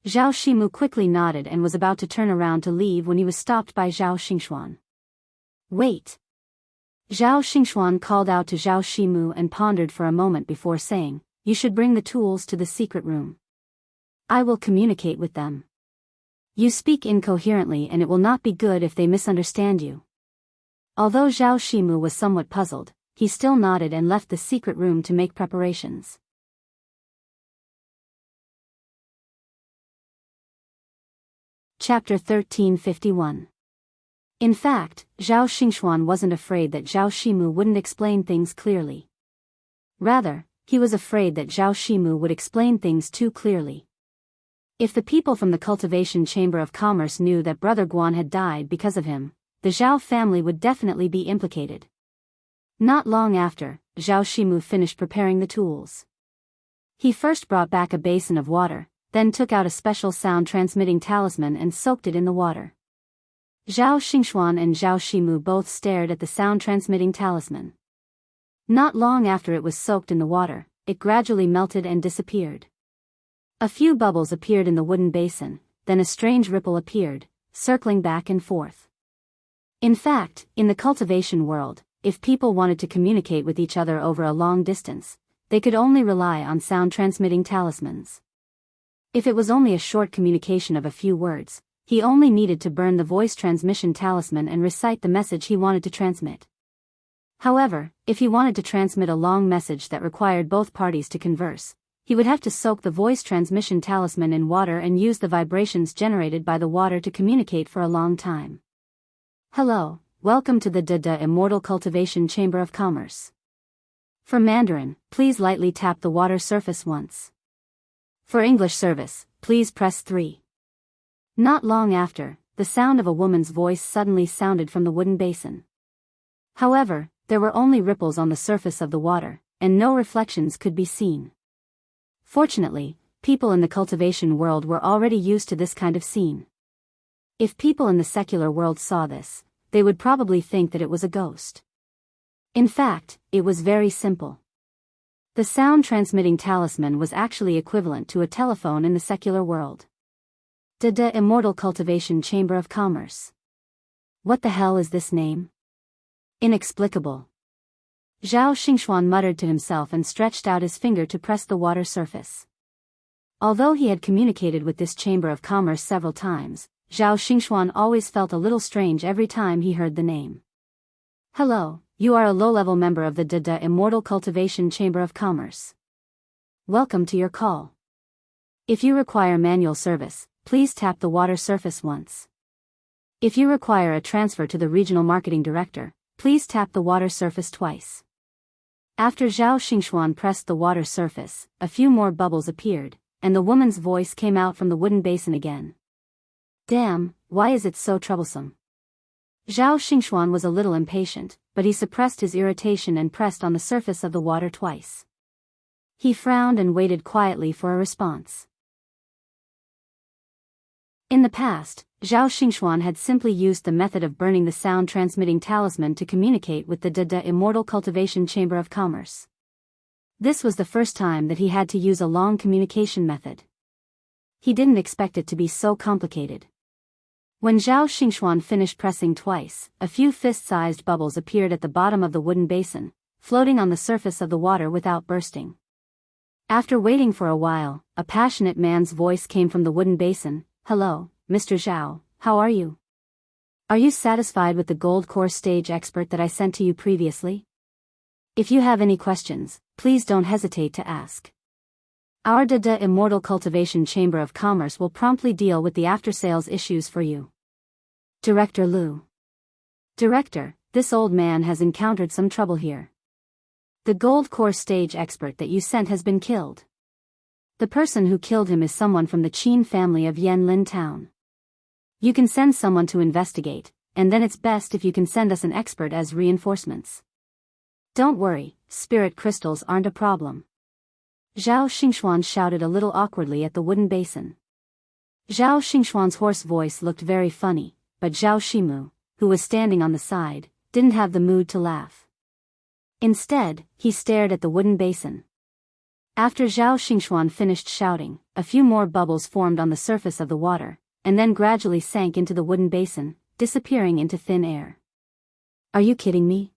Zhao Shimu quickly nodded and was about to turn around to leave when he was stopped by Zhao Xingxuan. Wait. Zhao Xingxuan called out to Zhao Shimu and pondered for a moment before saying, "You should bring the tools to the secret room. I will communicate with them. You speak incoherently and it will not be good if they misunderstand you." Although Zhao Shimu was somewhat puzzled, he still nodded and left the secret room to make preparations. Chapter 1351. In fact, Zhao Xingxuan wasn't afraid that Zhao Shimu wouldn't explain things clearly. Rather, he was afraid that Zhao Shimu would explain things too clearly. If the people from the Cultivation Chamber of Commerce knew that Brother Guan had died because of him, the Zhao family would definitely be implicated. Not long after, Zhao Shimu finished preparing the tools. He first brought back a basin of water, then took out a special sound-transmitting talisman and soaked it in the water. Zhao Xingxuan and Zhao Shimu both stared at the sound-transmitting talisman. Not long after it was soaked in the water, it gradually melted and disappeared. A few bubbles appeared in the wooden basin, then a strange ripple appeared, circling back and forth. In fact, in the cultivation world, if people wanted to communicate with each other over a long distance, they could only rely on sound-transmitting talismans. If it was only a short communication of a few words, he only needed to burn the voice transmission talisman and recite the message he wanted to transmit. However, if he wanted to transmit a long message that required both parties to converse, he would have to soak the voice transmission talisman in water and use the vibrations generated by the water to communicate for a long time. Hello, welcome to the Immortal Cultivation Chamber of Commerce. For Mandarin, please lightly tap the water surface once. For English service, please press 3. Not long after, the sound of a woman's voice suddenly sounded from the wooden basin. However, there were only ripples on the surface of the water, and no reflections could be seen. Fortunately, people in the cultivation world were already used to this kind of scene. If people in the secular world saw this, they would probably think that it was a ghost. In fact, it was very simple. The sound-transmitting talisman was actually equivalent to a telephone in the secular world. The Immortal Cultivation Chamber of Commerce. What the hell is this name? Inexplicable. Zhao Xingxuan muttered to himself and stretched out his finger to press the water surface. Although he had communicated with this Chamber of Commerce several times, Zhao Xingxuan always felt a little strange every time he heard the name. Hello, you are a low-level member of the Immortal Cultivation Chamber of Commerce. Welcome to your call. If you require manual service, please tap the water surface once. If you require a transfer to the Regional Marketing Director, please tap the water surface twice. After Zhao Xingxuan pressed the water surface, a few more bubbles appeared, and the woman's voice came out from the wooden basin again. Damn, why is it so troublesome? Zhao Xingxuan was a little impatient, but he suppressed his irritation and pressed on the surface of the water twice. He frowned and waited quietly for a response. In the past, Zhao Xingxuan had simply used the method of burning the sound-transmitting talisman to communicate with the Immortal Cultivation Chamber of Commerce. This was the first time that he had to use a long communication method. He didn't expect it to be so complicated. When Zhao Xingxuan finished pressing twice, a few fist-sized bubbles appeared at the bottom of the wooden basin, floating on the surface of the water without bursting. After waiting for a while, a passionate man's voice came from the wooden basin. Hello, Mr. Zhao, how are you? Are you satisfied with the gold core stage expert that I sent to you previously? If you have any questions, please don't hesitate to ask. Our Immortal Cultivation Chamber of Commerce will promptly deal with the after-sales issues for you. Director Liu. Director, this old man has encountered some trouble here. The gold core stage expert that you sent has been killed. The person who killed him is someone from the Qin family of Yanlin Town. You can send someone to investigate, and then it's best if you can send us an expert as reinforcements. Don't worry, spirit crystals aren't a problem. Zhao Xingxuan shouted a little awkwardly at the wooden basin. Zhao Xingxuan's hoarse voice looked very funny, but Zhao Shimu, who was standing on the side, didn't have the mood to laugh. Instead, he stared at the wooden basin. After Zhao Xingxuan finished shouting, a few more bubbles formed on the surface of the water, and then gradually sank into the wooden basin, disappearing into thin air. Are you kidding me?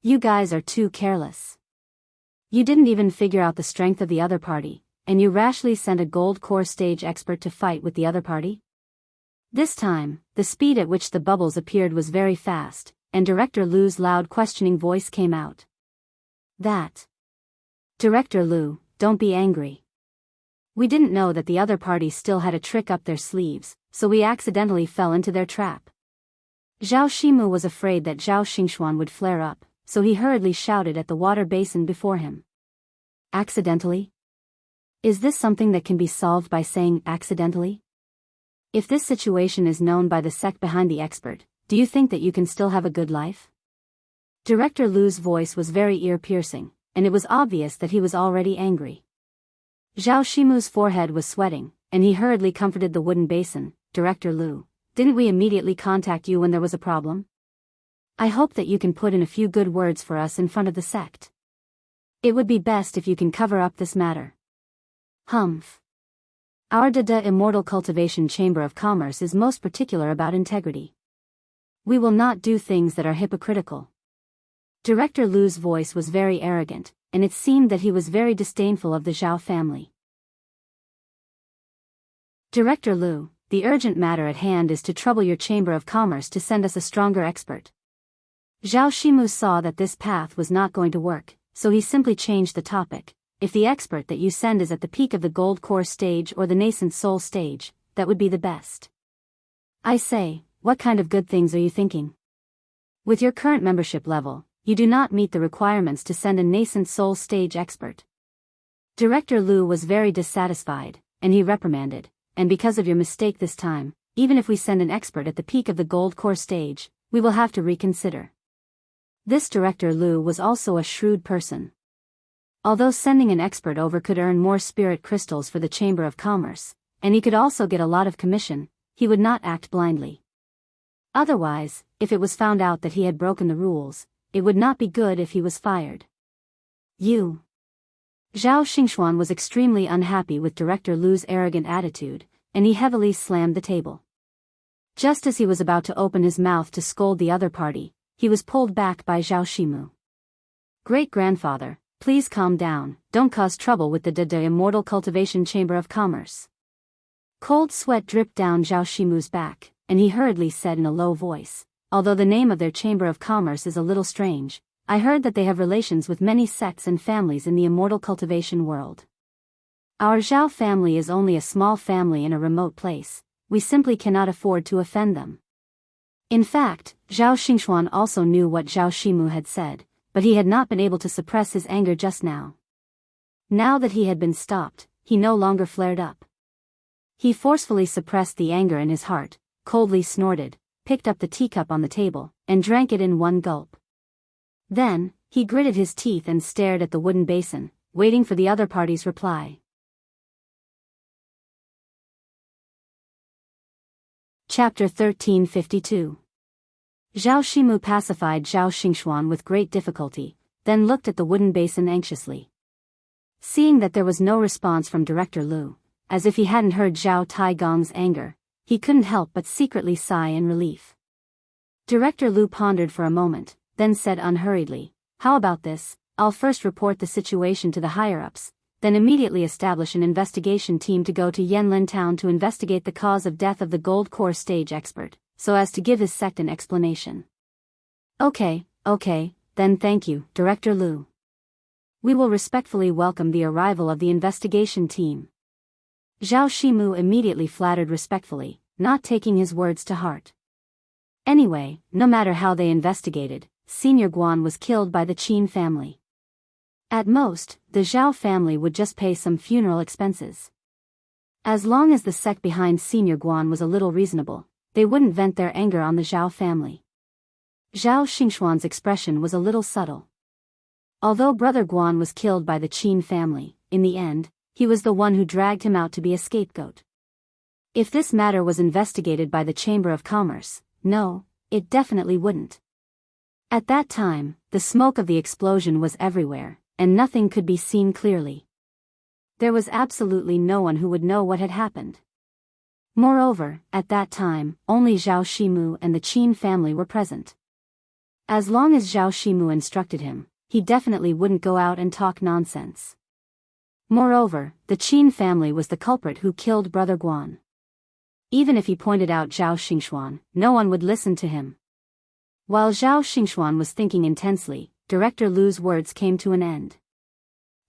You guys are too careless. You didn't even figure out the strength of the other party, and you rashly sent a gold core stage expert to fight with the other party? This time, the speed at which the bubbles appeared was very fast, and Director Lu's loud questioning voice came out. That. Director Lu, don't be angry. We didn't know that the other party still had a trick up their sleeves, so we accidentally fell into their trap. Zhao Shimu was afraid that Zhao Xingxuan would flare up, so he hurriedly shouted at the water basin before him. Accidentally? Is this something that can be solved by saying accidentally? If this situation is known by the sect behind the expert, do you think that you can still have a good life? Director Lu's voice was very ear-piercing, and it was obvious that he was already angry. Zhao Shimu's forehead was sweating, and he hurriedly comforted the wooden basin. Director Lu, didn't we immediately contact you when there was a problem? I hope that you can put in a few good words for us in front of the sect. It would be best if you can cover up this matter. Humph. Our Immortal Cultivation Chamber of Commerce is most particular about integrity. We will not do things that are hypocritical. Director Lu's voice was very arrogant, and it seemed that he was very disdainful of the Zhao family. Director Lu, the urgent matter at hand is to trouble your Chamber of Commerce to send us a stronger expert. Zhao Shimu saw that this path was not going to work, so he simply changed the topic. If the expert that you send is at the peak of the gold core stage or the nascent soul stage, that would be the best. I say, what kind of good things are you thinking? With your current membership level, you do not meet the requirements to send a nascent soul stage expert. Director Lu was very dissatisfied, and he reprimanded, and because of your mistake this time, even if we send an expert at the peak of the gold core stage, we will have to reconsider. This Director Lu was also a shrewd person. Although sending an expert over could earn more spirit crystals for the Chamber of Commerce, and he could also get a lot of commission, he would not act blindly. Otherwise, if it was found out that he had broken the rules, it would not be good if he was fired. You. Zhao Xingxuan was extremely unhappy with Director Lu's arrogant attitude, and he heavily slammed the table. Just as he was about to open his mouth to scold the other party, he was pulled back by Zhao Shimu. Great-grandfather, please calm down, don't cause trouble with the Immortal Cultivation Chamber of Commerce. Cold sweat dripped down Zhao Shimu's back, and he hurriedly said in a low voice, although the name of their Chamber of Commerce is a little strange, I heard that they have relations with many sects and families in the immortal cultivation world. Our Zhao family is only a small family in a remote place, we simply cannot afford to offend them. In fact, Zhao Xingxuan also knew what Zhao Shimu had said, but he had not been able to suppress his anger just now. Now that he had been stopped, he no longer flared up. He forcefully suppressed the anger in his heart, coldly snorted, picked up the teacup on the table, and drank it in one gulp. Then, he gritted his teeth and stared at the wooden basin, waiting for the other party's reply. Chapter 1352. Zhao Shimu pacified Zhao Xingxuan with great difficulty, then looked at the wooden basin anxiously. Seeing that there was no response from Director Lu, as if he hadn't heard Zhao Taigong's anger, he couldn't help but secretly sigh in relief. Director Lu pondered for a moment, then said unhurriedly, how about this, I'll first report the situation to the higher-ups, then immediately establish an investigation team to go to Yanlin Town to investigate the cause of death of the gold core stage expert, so as to give his sect an explanation. Okay, then thank you, Director Lu. We will respectfully welcome the arrival of the investigation team. Zhao Shimu immediately flattered respectfully, not taking his words to heart. Anyway, no matter how they investigated, Senior Guan was killed by the Qin family. At most, the Zhao family would just pay some funeral expenses. As long as the sect behind Senior Guan was a little reasonable, they wouldn't vent their anger on the Zhao family. Zhao Xingxuan's expression was a little subtle. Although Brother Guan was killed by the Qin family, in the end, he was the one who dragged him out to be a scapegoat. If this matter was investigated by the Chamber of Commerce, no, it definitely wouldn't. At that time, the smoke of the explosion was everywhere, and nothing could be seen clearly. There was absolutely no one who would know what had happened. Moreover, at that time, only Zhao Shimu and the Qin family were present. As long as Zhao Shimu instructed him, he definitely wouldn't go out and talk nonsense. Moreover, the Qin family was the culprit who killed Brother Guan. Even if he pointed out Zhao Xingxuan, no one would listen to him. While Zhao Xingxuan was thinking intensely, Director Lu's words came to an end.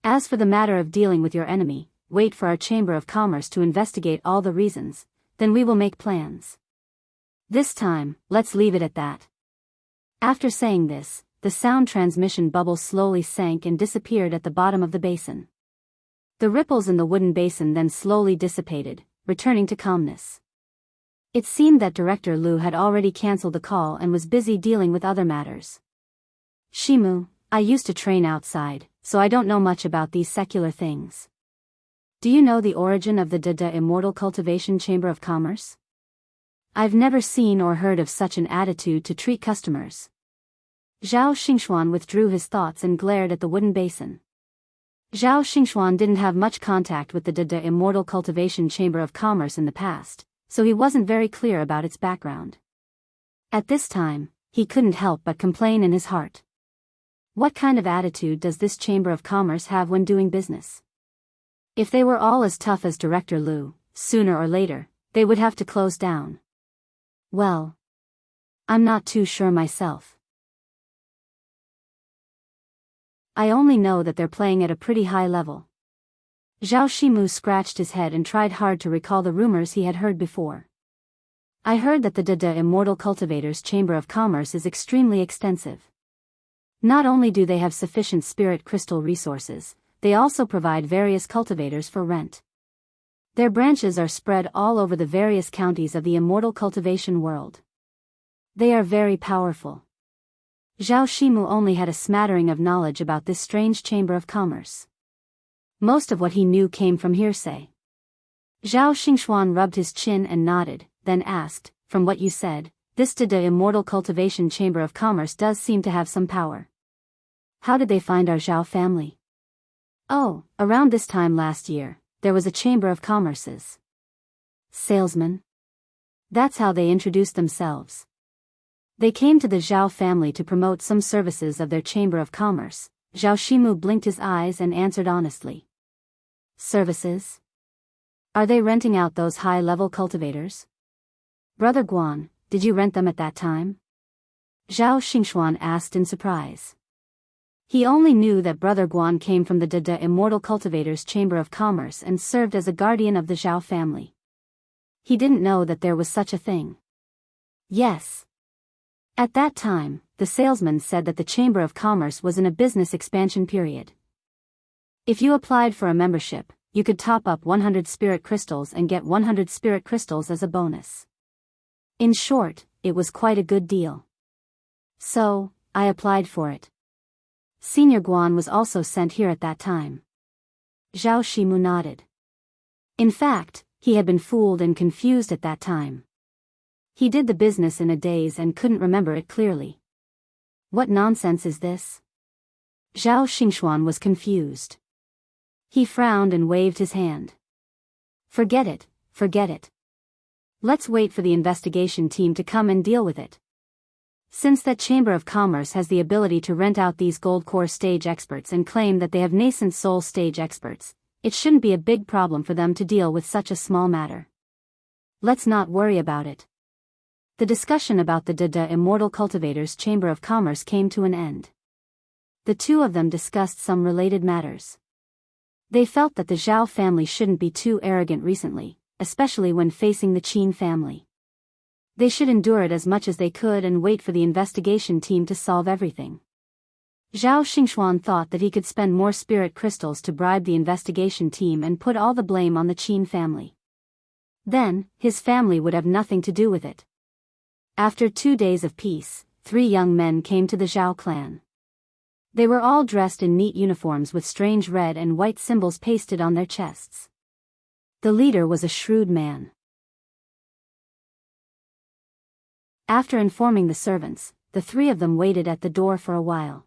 As for the matter of dealing with your enemy, wait for our Chamber of Commerce to investigate all the reasons, then we will make plans. This time, let's leave it at that. After saying this, the sound transmission bubble slowly sank and disappeared at the bottom of the basin. The ripples in the wooden basin then slowly dissipated, returning to calmness. It seemed that Director Lu had already cancelled the call and was busy dealing with other matters. Shimu, I used to train outside, so I don't know much about these secular things. Do you know the origin of the Immortal Cultivation Chamber of Commerce? I've never seen or heard of such an attitude to treat customers. Zhao Xingxuan withdrew his thoughts and glared at the wooden basin. Zhao Xingxuan didn't have much contact with the Immortal Cultivation Chamber of Commerce in the past, so he wasn't very clear about its background. At this time, he couldn't help but complain in his heart. What kind of attitude does this Chamber of Commerce have when doing business? If they were all as tough as Director Lu, sooner or later, they would have to close down. Well, I'm not too sure myself. I only know that they're playing at a pretty high level. Zhao Shimu scratched his head and tried hard to recall the rumors he had heard before. I heard that the Immortal Cultivators Chamber of Commerce is extremely extensive. Not only do they have sufficient spirit crystal resources, they also provide various cultivators for rent. Their branches are spread all over the various counties of the immortal cultivation world. They are very powerful. Zhao Shimu only had a smattering of knowledge about this strange chamber of commerce. Most of what he knew came from hearsay. Zhao Xingxuan rubbed his chin and nodded, then asked, from what you said, this Immortal Cultivation Chamber of Commerce does seem to have some power. How did they find our Zhao family? Oh, around this time last year, there was a Chamber of Commerce's salesman. That's how they introduced themselves. They came to the Zhao family to promote some services of their Chamber of Commerce. Zhao Shimu blinked his eyes and answered honestly. Services? Are they renting out those high-level cultivators? Brother Guan, did you rent them at that time? Zhao Xingxuan asked in surprise. He only knew that Brother Guan came from the Immortal Cultivators Chamber of Commerce and served as a guardian of the Zhao family. He didn't know that there was such a thing. Yes. At that time, the salesman said that the Chamber of Commerce was in a business expansion period. If you applied for a membership, you could top up 100 spirit crystals and get 100 spirit crystals as a bonus. In short, it was quite a good deal. So, I applied for it. Senior Guan was also sent here at that time. Zhao Shimu nodded. In fact, he had been fooled and confused at that time. He did the business in a daze and couldn't remember it clearly. What nonsense is this? Zhao Xingxuan was confused. He frowned and waved his hand. Forget it, forget it. Let's wait for the investigation team to come and deal with it. Since that Chamber of Commerce has the ability to rent out these gold core stage experts and claim that they have nascent soul stage experts, it shouldn't be a big problem for them to deal with such a small matter. Let's not worry about it. The discussion about the Immortal Cultivators Chamber of Commerce came to an end. The two of them discussed some related matters. They felt that the Zhao family shouldn't be too arrogant recently, especially when facing the Qin family. They should endure it as much as they could and wait for the investigation team to solve everything. Zhao Xingxuan thought that he could spend more spirit crystals to bribe the investigation team and put all the blame on the Qin family. Then, his family would have nothing to do with it. After 2 days of peace, 3 young men came to the Zhao clan. They were all dressed in neat uniforms with strange red and white symbols pasted on their chests. The leader was a shrewd man. After informing the servants, the three of them waited at the door for a while.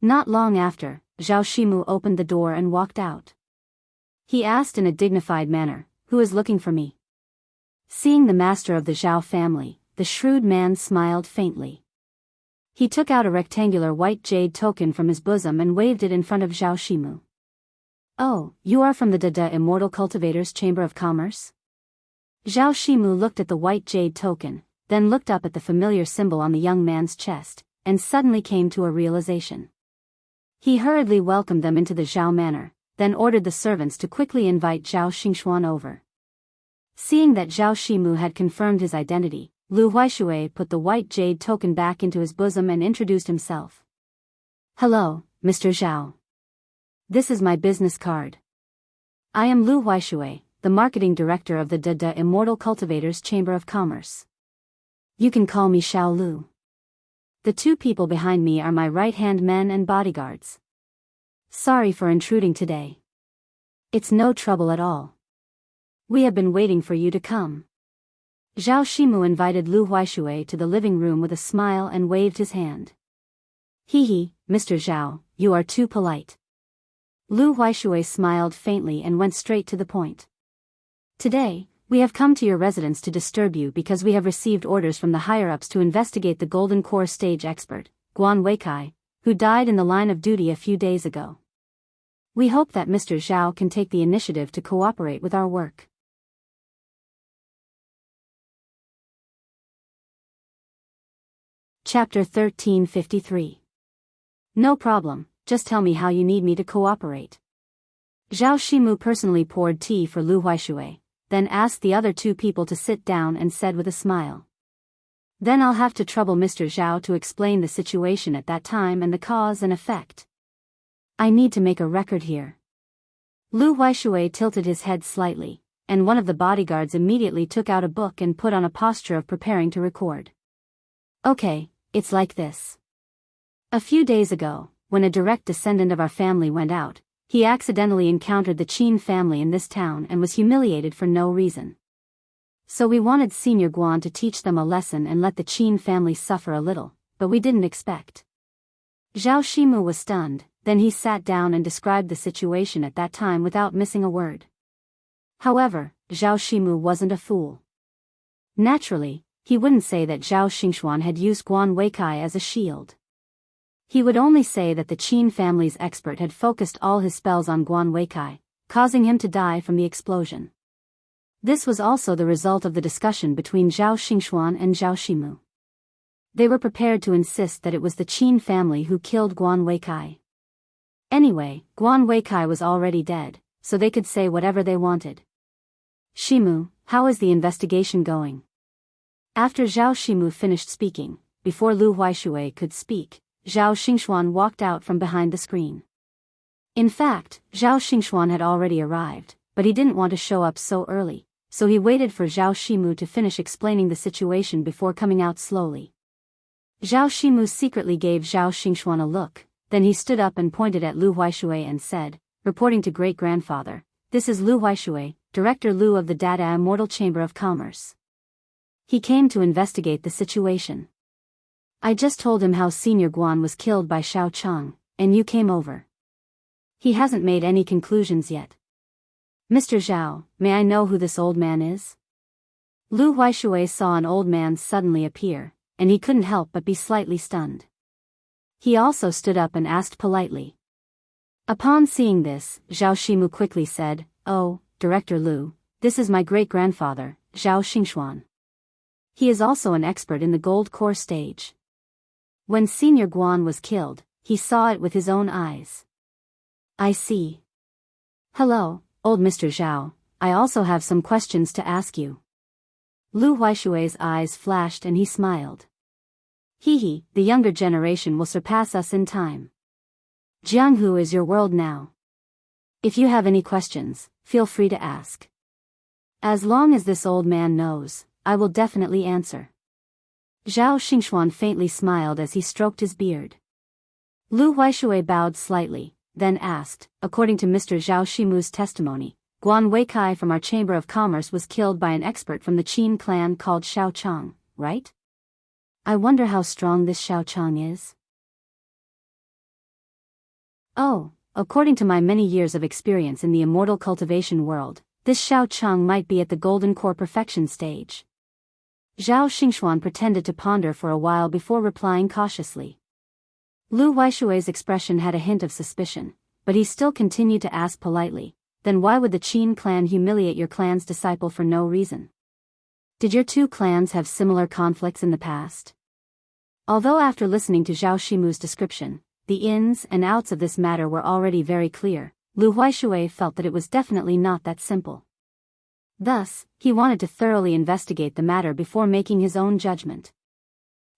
Not long after, Zhao Shimu opened the door and walked out. He asked in a dignified manner, "Who is looking for me?" Seeing the master of the Zhao family, the shrewd man smiled faintly. He took out a rectangular white jade token from his bosom and waved it in front of Zhao Shimu. "Oh, you are from the Immortal Cultivator's Chamber of Commerce?" Zhao Shimu looked at the white jade token, then looked up at the familiar symbol on the young man's chest, and suddenly came to a realization. He hurriedly welcomed them into the Zhao manor, then ordered the servants to quickly invite Zhao Xingxuan over. Seeing that Zhao Shimu had confirmed his identity, Lu Huaishui put the white jade token back into his bosom and introduced himself. "Hello, Mr. Zhao. This is my business card. I am Lu Huaishui, the marketing director of the Immortal Cultivator's Chamber of Commerce. You can call me Xiao Lu. The two people behind me are my right-hand men and bodyguards. Sorry for intruding today. It's no trouble at all. We have been waiting for you to come." Zhao Shimu invited Lu Huaishui to the living room with a smile and waved his hand. "Hee, Mr. Zhao, you are too polite." Lu Huaishui smiled faintly and went straight to the point. "Today, we have come to your residence to disturb you because we have received orders from the higher-ups to investigate the Golden Core stage expert, Guan Weikai, who died in the line of duty a few days ago. We hope that Mr. Zhao can take the initiative to cooperate with our work." Chapter 1353. No problem, just tell me how you need me to cooperate. Zhao Shimu personally poured tea for Lu Huaishui, then asked the other two people to sit down and said with a smile. "Then I'll have to trouble Mr. Zhao to explain the situation at that time and the cause and effect. I need to make a record here." Lu Huaishui tilted his head slightly, and one of the bodyguards immediately took out a book and put on a posture of preparing to record. "Okay, it's like this. A few days ago, when a direct descendant of our family went out, he accidentally encountered the Qin family in this town and was humiliated for no reason. So we wanted Senior Guan to teach them a lesson and let the Qin family suffer a little, but we didn't expect." Zhao Shimu was stunned, then he sat down and described the situation at that time without missing a word. However, Zhao Shimu wasn't a fool. Naturally, he wouldn't say that Zhao Xingxuan had used Guan Weikai as a shield. He would only say that the Qin family's expert had focused all his spells on Guan Weikai, causing him to die from the explosion. This was also the result of the discussion between Zhao Xingxuan and Zhao Shimu. They were prepared to insist that it was the Qin family who killed Guan Weikai. Anyway, Guan Weikai was already dead, so they could say whatever they wanted. "Shimu, how is the investigation going?" After Zhao Shimu finished speaking, before Lu Huaishui could speak, Zhao Xingxuan walked out from behind the screen. In fact, Zhao Xingxuan had already arrived, but he didn't want to show up so early, so he waited for Zhao Shimu to finish explaining the situation before coming out slowly. Zhao Shimu secretly gave Zhao Xingxuan a look, then he stood up and pointed at Lu Huaishui and said, reporting to great-grandfather, "This is Lu Huaishui, Director Lu of the Immortal Chamber of Commerce. He came to investigate the situation. I just told him how Senior Guan was killed by Xiao Cheng, and you came over. He hasn't made any conclusions yet. Mr. Zhao, may I know who this old man is?" Lu Huaishui saw an old man suddenly appear, and he couldn't help but be slightly stunned. He also stood up and asked politely. Upon seeing this, Zhao Shimu quickly said, "Oh, Director Lu, this is my great-grandfather, Zhao Xingxuan. He is also an expert in the Gold Core stage. When Senior Guan was killed, he saw it with his own eyes." "I see. Hello, old Mr. Zhao, I also have some questions to ask you." Lu Huaishui's eyes flashed and he smiled. "Hee, the younger generation will surpass us in time. Jianghu is your world now. If you have any questions, feel free to ask. As long as this old man knows, I will definitely answer." Zhao Xingxuan faintly smiled as he stroked his beard. Lu Huaishui bowed slightly, then asked, "According to Mr. Zhao Shimu's testimony, Guan Weikai from our Chamber of Commerce was killed by an expert from the Qin clan called Xiao Cheng, right?" I wonder how strong this Xiao Chang is. Oh, according to my many years of experience in the immortal cultivation world, this Xiao Chang might be at the golden core perfection stage. Zhao Xingxuan pretended to ponder for a while before replying cautiously. Lu Huaishui's expression had a hint of suspicion, but he still continued to ask politely, then why would the Qin clan humiliate your clan's disciple for no reason? Did your two clans have similar conflicts in the past? Although after listening to Zhao Shimu's description, the ins and outs of this matter were already very clear, Lu Huaishui felt that it was definitely not that simple. Thus, he wanted to thoroughly investigate the matter before making his own judgment.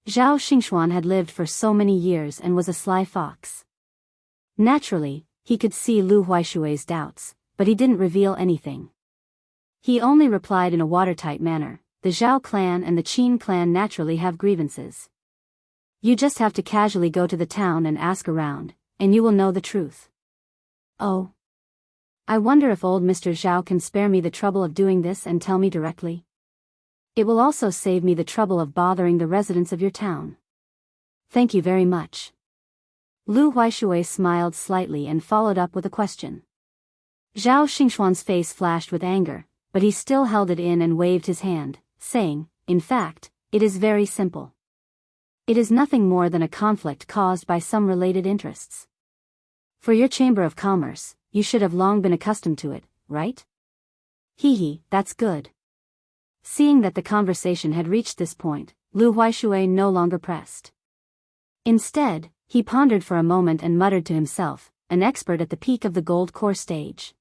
Zhao Xingxuan had lived for so many years and was a sly fox. Naturally, he could see Lu Huaishui's doubts, but he didn't reveal anything. He only replied in a watertight manner, the Zhao clan and the Qin clan naturally have grievances. You just have to casually go to the town and ask around, and you will know the truth. Oh. I wonder if old Mr. Zhao can spare me the trouble of doing this and tell me directly. It will also save me the trouble of bothering the residents of your town. Thank you very much. Lu Huaishui smiled slightly and followed up with a question. Zhao Xingxuan's face flashed with anger, but he still held it in and waved his hand, saying, in fact, it is very simple. It is nothing more than a conflict caused by some related interests. For your Chamber of Commerce, you should have long been accustomed to it, right? Hee, that's good. Seeing that the conversation had reached this point, Lu Huaishui no longer pressed. Instead, he pondered for a moment and muttered to himself, an expert at the peak of the gold core stage.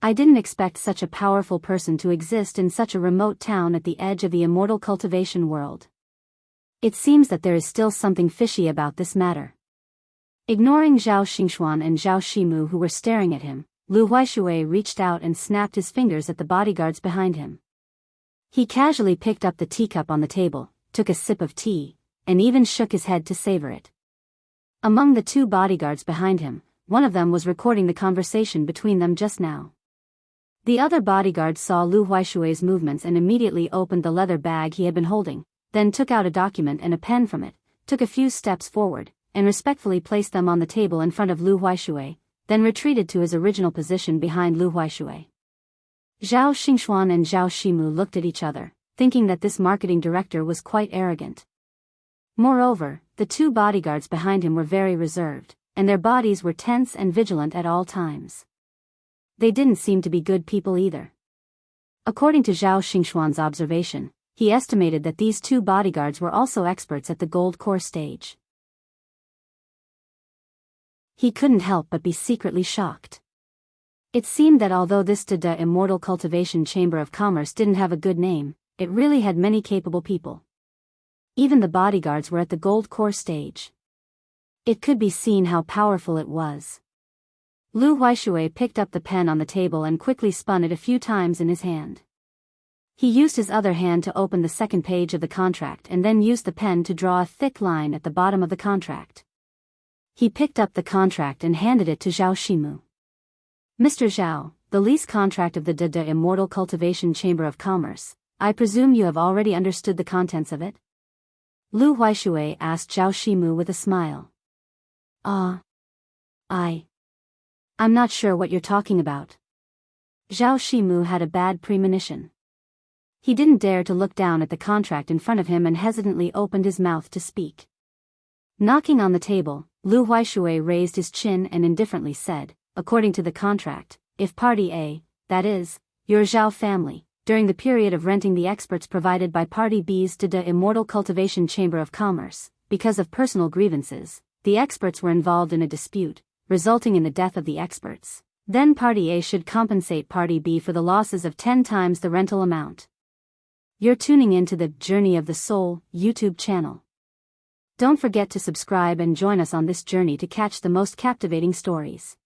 I didn't expect such a powerful person to exist in such a remote town at the edge of the immortal cultivation world. It seems that there is still something fishy about this matter. Ignoring Zhao Xingxuan and Zhao Shimu who were staring at him, Lu Huaishui reached out and snapped his fingers at the bodyguards behind him. He casually picked up the teacup on the table, took a sip of tea, and even shook his head to savor it. Among the two bodyguards behind him, one of them was recording the conversation between them just now. The other bodyguard saw Lu Huaishui's movements and immediately opened the leather bag he had been holding, then took out a document and a pen from it, took a few steps forward, and respectfully placed them on the table in front of Lu Huaishui, then retreated to his original position behind Lu Huaishui. Zhao Xingxuan and Zhao Shimu looked at each other, thinking that this marketing director was quite arrogant. Moreover, the two bodyguards behind him were very reserved, and their bodies were tense and vigilant at all times. They didn't seem to be good people either. According to Zhao Xingxuan's observation, he estimated that these two bodyguards were also experts at the gold core stage. He couldn't help but be secretly shocked. It seemed that although this Dada Immortal Cultivation Chamber of Commerce didn't have a good name, it really had many capable people. Even the bodyguards were at the gold core stage. It could be seen how powerful it was. Lu Huaishui picked up the pen on the table and quickly spun it a few times in his hand. He used his other hand to open the second page of the contract and then used the pen to draw a thick line at the bottom of the contract. He picked up the contract and handed it to Zhao Shimu. Mr. Zhao, the lease contract of the Dada Immortal Cultivation Chamber of Commerce, I presume you have already understood the contents of it? Lu Huaishui asked Zhao Shimu with a smile. I'm not sure what you're talking about. Zhao Shimu had a bad premonition. He didn't dare to look down at the contract in front of him and hesitantly opened his mouth to speak. Knocking on the table, Lu Huaishui raised his chin and indifferently said, according to the contract, if Party A, that is, your Zhao family, during the period of renting the experts provided by Party B's Dada Immortal Cultivation Chamber of Commerce, because of personal grievances, the experts were involved in a dispute, resulting in the death of the experts, then Party A should compensate Party B for the losses of 10 times the rental amount. You're tuning into the Journey of the Soul YouTube channel. Don't forget to subscribe and join us on this journey to catch the most captivating stories.